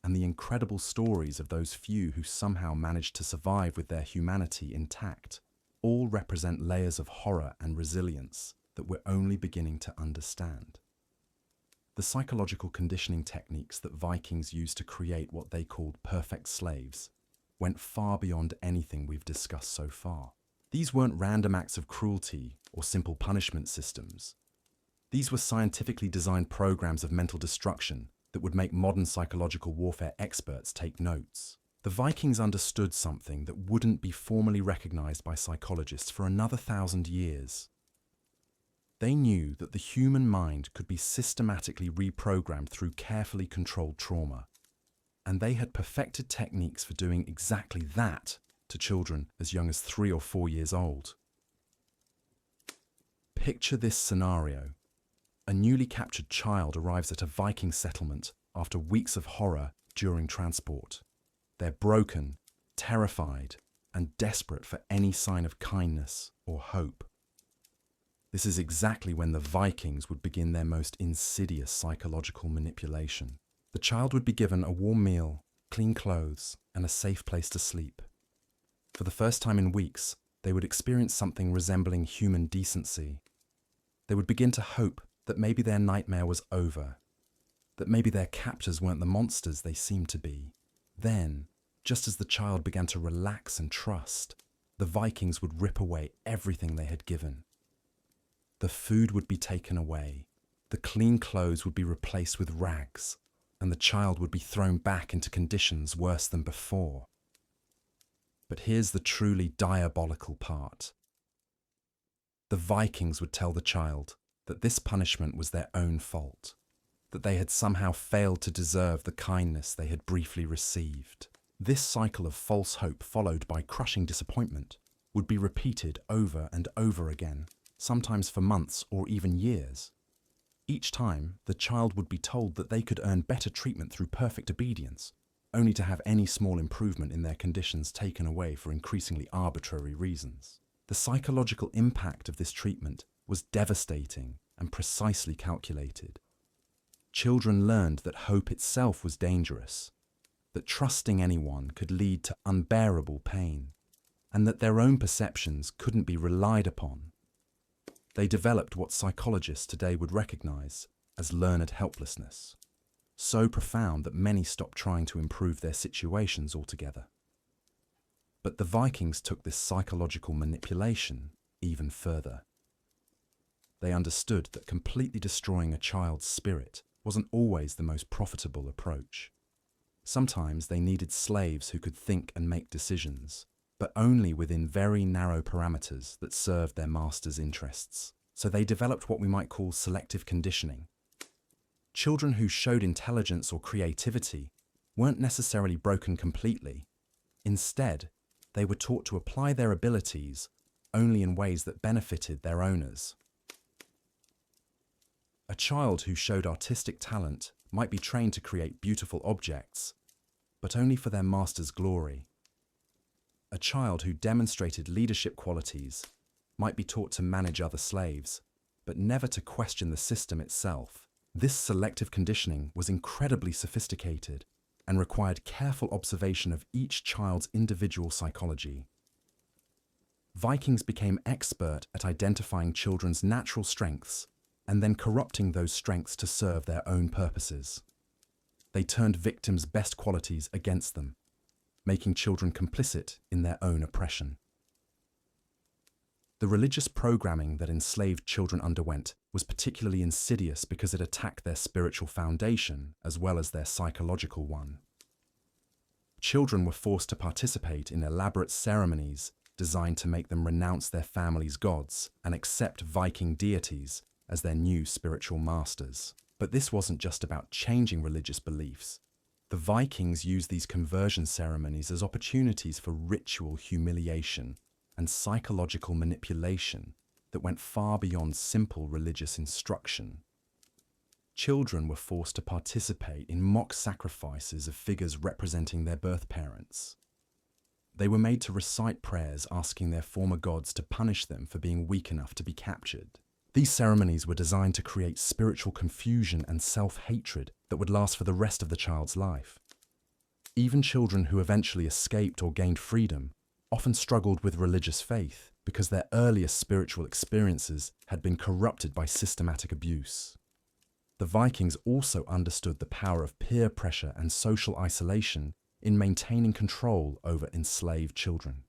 and the incredible stories of those few who somehow managed to survive with their humanity intact, all represent layers of horror and resilience that we're only beginning to understand. The psychological conditioning techniques that Vikings used to create what they called perfect slaves went far beyond anything we've discussed so far. These weren't random acts of cruelty or simple punishment systems. These were scientifically designed programs of mental destruction that would make modern psychological warfare experts take notes. The Vikings understood something that wouldn't be formally recognized by psychologists for another 1,000 years. They knew that the human mind could be systematically reprogrammed through carefully controlled trauma, and they had perfected techniques for doing exactly that to children as young as 3 or 4 years old. Picture this scenario. A newly captured child arrives at a Viking settlement after weeks of horror during transport. They're broken, terrified, and desperate for any sign of kindness or hope. This is exactly when the Vikings would begin their most insidious psychological manipulation. The child would be given a warm meal, clean clothes, and a safe place to sleep. For the first time in weeks, they would experience something resembling human decency. They would begin to hope that maybe their nightmare was over, that maybe their captors weren't the monsters they seemed to be. Then, just as the child began to relax and trust, the Vikings would rip away everything they had given. The food would be taken away, the clean clothes would be replaced with rags, and the child would be thrown back into conditions worse than before. But here's the truly diabolical part. The Vikings would tell the child that this punishment was their own fault, that they had somehow failed to deserve the kindness they had briefly received. This cycle of false hope, followed by crushing disappointment, would be repeated over and over again, sometimes for months or even years. Each time, the child would be told that they could earn better treatment through perfect obedience, only to have any small improvement in their conditions taken away for increasingly arbitrary reasons. The psychological impact of this treatment was devastating and precisely calculated. Children learned that hope itself was dangerous, that trusting anyone could lead to unbearable pain, and that their own perceptions couldn't be relied upon. They developed what psychologists today would recognize as learned helplessness, so profound that many stopped trying to improve their situations altogether. But the Vikings took this psychological manipulation even further. They understood that completely destroying a child's spirit wasn't always the most profitable approach. Sometimes they needed slaves who could think and make decisions, but only within very narrow parameters that served their master's interests. So they developed what we might call selective conditioning. Children who showed intelligence or creativity weren't necessarily broken completely. Instead, they were taught to apply their abilities only in ways that benefited their owners. A child who showed artistic talent might be trained to create beautiful objects, but only for their master's glory. A child who demonstrated leadership qualities might be taught to manage other slaves, but never to question the system itself. This selective conditioning was incredibly sophisticated and required careful observation of each child's individual psychology. Vikings became expert at identifying children's natural strengths and then corrupting those strengths to serve their own purposes. They turned victims' best qualities against them, making children complicit in their own oppression. The religious programming that enslaved children underwent was particularly insidious because it attacked their spiritual foundation as well as their psychological one. Children were forced to participate in elaborate ceremonies designed to make them renounce their family's gods and accept Viking deities as their new spiritual masters. But this wasn't just about changing religious beliefs. The Vikings used these conversion ceremonies as opportunities for ritual humiliation and psychological manipulation that went far beyond simple religious instruction. Children were forced to participate in mock sacrifices of figures representing their birth parents. They were made to recite prayers asking their former gods to punish them for being weak enough to be captured. These ceremonies were designed to create spiritual confusion and self-hatred that would last for the rest of the child's life. Even children who eventually escaped or gained freedom often struggled with religious faith because their earliest spiritual experiences had been corrupted by systematic abuse. The Vikings also understood the power of peer pressure and social isolation in maintaining control over enslaved children.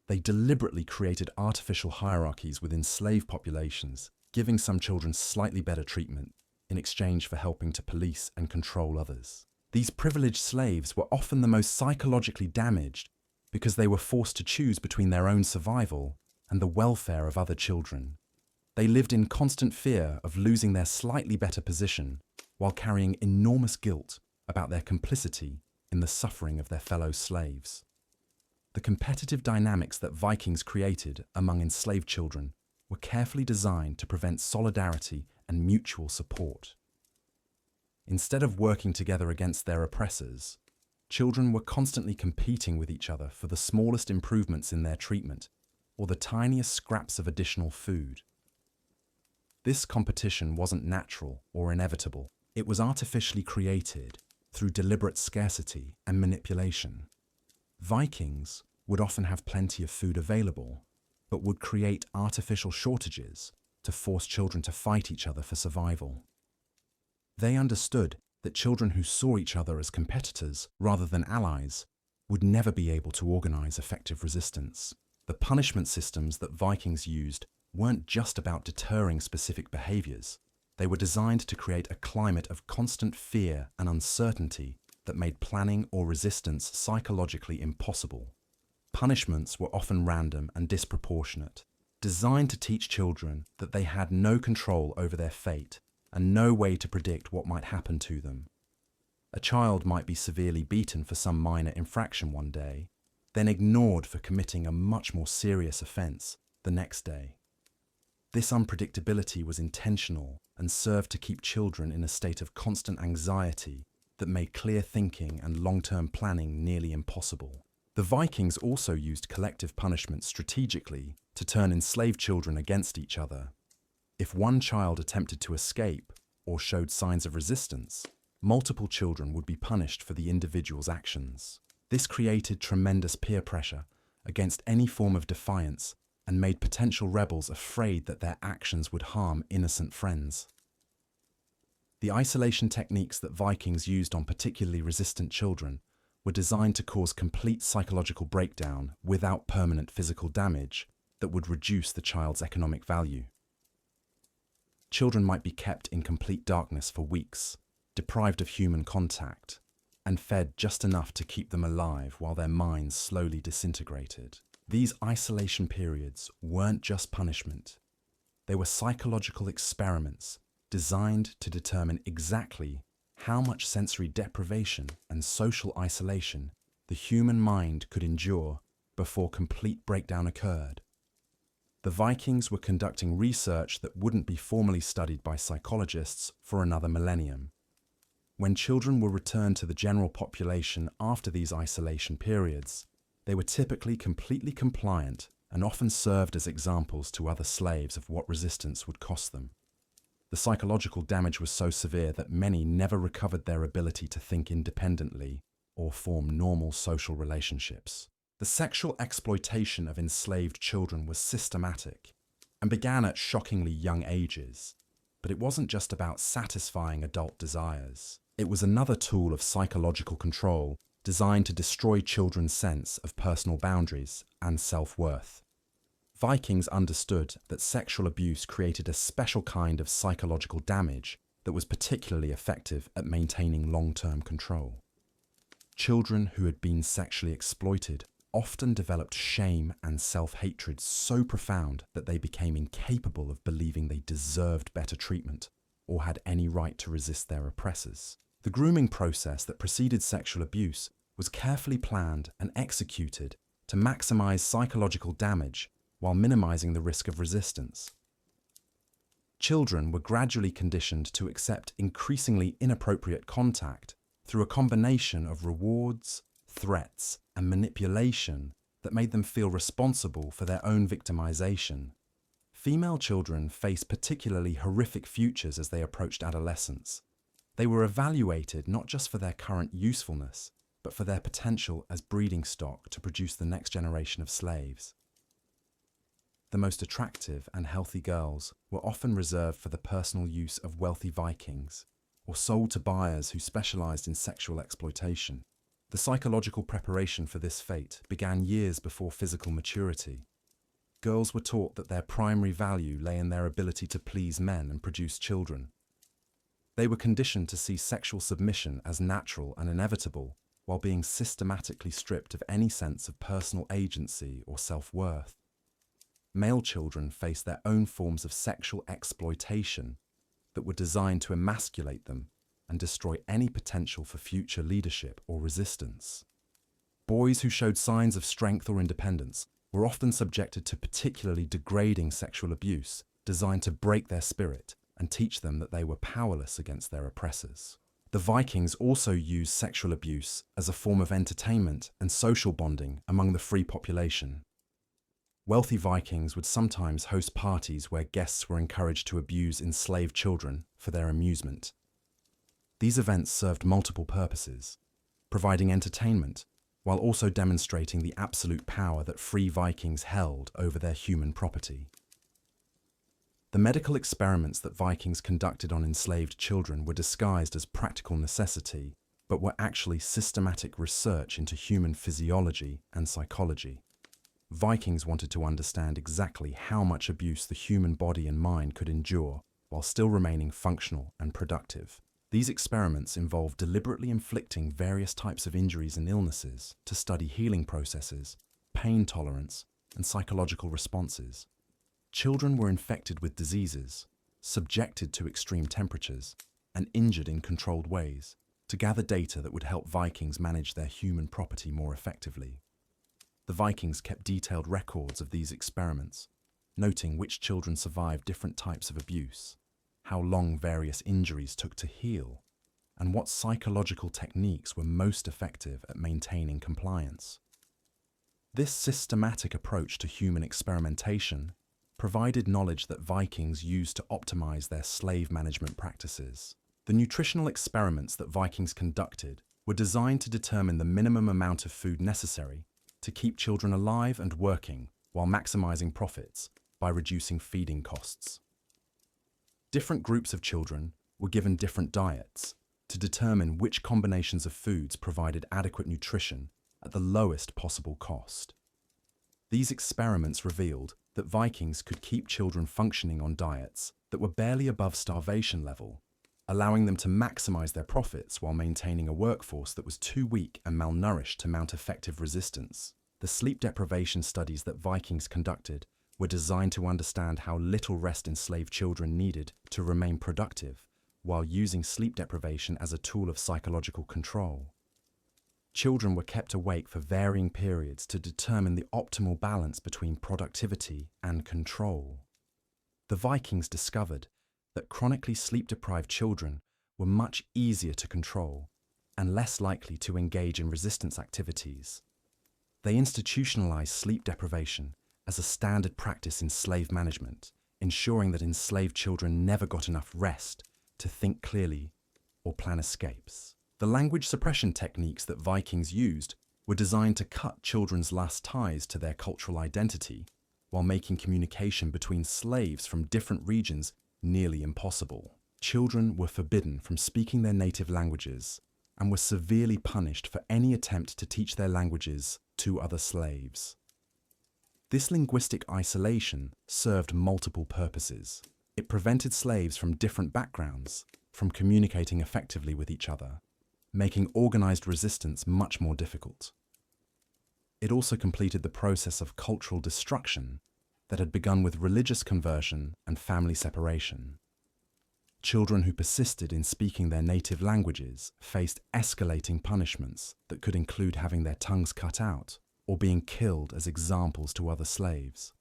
They deliberately created artificial hierarchies within slave populations, giving some children slightly better treatment in exchange for helping to police and control others. These privileged slaves were often the most psychologically damaged because they were forced to choose between their own survival and the welfare of other children. They lived in constant fear of losing their slightly better position while carrying enormous guilt about their complicity in the suffering of their fellow slaves. The competitive dynamics that Vikings created among enslaved children were carefully designed to prevent solidarity and mutual support. Instead of working together against their oppressors, children were constantly competing with each other for the smallest improvements in their treatment or the tiniest scraps of additional food. This competition wasn't natural or inevitable. It was artificially created through deliberate scarcity and manipulation. Vikings would often have plenty of food available, but would create artificial shortages to force children to fight each other for survival. They understood that children who saw each other as competitors rather than allies would never be able to organize effective resistance. The punishment systems that Vikings used weren't just about deterring specific behaviors. They were designed to create a climate of constant fear and uncertainty that made planning or resistance psychologically impossible. Punishments were often random and disproportionate, designed to teach children that they had no control over their fate and no way to predict what might happen to them. A child might be severely beaten for some minor infraction one day, then ignored for committing a much more serious offense the next day. This unpredictability was intentional and served to keep children in a state of constant anxiety that made clear thinking and long-term planning nearly impossible. The Vikings also used collective punishment strategically to turn enslaved children against each other. If one child attempted to escape or showed signs of resistance, multiple children would be punished for the individual's actions. This created tremendous peer pressure against any form of defiance and made potential rebels afraid that their actions would harm innocent friends. The isolation techniques that Vikings used on particularly resistant children were designed to cause complete psychological breakdown without permanent physical damage that would reduce the child's economic value. Children might be kept in complete darkness for weeks, deprived of human contact, and fed just enough to keep them alive while their minds slowly disintegrated. These isolation periods weren't just punishment. They were psychological experiments designed to determine exactly how much sensory deprivation and social isolation the human mind could endure before complete breakdown occurred. The Vikings were conducting research that wouldn't be formally studied by psychologists for another millennium. When children were returned to the general population after these isolation periods, they were typically completely compliant and often served as examples to other slaves of what resistance would cost them. The psychological damage was so severe that many never recovered their ability to think independently or form normal social relationships. The sexual exploitation of enslaved children was systematic and began at shockingly young ages. But it wasn't just about satisfying adult desires. It was another tool of psychological control designed to destroy children's sense of personal boundaries and self-worth. Vikings understood that sexual abuse created a special kind of psychological damage that was particularly effective at maintaining long-term control. Children who had been sexually exploited often developed shame and self-hatred so profound that they became incapable of believing they deserved better treatment or had any right to resist their oppressors. The grooming process that preceded sexual abuse was carefully planned and executed to maximize psychological damage while minimizing the risk of resistance. Children were gradually conditioned to accept increasingly inappropriate contact through a combination of rewards, threats, and manipulation that made them feel responsible for their own victimization. Female children faced particularly horrific futures as they approached adolescence. They were evaluated not just for their current usefulness, but for their potential as breeding stock to produce the next generation of slaves. The most attractive and healthy girls were often reserved for the personal use of wealthy Vikings, or sold to buyers who specialized in sexual exploitation. The psychological preparation for this fate began years before physical maturity. Girls were taught that their primary value lay in their ability to please men and produce children. They were conditioned to see sexual submission as natural and inevitable, while being systematically stripped of any sense of personal agency or self-worth. Male children faced their own forms of sexual exploitation that were designed to emasculate them and destroy any potential for future leadership or resistance. Boys who showed signs of strength or independence were often subjected to particularly degrading sexual abuse designed to break their spirit and teach them that they were powerless against their oppressors. The Vikings also used sexual abuse as a form of entertainment and social bonding among the free population. Wealthy Vikings would sometimes host parties where guests were encouraged to abuse enslaved children for their amusement. These events served multiple purposes, providing entertainment while also demonstrating the absolute power that free Vikings held over their human property. The medical experiments that Vikings conducted on enslaved children were disguised as practical necessity, but were actually systematic research into human physiology and psychology. Vikings wanted to understand exactly how much abuse the human body and mind could endure while still remaining functional and productive. These experiments involved deliberately inflicting various types of injuries and illnesses to study healing processes, pain tolerance, and psychological responses. Children were infected with diseases, subjected to extreme temperatures, and injured in controlled ways to gather data that would help Vikings manage their human property more effectively. The Vikings kept detailed records of these experiments, noting which children survived different types of abuse, how long various injuries took to heal, and what psychological techniques were most effective at maintaining compliance. This systematic approach to human experimentation provided knowledge that Vikings used to optimize their slave management practices. The nutritional experiments that Vikings conducted were designed to determine the minimum amount of food necessary to keep children alive and working while maximizing profits by reducing feeding costs. Different groups of children were given different diets to determine which combinations of foods provided adequate nutrition at the lowest possible cost. These experiments revealed that Vikings could keep children functioning on diets that were barely above starvation level, allowing them to maximize their profits while maintaining a workforce that was too weak and malnourished to mount effective resistance. The sleep deprivation studies that Vikings conducted were designed to understand how little rest enslaved children needed to remain productive, while using sleep deprivation as a tool of psychological control. Children were kept awake for varying periods to determine the optimal balance between productivity and control. The Vikings discovered that chronically sleep-deprived children were much easier to control and less likely to engage in resistance activities. They institutionalized sleep deprivation as a standard practice in slave management, ensuring that enslaved children never got enough rest to think clearly or plan escapes. The language suppression techniques that Vikings used were designed to cut children's last ties to their cultural identity, while making communication between slaves from different regions nearly impossible. Children were forbidden from speaking their native languages and were severely punished for any attempt to teach their languages to other slaves. This linguistic isolation served multiple purposes. It prevented slaves from different backgrounds from communicating effectively with each other, making organized resistance much more difficult. It also completed the process of cultural destruction that had begun with religious conversion and family separation. Children who persisted in speaking their native languages faced escalating punishments that could include having their tongues cut out or being killed as examples to other slaves.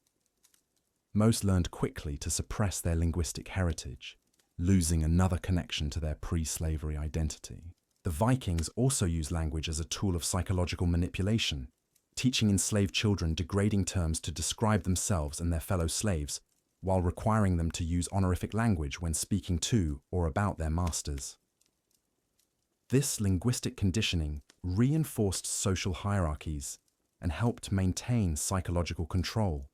Most learned quickly to suppress their linguistic heritage, losing another connection to their pre-slavery identity. The Vikings also used language as a tool of psychological manipulation, teaching enslaved children degrading terms to describe themselves and their fellow slaves, while requiring them to use honorific language when speaking to or about their masters. This linguistic conditioning reinforced social hierarchies and helped maintain psychological control.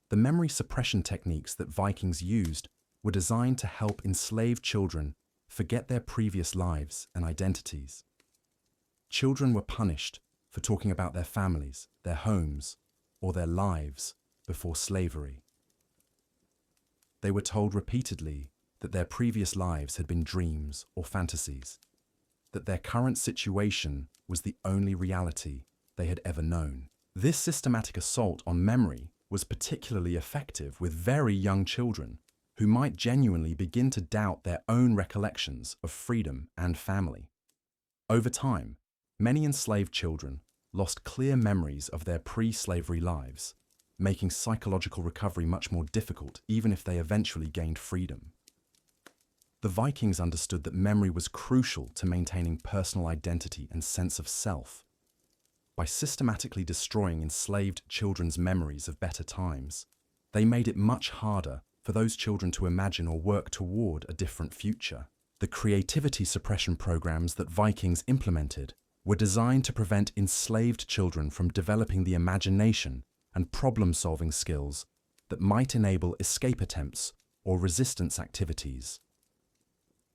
The memory suppression techniques that Vikings used were designed to help enslaved children forget their previous lives and identities. Children were punished for talking about their families, their homes, or their lives before slavery. They were told repeatedly that their previous lives had been dreams or fantasies, that their current situation was the only reality they had ever known. This systematic assault on memory was particularly effective with very young children who might genuinely begin to doubt their own recollections of freedom and family. Over time, many enslaved children lost clear memories of their pre-slavery lives, making psychological recovery much more difficult even if they eventually gained freedom. The Vikings understood that memory was crucial to maintaining personal identity and sense of self. By systematically destroying enslaved children's memories of better times, they made it much harder for those children to imagine or work toward a different future. The creativity suppression programs that Vikings implemented were designed to prevent enslaved children from developing the imagination and problem-solving skills that might enable escape attempts or resistance activities.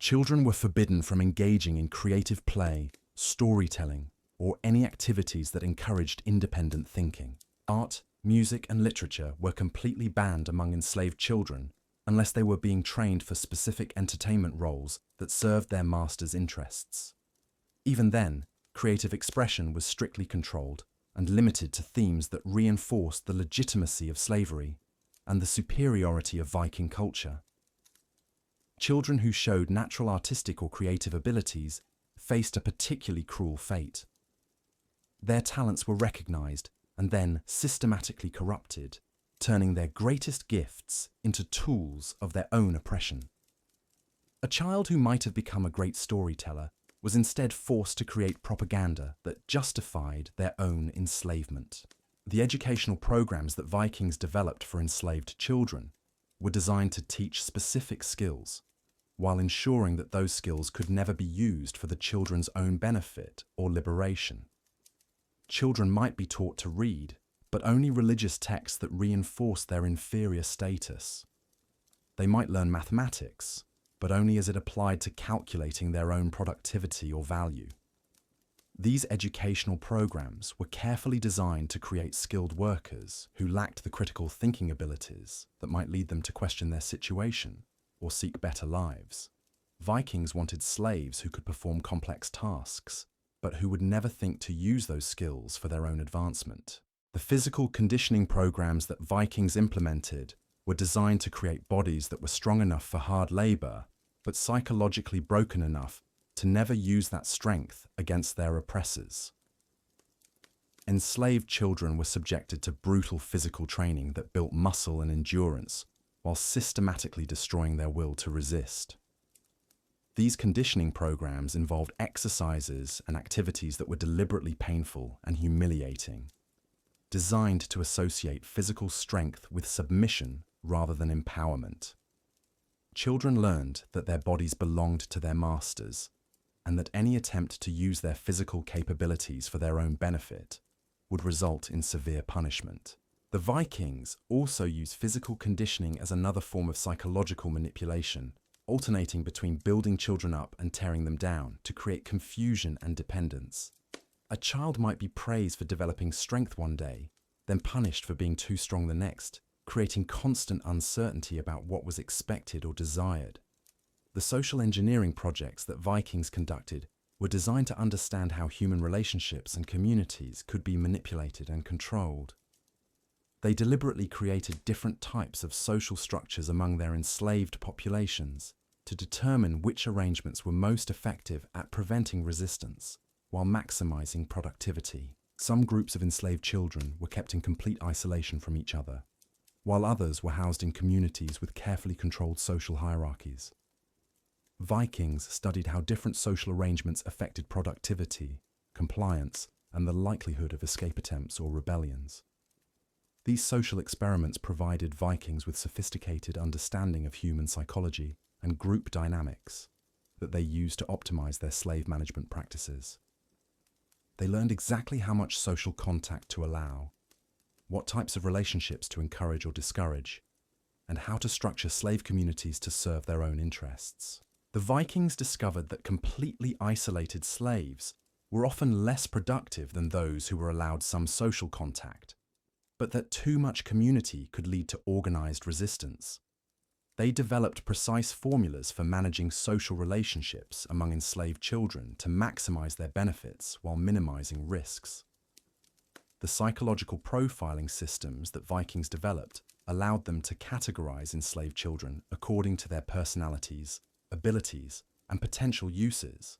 Children were forbidden from engaging in creative play, storytelling, or any activities that encouraged independent thinking. Art, music, and literature were completely banned among enslaved children unless they were being trained for specific entertainment roles that served their masters' interests. Even then, creative expression was strictly controlled and limited to themes that reinforced the legitimacy of slavery and the superiority of Viking culture. Children who showed natural artistic or creative abilities faced a particularly cruel fate. Their talents were recognized and then systematically corrupted, turning their greatest gifts into tools of their own oppression. A child who might have become a great storyteller was instead forced to create propaganda that justified their own enslavement. The educational programs that Vikings developed for enslaved children were designed to teach specific skills, while ensuring that those skills could never be used for the children's own benefit or liberation. Children might be taught to read, but only religious texts that reinforced their inferior status. They might learn mathematics, but only as it applied to calculating their own productivity or value. These educational programs were carefully designed to create skilled workers who lacked the critical thinking abilities that might lead them to question their situation or seek better lives. Vikings wanted slaves who could perform complex tasks, but who would never think to use those skills for their own advancement. The physical conditioning programs that Vikings implemented were designed to create bodies that were strong enough for hard labor, but psychologically broken enough to never use that strength against their oppressors. Enslaved children were subjected to brutal physical training that built muscle and endurance, while systematically destroying their will to resist. These conditioning programs involved exercises and activities that were deliberately painful and humiliating, designed to associate physical strength with submission rather than empowerment. Children learned that their bodies belonged to their masters, and that any attempt to use their physical capabilities for their own benefit would result in severe punishment. The Vikings also used physical conditioning as another form of psychological manipulation, alternating between building children up and tearing them down to create confusion and dependence. A child might be praised for developing strength one day, then punished for being too strong the next, creating constant uncertainty about what was expected or desired. The social engineering projects that Vikings conducted were designed to understand how human relationships and communities could be manipulated and controlled. They deliberately created different types of social structures among their enslaved populations to determine which arrangements were most effective at preventing resistance while maximizing productivity. Some groups of enslaved children were kept in complete isolation from each other, while others were housed in communities with carefully controlled social hierarchies. Vikings studied how different social arrangements affected productivity, compliance, and the likelihood of escape attempts or rebellions. These social experiments provided Vikings with sophisticated understanding of human psychology and group dynamics that they used to optimize their slave management practices. They learned exactly how much social contact to allow, what types of relationships to encourage or discourage, and how to structure slave communities to serve their own interests. The Vikings discovered that completely isolated slaves were often less productive than those who were allowed some social contact, but that too much community could lead to organized resistance. They developed precise formulas for managing social relationships among enslaved children to maximize their benefits while minimizing risks. The psychological profiling systems that Vikings developed allowed them to categorize enslaved children according to their personalities, abilities, and potential uses.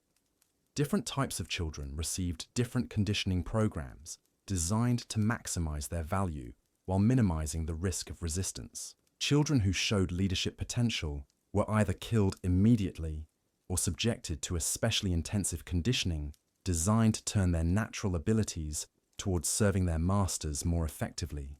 Different types of children received different conditioning programs designed to maximize their value while minimizing the risk of resistance. Children who showed leadership potential were either killed immediately or subjected to especially intensive conditioning designed to turn their natural abilities towards serving their masters more effectively.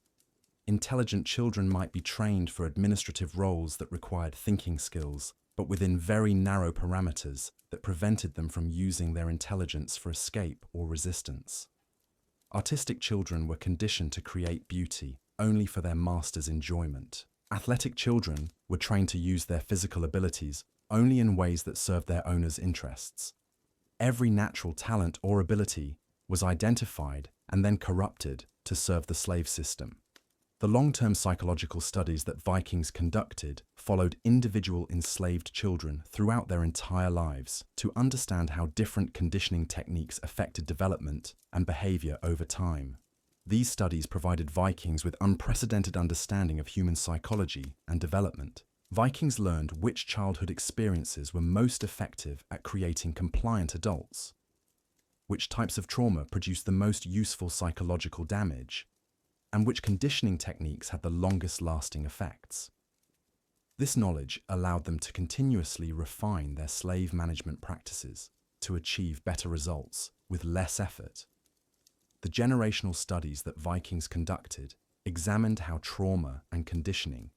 Intelligent children might be trained for administrative roles that required thinking skills, but within very narrow parameters that prevented them from using their intelligence for escape or resistance. Artistic children were conditioned to create beauty only for their master's enjoyment. Athletic children were trained to use their physical abilities only in ways that served their owner's interests. Every natural talent or ability was identified and then corrupted to serve the slave system. The long-term psychological studies that Vikings conducted followed individual enslaved children throughout their entire lives to understand how different conditioning techniques affected development and behavior over time. These studies provided Vikings with unprecedented understanding of human psychology and development. Vikings learned which childhood experiences were most effective at creating compliant adults, which types of trauma produced the most useful psychological damage, and which conditioning techniques had the longest lasting effects. This knowledge allowed them to continuously refine their slave management practices to achieve better results with less effort. The generational studies that Vikings conducted examined how trauma and conditioning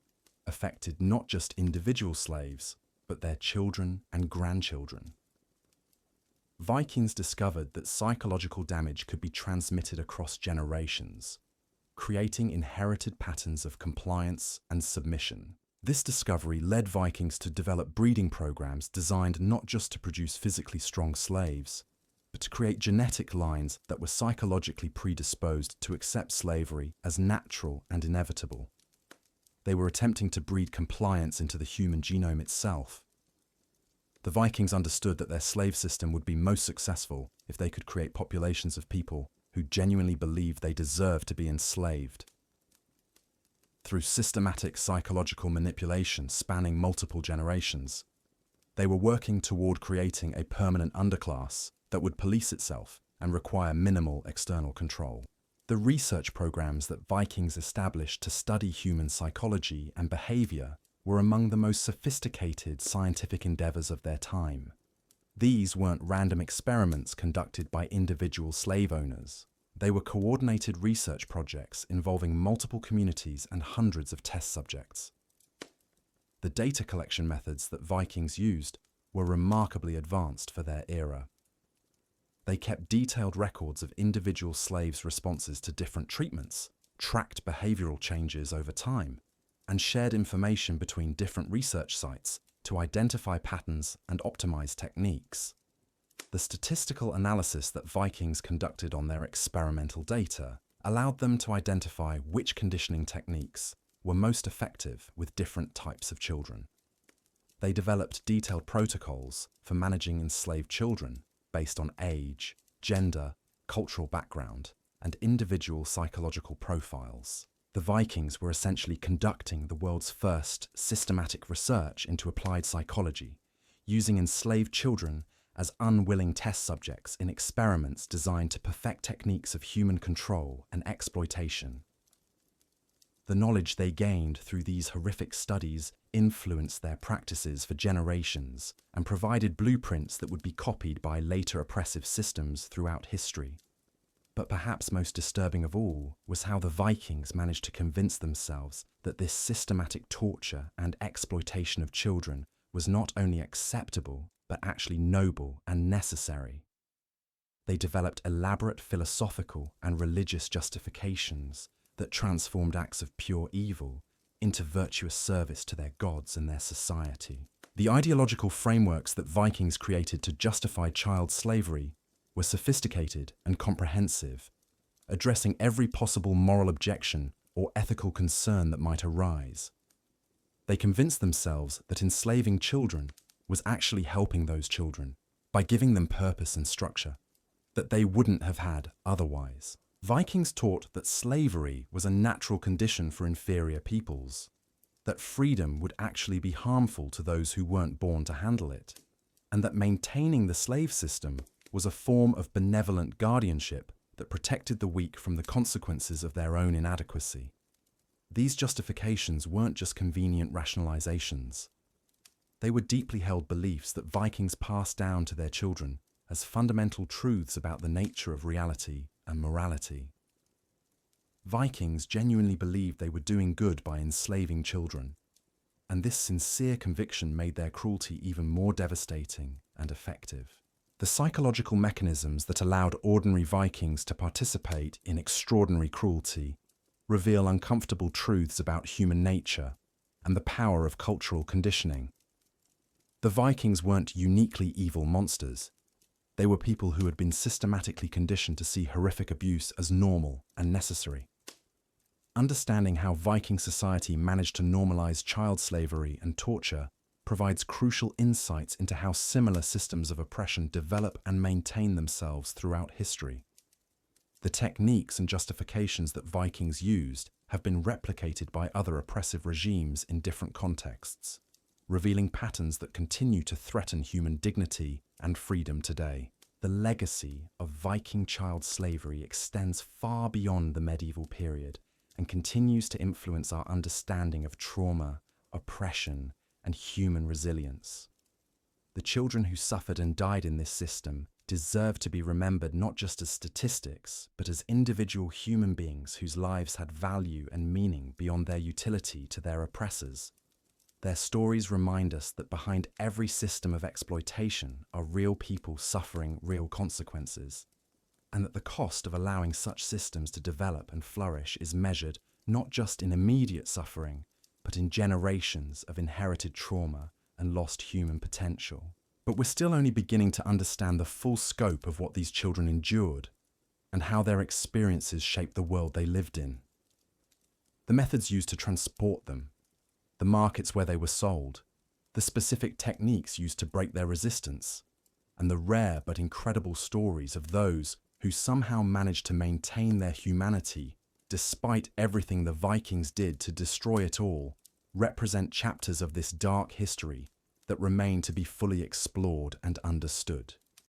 affected not just individual slaves, but their children and grandchildren. Vikings discovered that psychological damage could be transmitted across generations, creating inherited patterns of compliance and submission. This discovery led Vikings to develop breeding programs designed not just to produce physically strong slaves, but to create genetic lines that were psychologically predisposed to accept slavery as natural and inevitable. They were attempting to breed compliance into the human genome itself. The Vikings understood that their slave system would be most successful if they could create populations of people who genuinely believed they deserved to be enslaved. Through systematic psychological manipulation spanning multiple generations, they were working toward creating a permanent underclass that would police itself and require minimal external control. The research programs that Vikings established to study human psychology and behavior were among the most sophisticated scientific endeavors of their time. These weren't random experiments conducted by individual slave owners. They were coordinated research projects involving multiple communities and hundreds of test subjects. The data collection methods that Vikings used were remarkably advanced for their era. They kept detailed records of individual slaves' responses to different treatments, tracked behavioral changes over time, and shared information between different research sites to identify patterns and optimize techniques. The statistical analysis that Vikings conducted on their experimental data allowed them to identify which conditioning techniques were most effective with different types of children. They developed detailed protocols for managing enslaved children based on age, gender, cultural background, and individual psychological profiles. The Vikings were essentially conducting the world's first systematic research into applied psychology, using enslaved children as unwilling test subjects in experiments designed to perfect techniques of human control and exploitation. The knowledge they gained through these horrific studies influenced their practices for generations and provided blueprints that would be copied by later oppressive systems throughout history. But perhaps most disturbing of all was how the Vikings managed to convince themselves that this systematic torture and exploitation of children was not only acceptable, but actually noble and necessary. They developed elaborate philosophical and religious justifications that transformed acts of pure evil into virtuous service to their gods and their society. The ideological frameworks that Vikings created to justify child slavery were sophisticated and comprehensive, addressing every possible moral objection or ethical concern that might arise. They convinced themselves that enslaving children was actually helping those children by giving them purpose and structure that they wouldn't have had otherwise. Vikings taught that slavery was a natural condition for inferior peoples, that freedom would actually be harmful to those who weren't born to handle it, and that maintaining the slave system was a form of benevolent guardianship that protected the weak from the consequences of their own inadequacy. These justifications weren't just convenient rationalizations. They were deeply held beliefs that Vikings passed down to their children as fundamental truths about the nature of reality and morality. Vikings genuinely believed they were doing good by enslaving children, and this sincere conviction made their cruelty even more devastating and effective. The psychological mechanisms that allowed ordinary Vikings to participate in extraordinary cruelty reveal uncomfortable truths about human nature and the power of cultural conditioning. The Vikings weren't uniquely evil monsters. They were people who had been systematically conditioned to see horrific abuse as normal and necessary. Understanding how Viking society managed to normalize child slavery and torture provides crucial insights into how similar systems of oppression develop and maintain themselves throughout history. The techniques and justifications that Vikings used have been replicated by other oppressive regimes in different contexts, revealing patterns that continue to threaten human dignity and freedom today. The legacy of Viking child slavery extends far beyond the medieval period and continues to influence our understanding of trauma, oppression, and human resilience. The children who suffered and died in this system deserve to be remembered not just as statistics, but as individual human beings whose lives had value and meaning beyond their utility to their oppressors. Their stories remind us that behind every system of exploitation are real people suffering real consequences, and that the cost of allowing such systems to develop and flourish is measured not just in immediate suffering, but in generations of inherited trauma and lost human potential. But we're still only beginning to understand the full scope of what these children endured and how their experiences shaped the world they lived in. The methods used to transport them, the markets where they were sold, the specific techniques used to break their resistance, and the rare but incredible stories of those who somehow managed to maintain their humanity despite everything the Vikings did to destroy it all, represent chapters of this dark history that remain to be fully explored and understood.